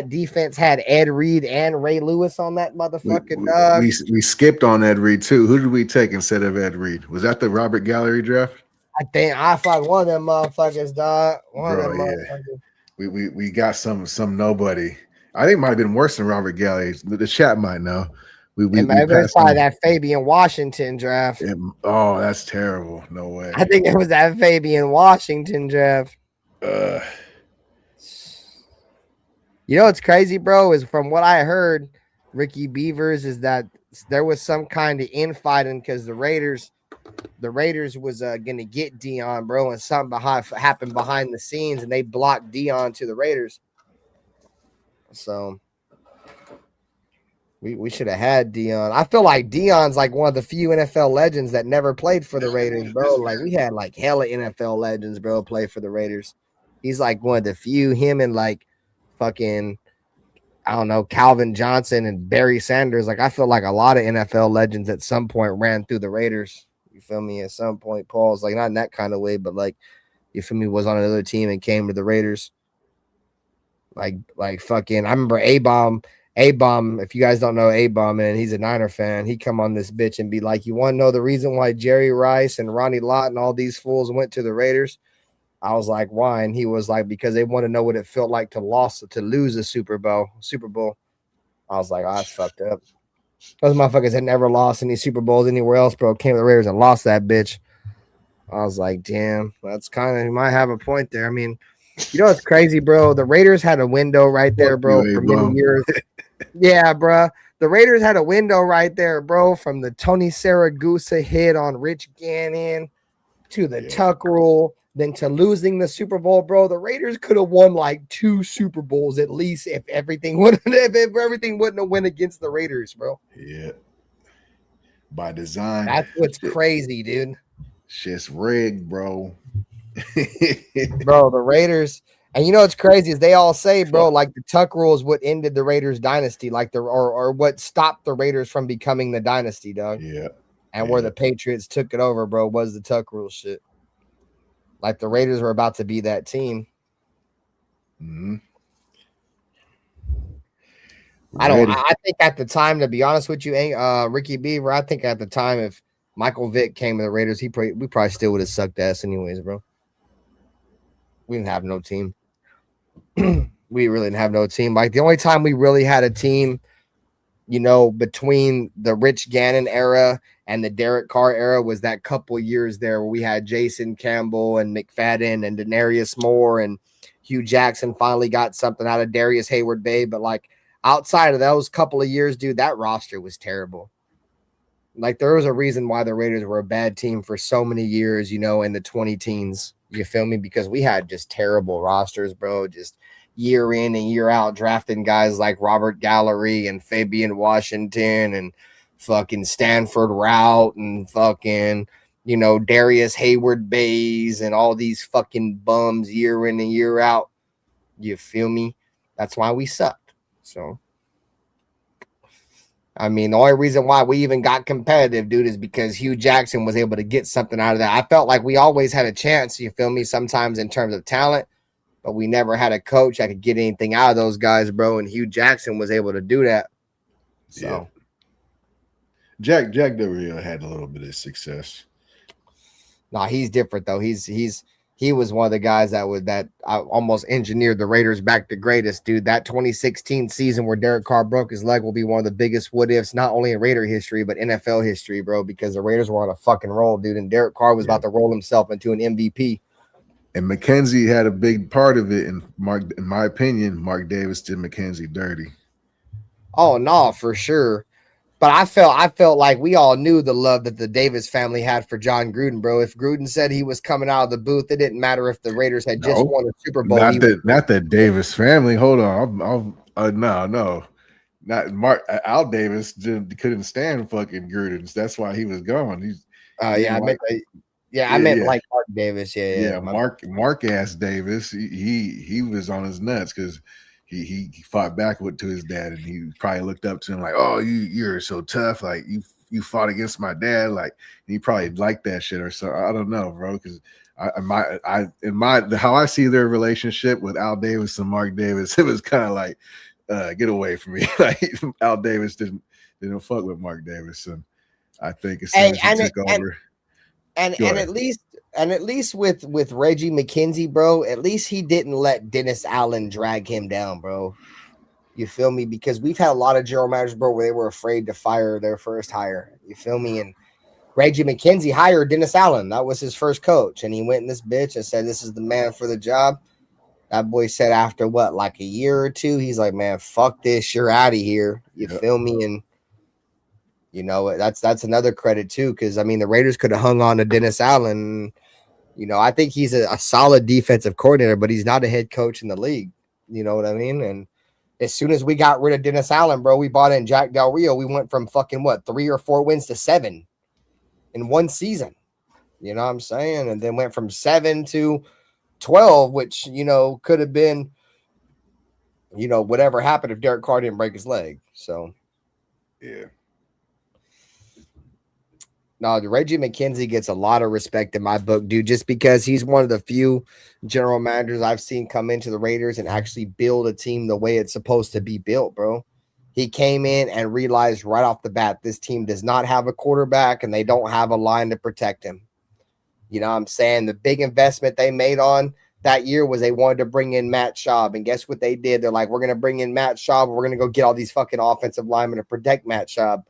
defense had Ed Reed and Ray Lewis on that motherfucker, dog. We skipped on Ed Reed too. Who did we take instead of Ed Reed? Was that the Robert Gallery draft? I think I fucked one of them motherfuckers, dog. Motherfuckers. We got some nobody. I think it might have been worse than Robert Gallery. The chat might know. We it's probably that Fabian Washington draft. Oh, that's terrible. No way. I think it was that Fabian Washington draft. You know what's crazy, bro, is from what I heard, Ricky Beavers, is that there was some kind of infighting because the Raiders was gonna get Deion, bro, and something happened behind the scenes, and they blocked Deion to the Raiders. So we should have had Deion. I feel like Deion's like one of the few NFL legends that never played for the Raiders, bro. Like, we had like hella NFL legends, bro, play for the Raiders. He's like one of the few. Him and like fucking, I don't know, Calvin Johnson and Barry Sanders. Like, I feel like a lot of NFL legends at some point ran through the Raiders. You feel me? At some point, Paul's like not in that kind of way, but like you feel me, was on another team and came to the Raiders. Like fucking, I remember A-Bomb. If you guys don't know A-Bomb, man, he's a Niner fan. He come on this bitch and be like, you want to know the reason why Jerry Rice and Ronnie Lott and all these fools went to the Raiders? I was like, why? And he was like, because they want to know what it felt like to lose a Super Bowl. I was like, oh, that's fucked up. Those motherfuckers had never lost any Super Bowls anywhere else, bro. Came to the Raiders and lost that bitch. I was like, damn, that's kind of, you might have a point there. I mean, you know what's crazy, bro? The Raiders had a window right there, bro, for many years. Yeah, bro. The Raiders had a window right there, bro, from the Tony Saragusa hit on Rich Gannon to the Tuck rule, then to losing the Super Bowl, bro. The Raiders could have won like 2 Super Bowls at least if everything wouldn't have went against the Raiders, bro. Yeah. By design. That's what's crazy, dude. Shit's rigged, bro. Bro, the Raiders, and you know what's crazy is they all say, bro, like the Tuck rule is what ended the Raiders dynasty, like or what stopped the Raiders from becoming the dynasty, dog. Yeah. And where the Patriots took it over, bro, was the Tuck rule shit. Like the Raiders were about to be that team. Mm-hmm. I think at the time, to be honest with you, Ricky Beaver, I think at the time if Michael Vick came to the Raiders, we probably still would have sucked ass anyways, bro. We didn't have no team. We really didn't have no team. Like the only time we really had a team, you know, between the Rich Gannon era and the Derek Carr era was that couple years there where we had Jason Campbell and McFadden and Denarius Moore and Hugh Jackson finally got something out of Darius Hayward Bay. But like outside of those couple of years, dude, that roster was terrible. Like there was a reason why the Raiders were a bad team for so many years, you know, in the 20 teens. You feel me? Because we had just terrible rosters, bro. Just year in and year out drafting guys like Robert Gallery and Fabian Washington and fucking Stanford Rout and fucking, you know, Darius Hayward Bays and all these fucking bums year in and year out. You feel me? That's why we sucked. So, I mean, the only reason why we even got competitive, dude, is because Hugh Jackson was able to get something out of that. I felt like we always had a chance, you feel me, sometimes in terms of talent, but we never had a coach that could get anything out of those guys, bro, and Hugh Jackson was able to do that. So, Jack Del Rio had a little bit of success. Nah, he's different, though. He was one of the guys that almost engineered the Raiders back to greatest, dude. That 2016 season where Derek Carr broke his leg will be one of the biggest what ifs, not only in Raider history, but NFL history, bro, because the Raiders were on a fucking roll, dude. And Derek Carr was about to roll himself into an MVP. And McKenzie had a big part of it. And in my opinion, Mark Davis did McKenzie dirty. Oh, no, for sure. But I felt like we all knew the love that the Davis family had for John Gruden, bro. If Gruden said he was coming out of the booth, it didn't matter if the Raiders had just won a Super Bowl. Not the Davis family. Hold on. No. Not Mark. Al Davis couldn't stand fucking Gruden's. That's why he was gone. I meant like Mark Davis. Yeah. Mark ass Davis. He was on his nuts because he fought back to his dad, and he probably looked up to him like, "Oh, you're so tough. Like you fought against my dad." Like he probably liked that shit or so. I don't know, bro. Because how I see their relationship with Al Davis and Mark Davis, it was kind of like, get away from me. Like Al Davis didn't fuck with Mark Davis, and I think as soon as he took over. And at least with Reggie McKenzie, bro, at least he didn't let Dennis Allen drag him down, bro. You feel me? Because we've had a lot of general managers, bro, where they were afraid to fire their first hire. You feel me? And Reggie McKenzie hired Dennis Allen. That was his first coach. And he went in this bitch and said, this is the man for the job. That boy said after like a year or two, he's like, man, fuck this. You're out of here. You feel me? And you know, that's another credit too, because I mean the Raiders could have hung on to Dennis Allen. You know, I think he's a solid defensive coordinator, but he's not a head coach in the league. You know what I mean? And as soon as we got rid of Dennis Allen, bro, we bought in Jack Del Rio. We went from fucking 3 or 4 wins to 7 in one season. You know what I'm saying? And then went from 7 to 12, which, you know, could have been, you know, whatever happened if Derek Carr didn't break his leg. So, yeah. No, Reggie McKenzie gets a lot of respect in my book, dude, just because he's one of the few general managers I've seen come into the Raiders and actually build a team the way it's supposed to be built, bro. He came in and realized right off the bat this team does not have a quarterback and they don't have a line to protect him. You know what I'm saying? The big investment they made on that year was they wanted to bring in Matt Schaub. And guess what they did? They're like, we're going to bring in Matt Schaub. We're going to go get all these fucking offensive linemen to protect Matt Schaub.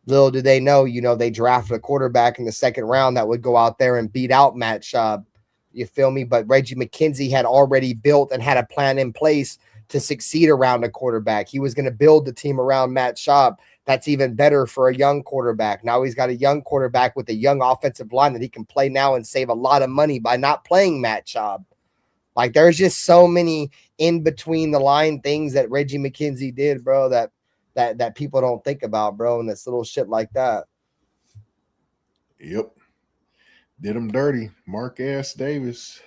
Little do they know, they drafted a quarterback in the second round that would go out there and beat out Matt Schaub. You feel me? But Reggie McKenzie had already built and had a plan in place to succeed around a quarterback. He was going to build the team around Matt Schaub. That's even better for a young quarterback. Now he's got a young quarterback with a young offensive line that he can play now and save a lot of money by not playing Matt Schaub. Like, there's just so many in between the line things that Reggie McKenzie did, bro, that people don't think about, bro, and this little shit like that. Yep. Did him dirty. Mark-ass Davis.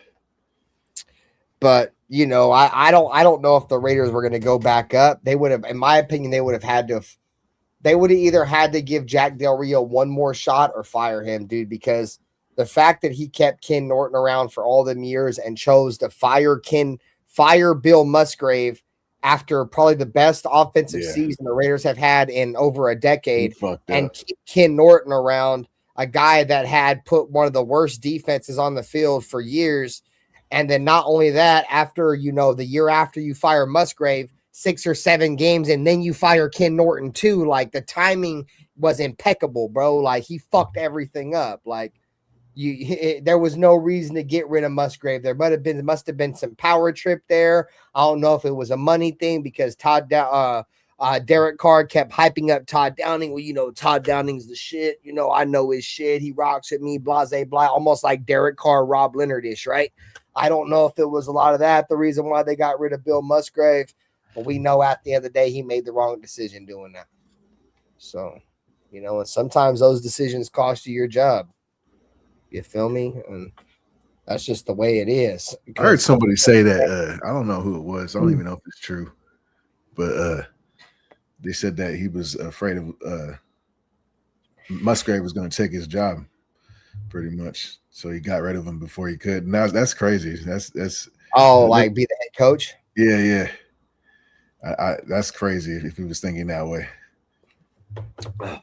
But, I don't know if the Raiders were going to go back up. They would have, in my opinion, they would have either had to give Jack Del Rio one more shot or fire him, dude, because the fact that he kept Ken Norton around for all them years and chose to fire Bill Musgrave after probably the best offensive season the Raiders have had in over a decade, and keep Ken Norton around, a guy that had put one of the worst defenses on the field for years. And then not only that, after, the year after you fire Musgrave, 6 or 7 games, and then you fire Ken Norton too. Like, the timing was impeccable, bro. Like, he fucked everything up. Like, there was no reason to get rid of Musgrave. There must have been some power trip there. I don't know if it was a money thing because Derek Carr kept hyping up Todd Downing. Well, Todd Downing's the shit. I know his shit. He rocks with me, blase, blah, almost like Derek Carr, Rob Leonard-ish, right? I don't know if it was a lot of that, the reason why they got rid of Bill Musgrave, but we know at the end of the day, he made the wrong decision doing that. So, and sometimes those decisions cost you your job. You feel me? And that's just the way it is. I heard somebody say that. I don't know who it was. I don't even know if it's true. But they said that he was afraid of Musgrave was going to take his job pretty much. So he got rid of him before he could. Now that's crazy. That's be the head coach? Yeah. That's crazy if he was thinking that way. I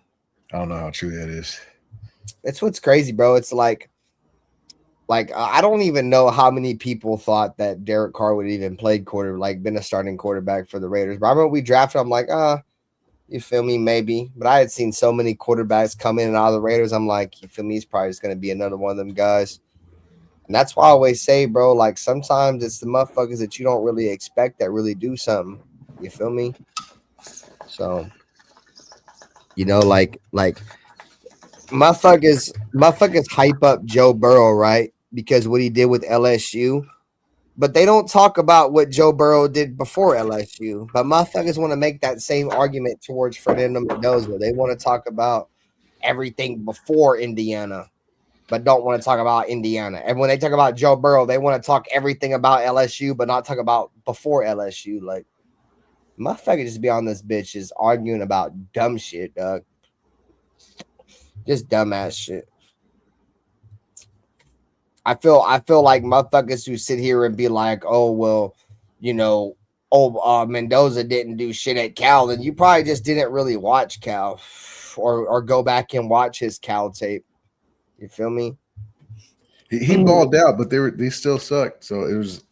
don't know how true that is. It's what's crazy, bro. It's like I don't even know how many people thought that Derek Carr would even played been a starting quarterback for the Raiders. But I remember we drafted. I'm like, you feel me? Maybe. But I had seen so many quarterbacks come in and out of the Raiders. I'm like, you feel me? He's probably just going to be another one of them guys. And that's why I always say, bro, like sometimes it's the motherfuckers that you don't really expect that really do something. You feel me? So, like motherfuckers hype up Joe Burrow, right? Because what he did with LSU. But they don't talk about what Joe Burrow did before LSU. But motherfuckers want to make that same argument towards Fernando Mendoza. They want to talk about everything before Indiana, but don't want to talk about Indiana. And when they talk about Joe Burrow, they want to talk everything about LSU, but not talk about before LSU. Like, motherfuckers just be on this bitch just arguing about dumb shit, dog. Just dumbass shit. I feel like motherfuckers who sit here and be like, oh, well, Mendoza didn't do shit at Cal, then you probably just didn't really watch Cal or go back and watch his Cal tape. You feel me? He balled out, but they still sucked. So it was.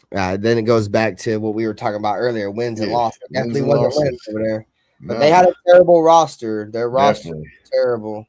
Then it goes back to what we were talking about earlier, wins and losses. Definitely wasn't wins over there. But they had a terrible roster. Their roster was terrible.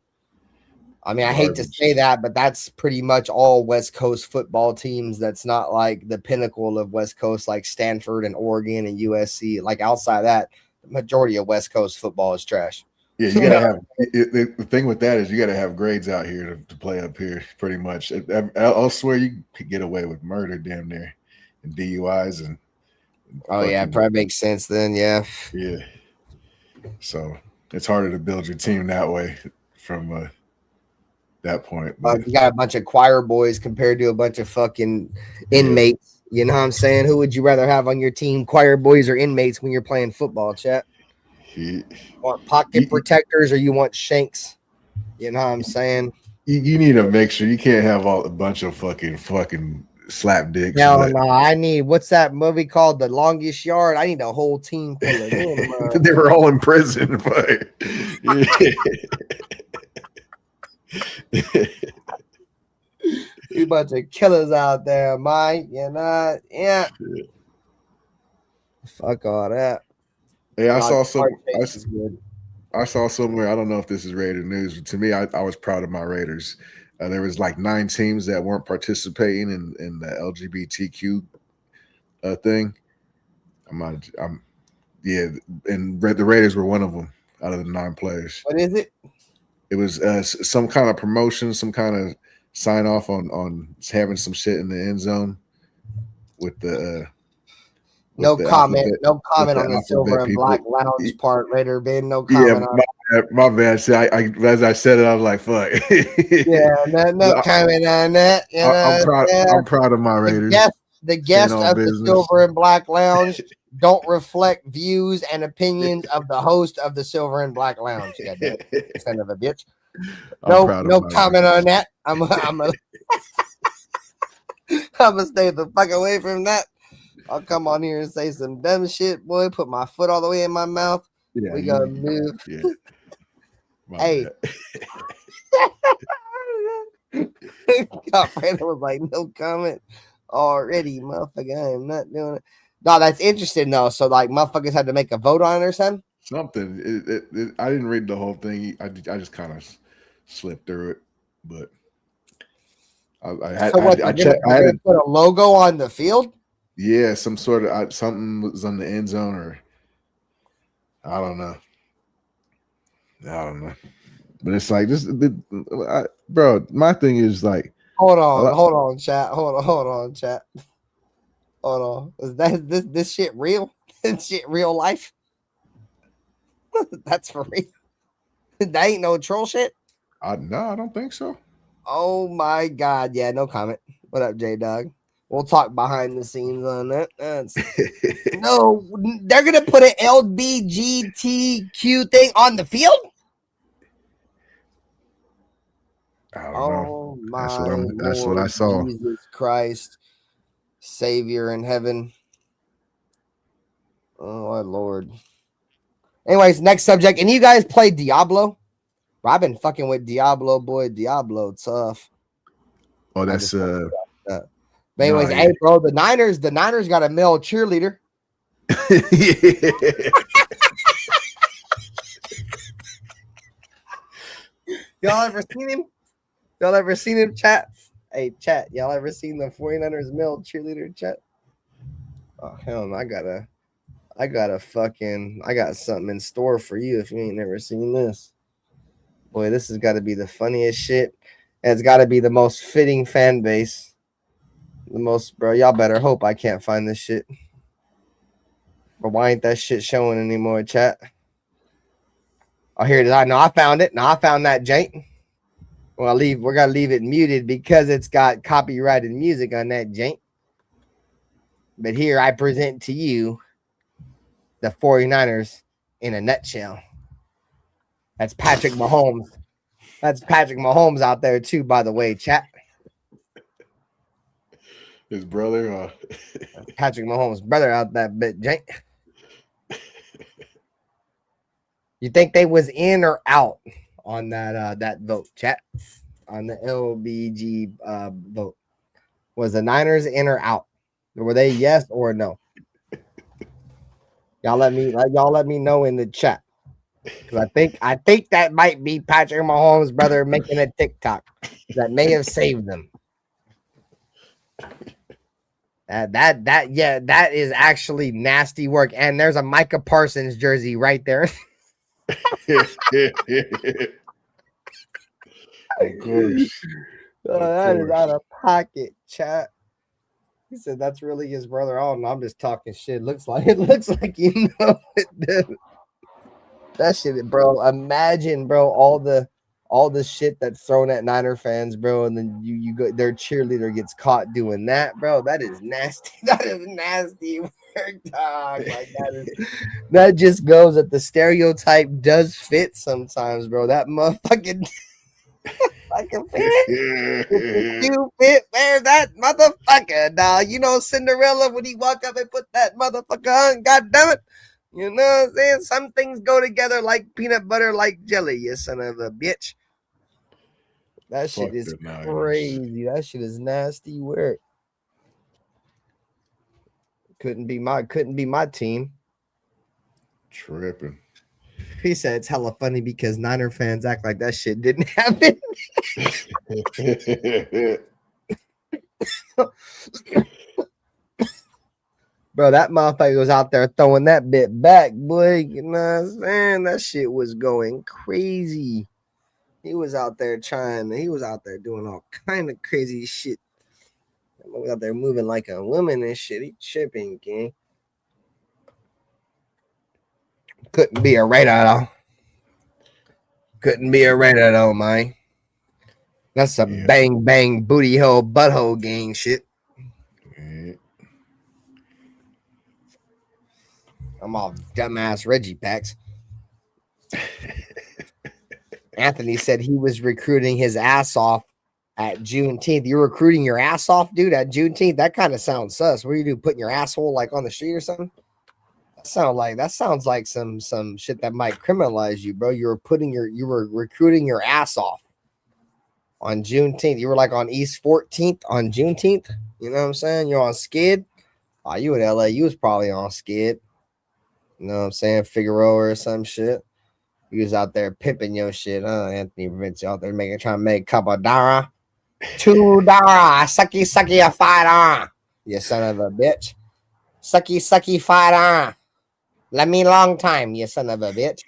I mean, I hate to say that, but that's pretty much all West Coast football teams. That's not like the pinnacle of West Coast, like Stanford and Oregon and USC. Like outside that, the majority of West Coast football is trash. Yeah, you gotta have the thing with that is you gotta have grades out here to play up here. Pretty much, I'll swear you could get away with murder, damn near, and DUIs and. Oh yeah, it probably makes sense then. Yeah. Yeah. So it's harder to build your team that way from that point. You got a bunch of choir boys compared to a bunch of fucking inmates. You know what I'm saying? Who would you rather have on your team, choir boys or inmates, when you're playing football, chat? Want pocket protectors or you want shanks? You know what I'm saying? You need to make sure you can't have a bunch of fucking slap dicks. No, I need what's that movie called? The Longest Yard. I need a whole team full of them. They were all in prison, but You bunch of killers out there, Mike. You know, yeah. Fuck all that. Hey, I saw somewhere. I don't know if this is Raider news, but to me, I was proud of my Raiders. There was like 9 teams that weren't participating in the LGBTQ thing. And the Raiders were one of them out of the 9 players. What is it? It was some kind of promotion, some kind of sign off on having some shit in the end zone with the. No comment on the silver and black lounge part, RaiderBen. No comment on it. My bad. See, as I said it, I was like, "Fuck." Yeah, no comment on that. You know, I'm proud of my Raiders. The guests of the silver and black lounge don't reflect views and opinions of the host of the silver and black lounge. Son of a bitch. No comment on that. I'm gonna stay the fuck away from that. I'll come on here and say some dumb shit, boy. Put my foot all the way in my mouth. Yeah, we gotta move. Yeah. Hey. God, was like, no comment already, motherfucker. I am not doing it. No, that's interesting though. So like, motherfuckers had to make a vote on it or something. Something. I didn't read the whole thing. I just kind of slipped through it, but I had to put a logo on the field. Yeah, some sort of something was on the end zone, or I don't know. But it's like this, bro. My thing is like, hold on, chat. Is this shit real? This shit real life? That's for real. That ain't no troll shit. No, I don't think so. Oh my god, yeah, no comment. What up, J Dog? We'll talk behind the scenes on that. No, they're gonna put an LBGTQ thing on the field. I don't know. That's what I saw. Jesus Christ, Savior in heaven. Oh my Lord. Anyways, next subject. And you guys play Diablo? Bro, I've been fucking with Diablo, boy. Diablo, tough. Oh, that's But anyways, hey, bro, the Niners got a male cheerleader. Y'all ever seen him? Chat? Hey, chat. Y'all ever seen the 49ers male cheerleader, chat? Oh, hell no. I got something in store for you if you ain't never seen this. Boy, this has got to be the funniest shit. And it's got to be the most fitting fan base. Bro, y'all better hope I can't find this shit. But why ain't that shit showing anymore, chat? Oh, here it is. I found it. I found that jank. Well, we're gonna leave it muted because it's got copyrighted music on that jank. But here I present to you the 49ers in a nutshell. That's Patrick Mahomes. That's Patrick Mahomes out there too, by the way, chat. His brother, Patrick Mahomes' brother out that bit, jank. You think they was in or out on that vote, chat? On the LBG vote. Was the Niners in or out? Were they yes or no? Y'all let me know in the chat. Because I think that might be Patrick Mahomes' brother making a TikTok that may have saved them. That is actually nasty work. And there's a Micah Parsons jersey right there. Of course. That is out of pocket, chat. He said that's really his brother. Oh no, I'm just talking shit. It looks like you know it, dude. That shit, bro. Imagine, bro, all the shit that's thrown at Niner fans, bro, and then you go, their cheerleader gets caught doing that, bro. That is nasty. That is nasty work. dog. Like that just goes that the stereotype does fit sometimes, bro. That motherfucking fucking fit. You fit, where's that motherfucker, dog? You know Cinderella when he walk up and put that motherfucker on, god damn it. You know what I'm saying? Some things go together like peanut butter, like jelly, you son of a bitch. That shit is crazy. That shit is nasty work. Couldn't be my team. Tripping. He said it's hella funny because Niner fans act like that shit didn't happen. Bro, that motherfucker was out there throwing that bit back, boy. You know what I'm saying? That shit was going crazy. He was out there doing all kind of crazy shit. He was out there moving like a woman and shit. He tripping, gang. Couldn't be a Raider though. Couldn't be a Raider though, man. That's some bang bang booty hole butthole gang shit. Yeah. I'm all dumbass Reggie Packs. Anthony said he was recruiting his ass off at Juneteenth. You're recruiting your ass off, dude, at Juneteenth? That kind of sounds sus. What do you do? Putting your asshole like on the street or something? That sounds like some shit that might criminalize you, bro. You were recruiting your ass off on Juneteenth. You were like on East 14th on Juneteenth. You know what I'm saying? You're on skid. Oh, you in LA, you was probably on skid. You know what I'm saying? Figaro or some shit. You was out there pimping your shit, Anthony Provincial out there trying to make a couple of $2, sucky a $5, you son of a bitch. Sucky $5. Let me long time, you son of a bitch.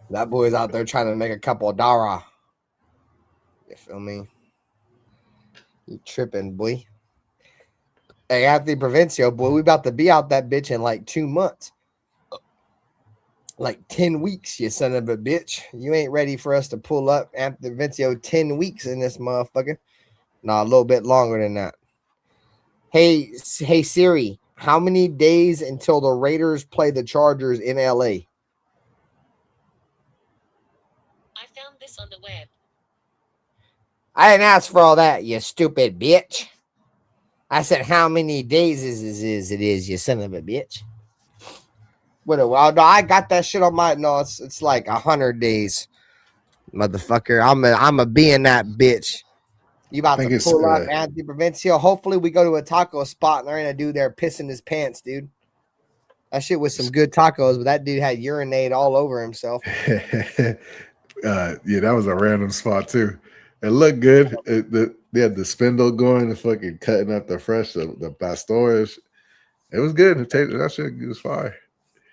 That boy's out there trying to make a couple of $. You feel me? You tripping, boy. Hey, Anthony Provincial, boy, we about to be out that bitch in like 2 months. Like 10 weeks, you son of a bitch. You ain't ready for us to pull up Anthony Provincial 10 weeks in this motherfucker. Nah, a little bit longer than that. Hey Siri, how many days until the Raiders play the Chargers in LA? I found this on the web. I didn't ask for all that, you stupid bitch. I said how many days it is, you son of a bitch. Well, no, I got that shit on my. No, it's like 100 days, motherfucker. I'm a be in that bitch. You about to pull up Anthony Provincial? Hopefully, we go to a taco spot and there ain't a dude there pissing his pants, dude. That shit was some good tacos, but that dude had urinate all over himself. Yeah, that was a random spot too. It looked good. They had the spindle going and fucking cutting up the pastores. It was good. That shit was fire.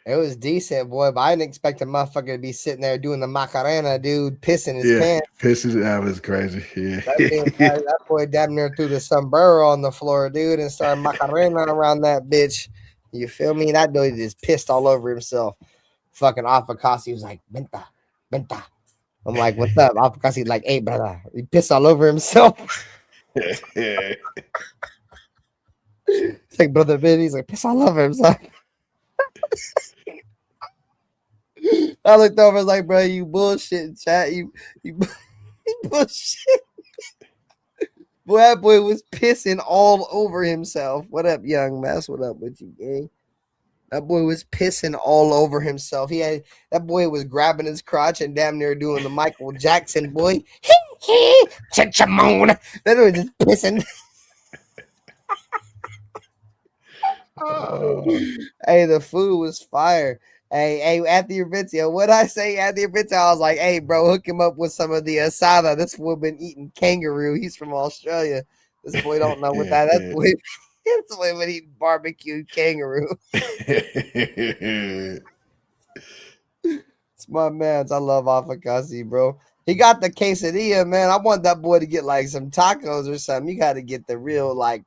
It was decent, boy, but I didn't expect a motherfucker to be sitting there doing the Macarena, dude, pissing his pants. That was crazy. Yeah. That boy damn near threw the sombrero on the floor, dude, and started Macarena around that bitch. You feel me? That dude just pissed all over himself. Fucking Afakasi was like, Benta. I'm like, what's up? Afakasi like, hey, brother. He pissed all over himself. It's like, brother Ben, he's like, piss all over himself. I looked over, I was like, bro, you bullshit, chat. You bullshit. Boy, that boy was pissing all over himself. What up, young mess? What up with you, gang? That boy was pissing all over himself. That boy was grabbing his crotch and damn near doing the Michael Jackson, boy. Chichamone. That boy was just pissing. Hey, the food was fire. Hey, Anthony Provincial, what'd I say? Anthony Provincial, I was like, hey, bro, hook him up with some of the asada. This boy been eating kangaroo. He's from Australia. This boy don't know what that is. This boy been eating barbecue kangaroo. It's my man's. I love Afakasi, bro. He got the quesadilla, man. I want that boy to get like some tacos or something. You got to get the real, like,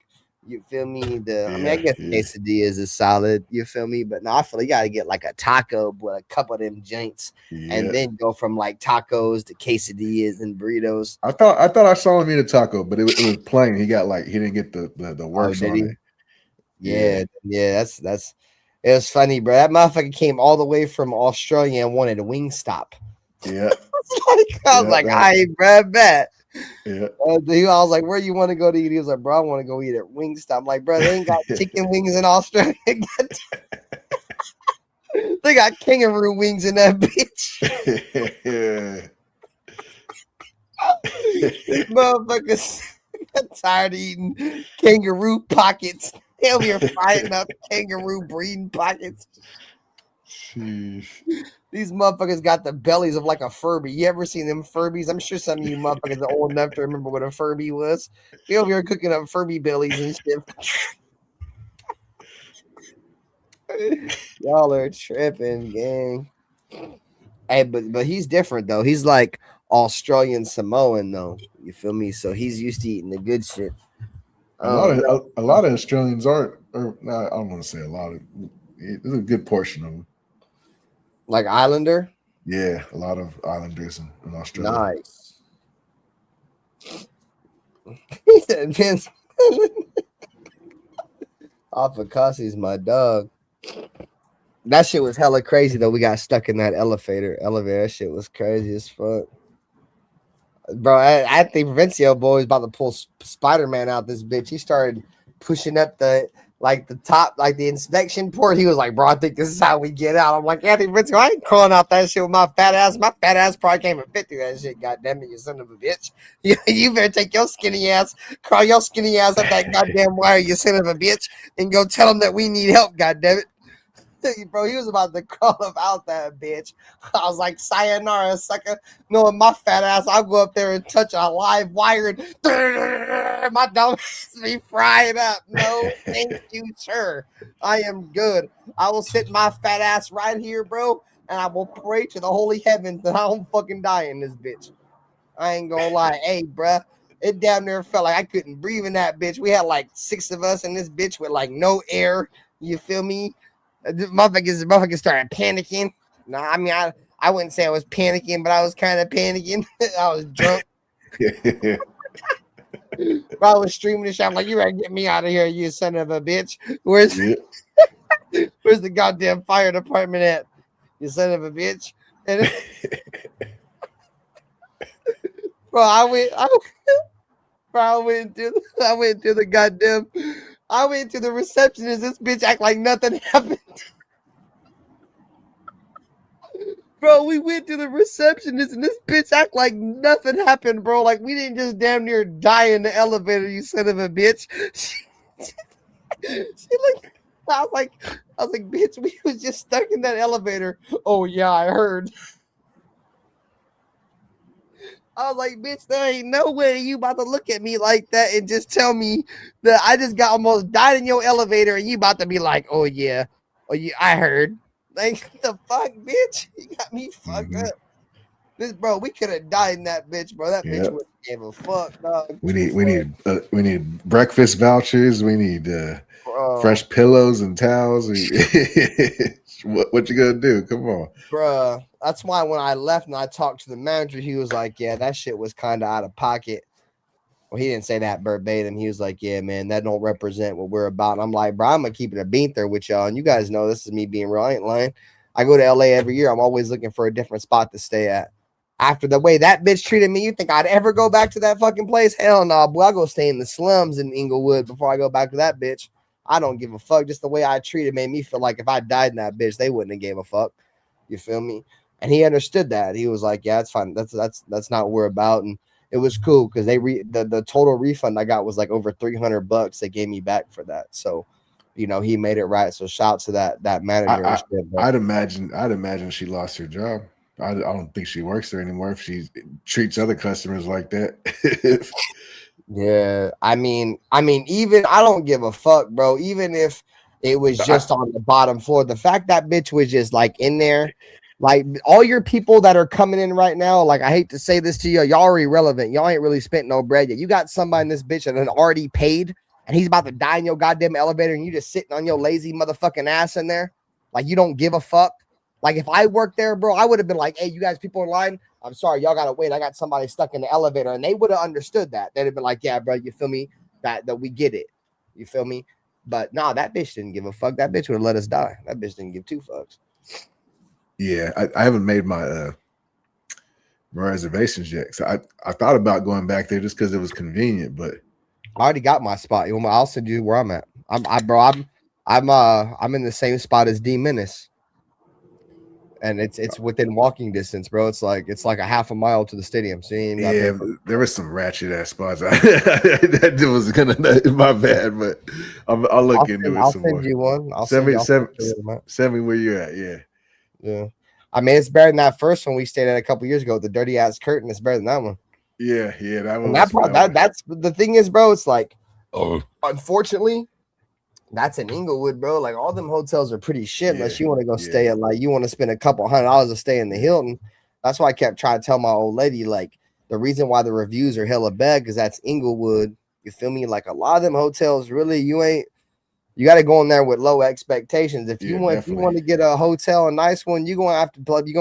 you feel me? I guess quesadillas is solid. You feel me? But no, I feel you got to get like a taco with a couple of them joints, and then go from like tacos to quesadillas and burritos. I thought I saw him eat a taco, but it was plain. He got he didn't get the works on it. Yeah. That's it was funny, bro. That motherfucker came all the way from Australia and wanted a Wingstop. Yeah. I was like, I bro, bet. Yeah. I was like, where you want to go to eat? He was like, bro, I want to go eat at Wingstop. I'm like, bro, they ain't got chicken wings in Australia. They got kangaroo wings in that bitch. These motherfuckers tired of eating kangaroo pockets. They over here frying up kangaroo breeding pockets. Sheesh. These motherfuckers got the bellies of like a Furby. You ever seen them Furbies? I'm sure some of you motherfuckers are old enough to remember what a Furby was. They over here cooking up Furby bellies and shit. Y'all are tripping, gang. Hey, but he's different though. He's like Australian Samoan though. You feel me? So he's used to eating the good shit. A lot of Australians are, or I don't want to say a lot of. There's a good portion of them. Like Islander. Yeah, a lot of Islanders in Australia. Nice. He said, Vince. Afakasi's my dog. That shit was hella crazy though. We got stuck in that elevator. That shit was crazy as fuck. Bro, I think Provincial boy was about to pull Spider-Man out this bitch. He started pushing up the top, like the inspection port. He was like, bro, I think this is how we get out. I'm like, Anthony Provincial, I ain't crawling out that shit with my fat ass. My fat ass probably came and fit through that shit. God damn it, you son of a bitch. You better take your skinny ass, crawl your skinny ass up that goddamn wire, you son of a bitch, and go tell them that we need help, god damn it. Bro, he was about to crawl up out that bitch. I was like, sayonara, sucker. Knowing my fat ass, I'll go up there and touch a live wire and my dumb ass be frying up. No, thank you, sir. I am good. I will sit my fat ass right here, bro, and I will pray to the holy heavens that I don't fucking die in this bitch. I ain't gonna lie. Hey, bruh, it damn near felt like I couldn't breathe in that bitch. We had like 6 of us in this bitch with like no air. You feel me? Motherfuckers started panicking. Nah, I mean, I wouldn't say I was panicking, but I was kind of panicking. I was drunk. I was streaming the shit. I'm like, you ready to get me out of here, you son of a bitch. Where's the goddamn fire department at? You son of a bitch. And bro, I went to the receptionist. This bitch act like nothing happened. Bro, we went to the receptionist and this bitch act like nothing happened, bro. Like we didn't just damn near die in the elevator, you son of a bitch. I was like, bitch, we was just stuck in that elevator. Oh yeah, I heard. I was like, bitch, there ain't no way you about to look at me like that and just tell me that I just got almost died in your elevator and you about to be like, oh yeah, I heard. Like, the fuck, bitch? You got me fucked up. Bro, we could have died in that bitch, bro. That bitch wouldn't give a fuck, dog. We need breakfast vouchers. We need fresh pillows and towels. What you gonna do? Come on, bro. That's why when I left and I talked to the manager, he was like, "Yeah, that shit was kind of out of pocket." Well, he didn't say that verbatim. He was like, "Yeah, man, that don't represent what we're about." And I'm like, "Bro, I'm gonna keep it a bean there with y'all." And you guys know this is me being real. I ain't lying. I go to LA every year. I'm always looking for a different spot to stay at. After the way that bitch treated me, you think I'd ever go back to that fucking place? Hell no, boy. I'll go stay in the slums in Inglewood before I go back to that bitch. I don't give a fuck. Just the way I treated made me feel like if I died in that bitch, they wouldn't have gave a fuck. You feel me? And he understood that. He was like, "Yeah, it's fine. That's not what we're about." And it was cool because the total refund I got was like over $300 they gave me back for that. So, you know, he made it right. So shout to that manager. I'd imagine she lost her job. I don't think she works there anymore if she treats other customers like that. Yeah, I mean, even I don't give a fuck, bro. Even if it was just on the bottom floor, the fact that bitch was just like in there, like all your people that are coming in right now, like I hate to say this to you, y'all are irrelevant. Y'all ain't really spent no bread yet. You got somebody in this bitch that had already paid, and he's about to die in your goddamn elevator, and you just sitting on your lazy motherfucking ass in there, like you don't give a fuck. Like if I worked there, bro, I would have been like, "Hey, you guys, people in line, I'm sorry, y'all gotta wait. I got somebody stuck in the elevator," and they would have understood that. They'd have been like, "Yeah, bro, you feel me? That we get it. You feel me?" But nah, that bitch didn't give a fuck. That bitch would have let us die. That bitch didn't give two fucks. Yeah, I haven't made my reservations yet. So I thought about going back there just because it was convenient, but I already got my spot. You want I'll send you where I'm at. I'm in the same spot as D Menace. And it's within walking distance, bro. It's like a half a mile to the stadium. So yeah, there was some ratchet ass spots. That was gonna my bad, but I'll look into it. I'll some send more. you one. Send me where you're at. Yeah. I mean, it's better than that first one we stayed at a couple years ago. The dirty ass curtain. It's better than that one. Yeah, that one. That's the thing is, bro. It's like, unfortunately, that's in Inglewood, bro. Like all them hotels are pretty shit unless you want to go stay at like you want to spend a couple $100 to stay in the Hilton. That's why I kept trying to tell my old lady, like, the reason why the reviews are hella bad because that's Inglewood. You feel me? Like a lot of them hotels, really, you got to go in there with low expectations. If you want to get a hotel, a nice one, you're gonna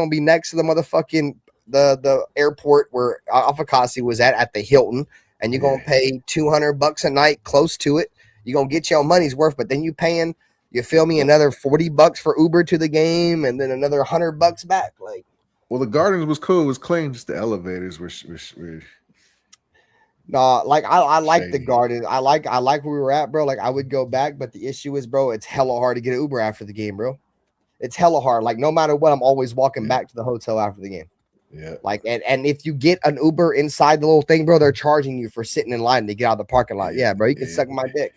be next to the motherfucking the airport where Alpha Kasi was at the Hilton, and you're gonna pay $200 a night close to it. You're gonna get your money's worth, but then you paying, you feel me, another $40 for Uber to the game, and then another $100 back. Like, well, the Gardens was cool, it was clean, just the elevators were nah, like I like the Garden. I like where we were at, bro. Like I would go back, but the issue is, bro, it's hella hard to get an Uber after the game, bro. It's hella hard. Like no matter what, I'm always walking back to the hotel after the game. Yeah. Like and if you get an Uber inside the little thing, bro, they're charging you for sitting in line to get out of the parking lot. Yeah, bro, you can suck my dick.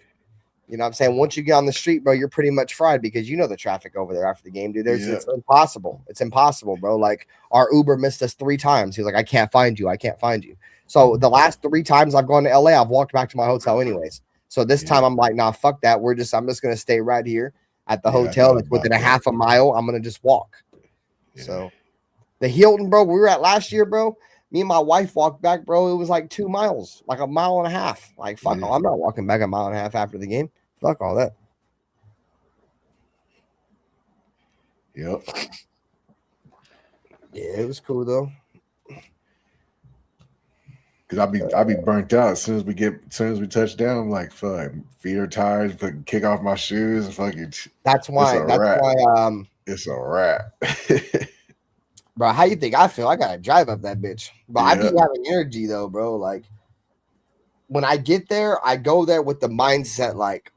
You know what I'm saying? Once you get on the street, bro, you're pretty much fried because you know the traffic over there after the game, dude. It's impossible. It's impossible, bro. Like our Uber missed us 3 times. He's like, I can't find you. So the last 3 times I've gone to LA, I've walked back to my hotel anyways. So this time I'm like, nah, fuck that. I'm just gonna stay right here at the hotel. It's within a half a mile. I'm gonna just walk. Yeah. So the Hilton, bro, we were at last year, bro. Me and my wife walked back, bro. It was like 2 miles, like a mile and a half. Like, fuck all. I'm not walking back a mile and a half after the game. Fuck all that. Yep. Yeah, it was cool though. Cause I'll be burnt out as soon as we touch down. I'm like, fuck, feet are tired. Kick off my shoes and fucking. That's why. It's a wrap. Bro, how you think I feel? I gotta drive up that bitch. But I be having energy though, bro. Like when I get there, I go there with the mindset like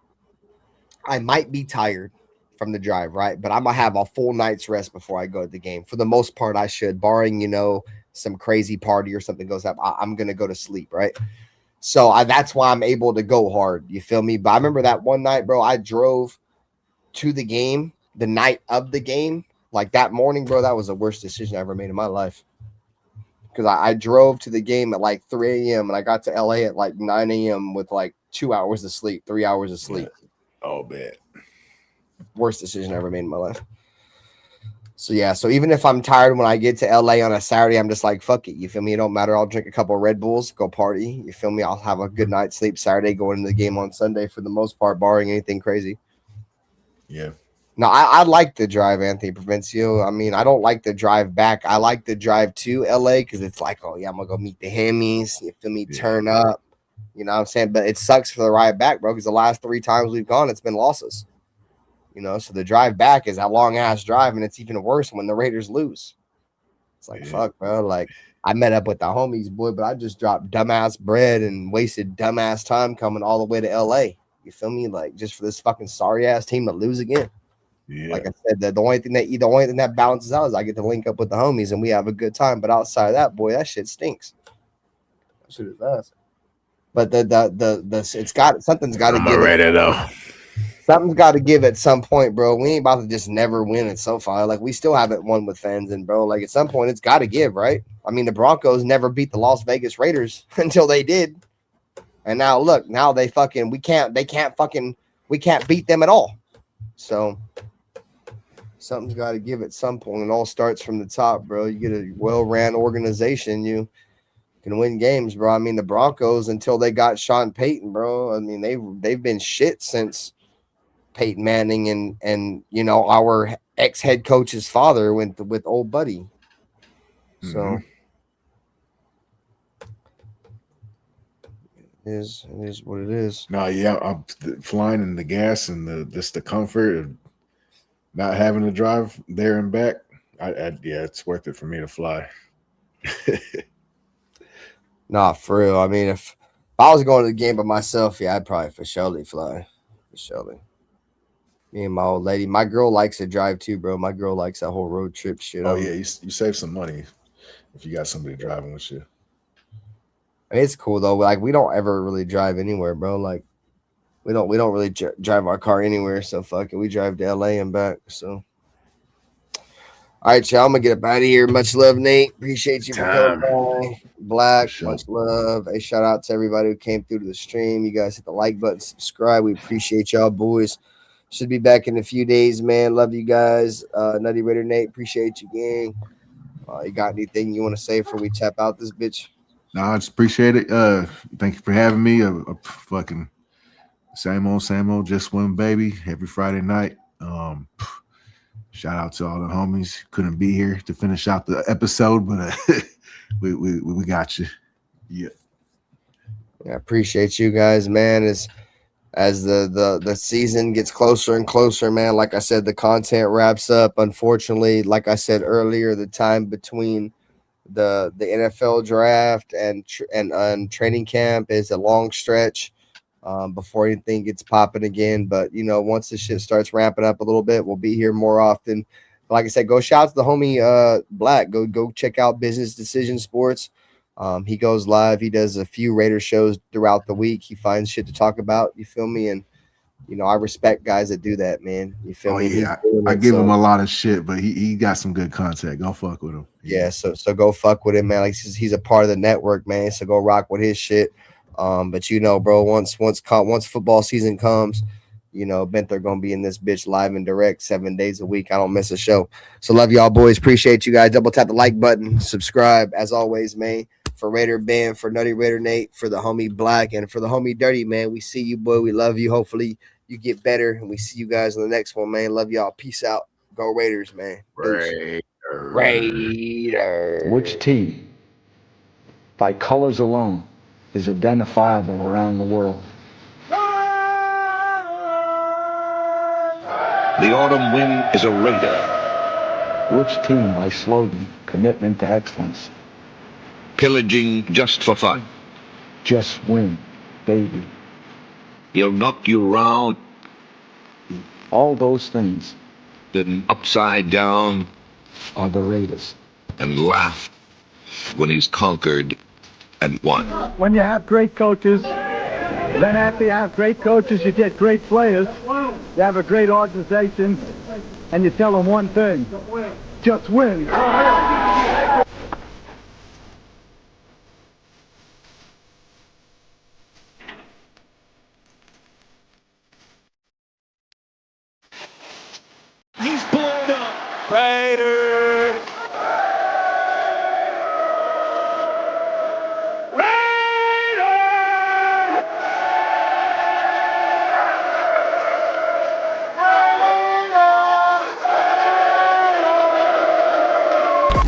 I might be tired from the drive, right? But I'm gonna have a full night's rest before I go to the game. For the most part, I should, barring some crazy party or something goes up. I'm gonna go to sleep, right? So that's why I'm able to go hard. You feel me? But I remember that one night, bro. I drove to the game the night of the game. Like that morning, bro, that was the worst decision I ever made in my life. Because I drove to the game at like 3 a.m. and I got to LA at like 9 a.m. with like 2 hours of sleep, 3 hours of sleep. Oh, man. Worst decision I ever made in my life. So, yeah. So, even if I'm tired when I get to LA on a Saturday, I'm just like, fuck it. You feel me? It don't matter. I'll drink a couple of Red Bulls, go party. You feel me? I'll have a good night's sleep Saturday, going into the game on Sunday for the most part, barring anything crazy. Yeah. No, I like the drive, Anthony Provencio. I mean, I don't like the drive back. I like the drive to LA because it's like, oh, yeah, I'm going to go meet the Hammies. You feel me? Turn up. You know what I'm saying? But it sucks for the ride back, bro, because the last 3 times we've gone, it's been losses. So the drive back is a long-ass drive, and it's even worse when the Raiders lose. It's like, fuck, bro. Like, I met up with the homies, boy, but I just dropped dumbass bread and wasted dumbass time coming all the way to LA. You feel me? Like, just for this fucking sorry-ass team to lose again. Yeah. Like I said, the only thing that balances out is I get to link up with the homies and we have a good time. But outside of that, boy, that shit stinks. That shit is ass. But something's got to give. Ready though. Something's got to give at some point, bro. We ain't about to just never win it so far. Like we still haven't won with fans, and bro, like at some point it's got to give, right? I mean, the Broncos never beat the Las Vegas Raiders until they did, and now look, now we can't beat them at all. So. Something's got to give at some point. It all starts from the top, bro. You get a well-ran organization, you can win games, bro. I mean, the Broncos, until they got Sean Payton, bro, I mean, they've been shit since Peyton Manning and our ex-head coach's father went with old buddy. So, It is what it is. No, yeah, I'm flying in the gas and the comfort of not having to drive there and back. Yeah, it's worth it for me to fly. Nah, for real. I mean, if I was going to the game by myself, yeah, I'd probably for surely fly. For surely. Me and my old lady. My girl likes to drive too, bro. My girl likes that whole road trip shit. Oh yeah, you save some money if you got somebody driving with you. I mean, it's cool though. Like we don't ever really drive anywhere, bro. Like we don't really drive our car anywhere. So fuck it, we drive to LA and back. So. All right, y'all. I'm gonna get up out of here. Much love, Nate. Appreciate you for coming by. Black, much love. Hey, shout out to everybody who came through to the stream. You guys hit the like button, subscribe. We appreciate y'all, boys. Should be back in a few days, man. Love you guys. Nutty Raider Nate, appreciate you, gang. You got anything you want to say before we tap out this bitch? No, I just appreciate it. Thank you for having me. A fucking same old, just win, baby. Every Friday night. Shout out to all the homies. Couldn't be here to finish out the episode, but we got you. Yeah. I appreciate you guys, man. As the season gets closer and closer, man. Like I said, the content wraps up. Unfortunately, like I said earlier, the time between the NFL draft and training camp is a long stretch before anything gets popping again. But once this shit starts ramping up a little bit, we'll be here more often. Like I said, go shout out to the homie Black. Go check out Business Decision Sports. He goes live. He does a few Raider shows throughout the week. He finds shit to talk about. You feel me? And I respect guys that do that, man. You feel me? Yeah, I give him a lot of shit, but he got some good content. Go fuck with him. Yeah, so go fuck with him, man. Like he's a part of the network, man. So go rock with his shit. But bro, once football season comes, Benther gonna be in this bitch live and direct 7 days a week. I don't miss a show. So love y'all, boys. Appreciate you guys. Double tap the like button, subscribe as always, man. For RaiderBen, for Nutty Raider Nate, for the homie Black, and for the homie Dirty, man. We see you, boy. We love you. Hopefully you get better, and we see you guys in the next one, man. Love y'all. Peace out. Go Raiders, man. Raider. Which team, by colors alone, is identifiable around the world? The autumn wind is a Raider. Which team, by slogan, commitment to excellence? Pillaging just for fun. Just win, baby. He'll knock you around. All those things Then upside down. are the Raiders. And laugh when he's conquered and won. When you have great coaches, then after you have great coaches, you get great players. You have a great organization, and you tell them one thing: just win. He's blown up. Raider.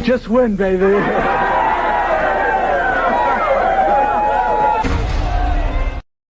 Just win, baby.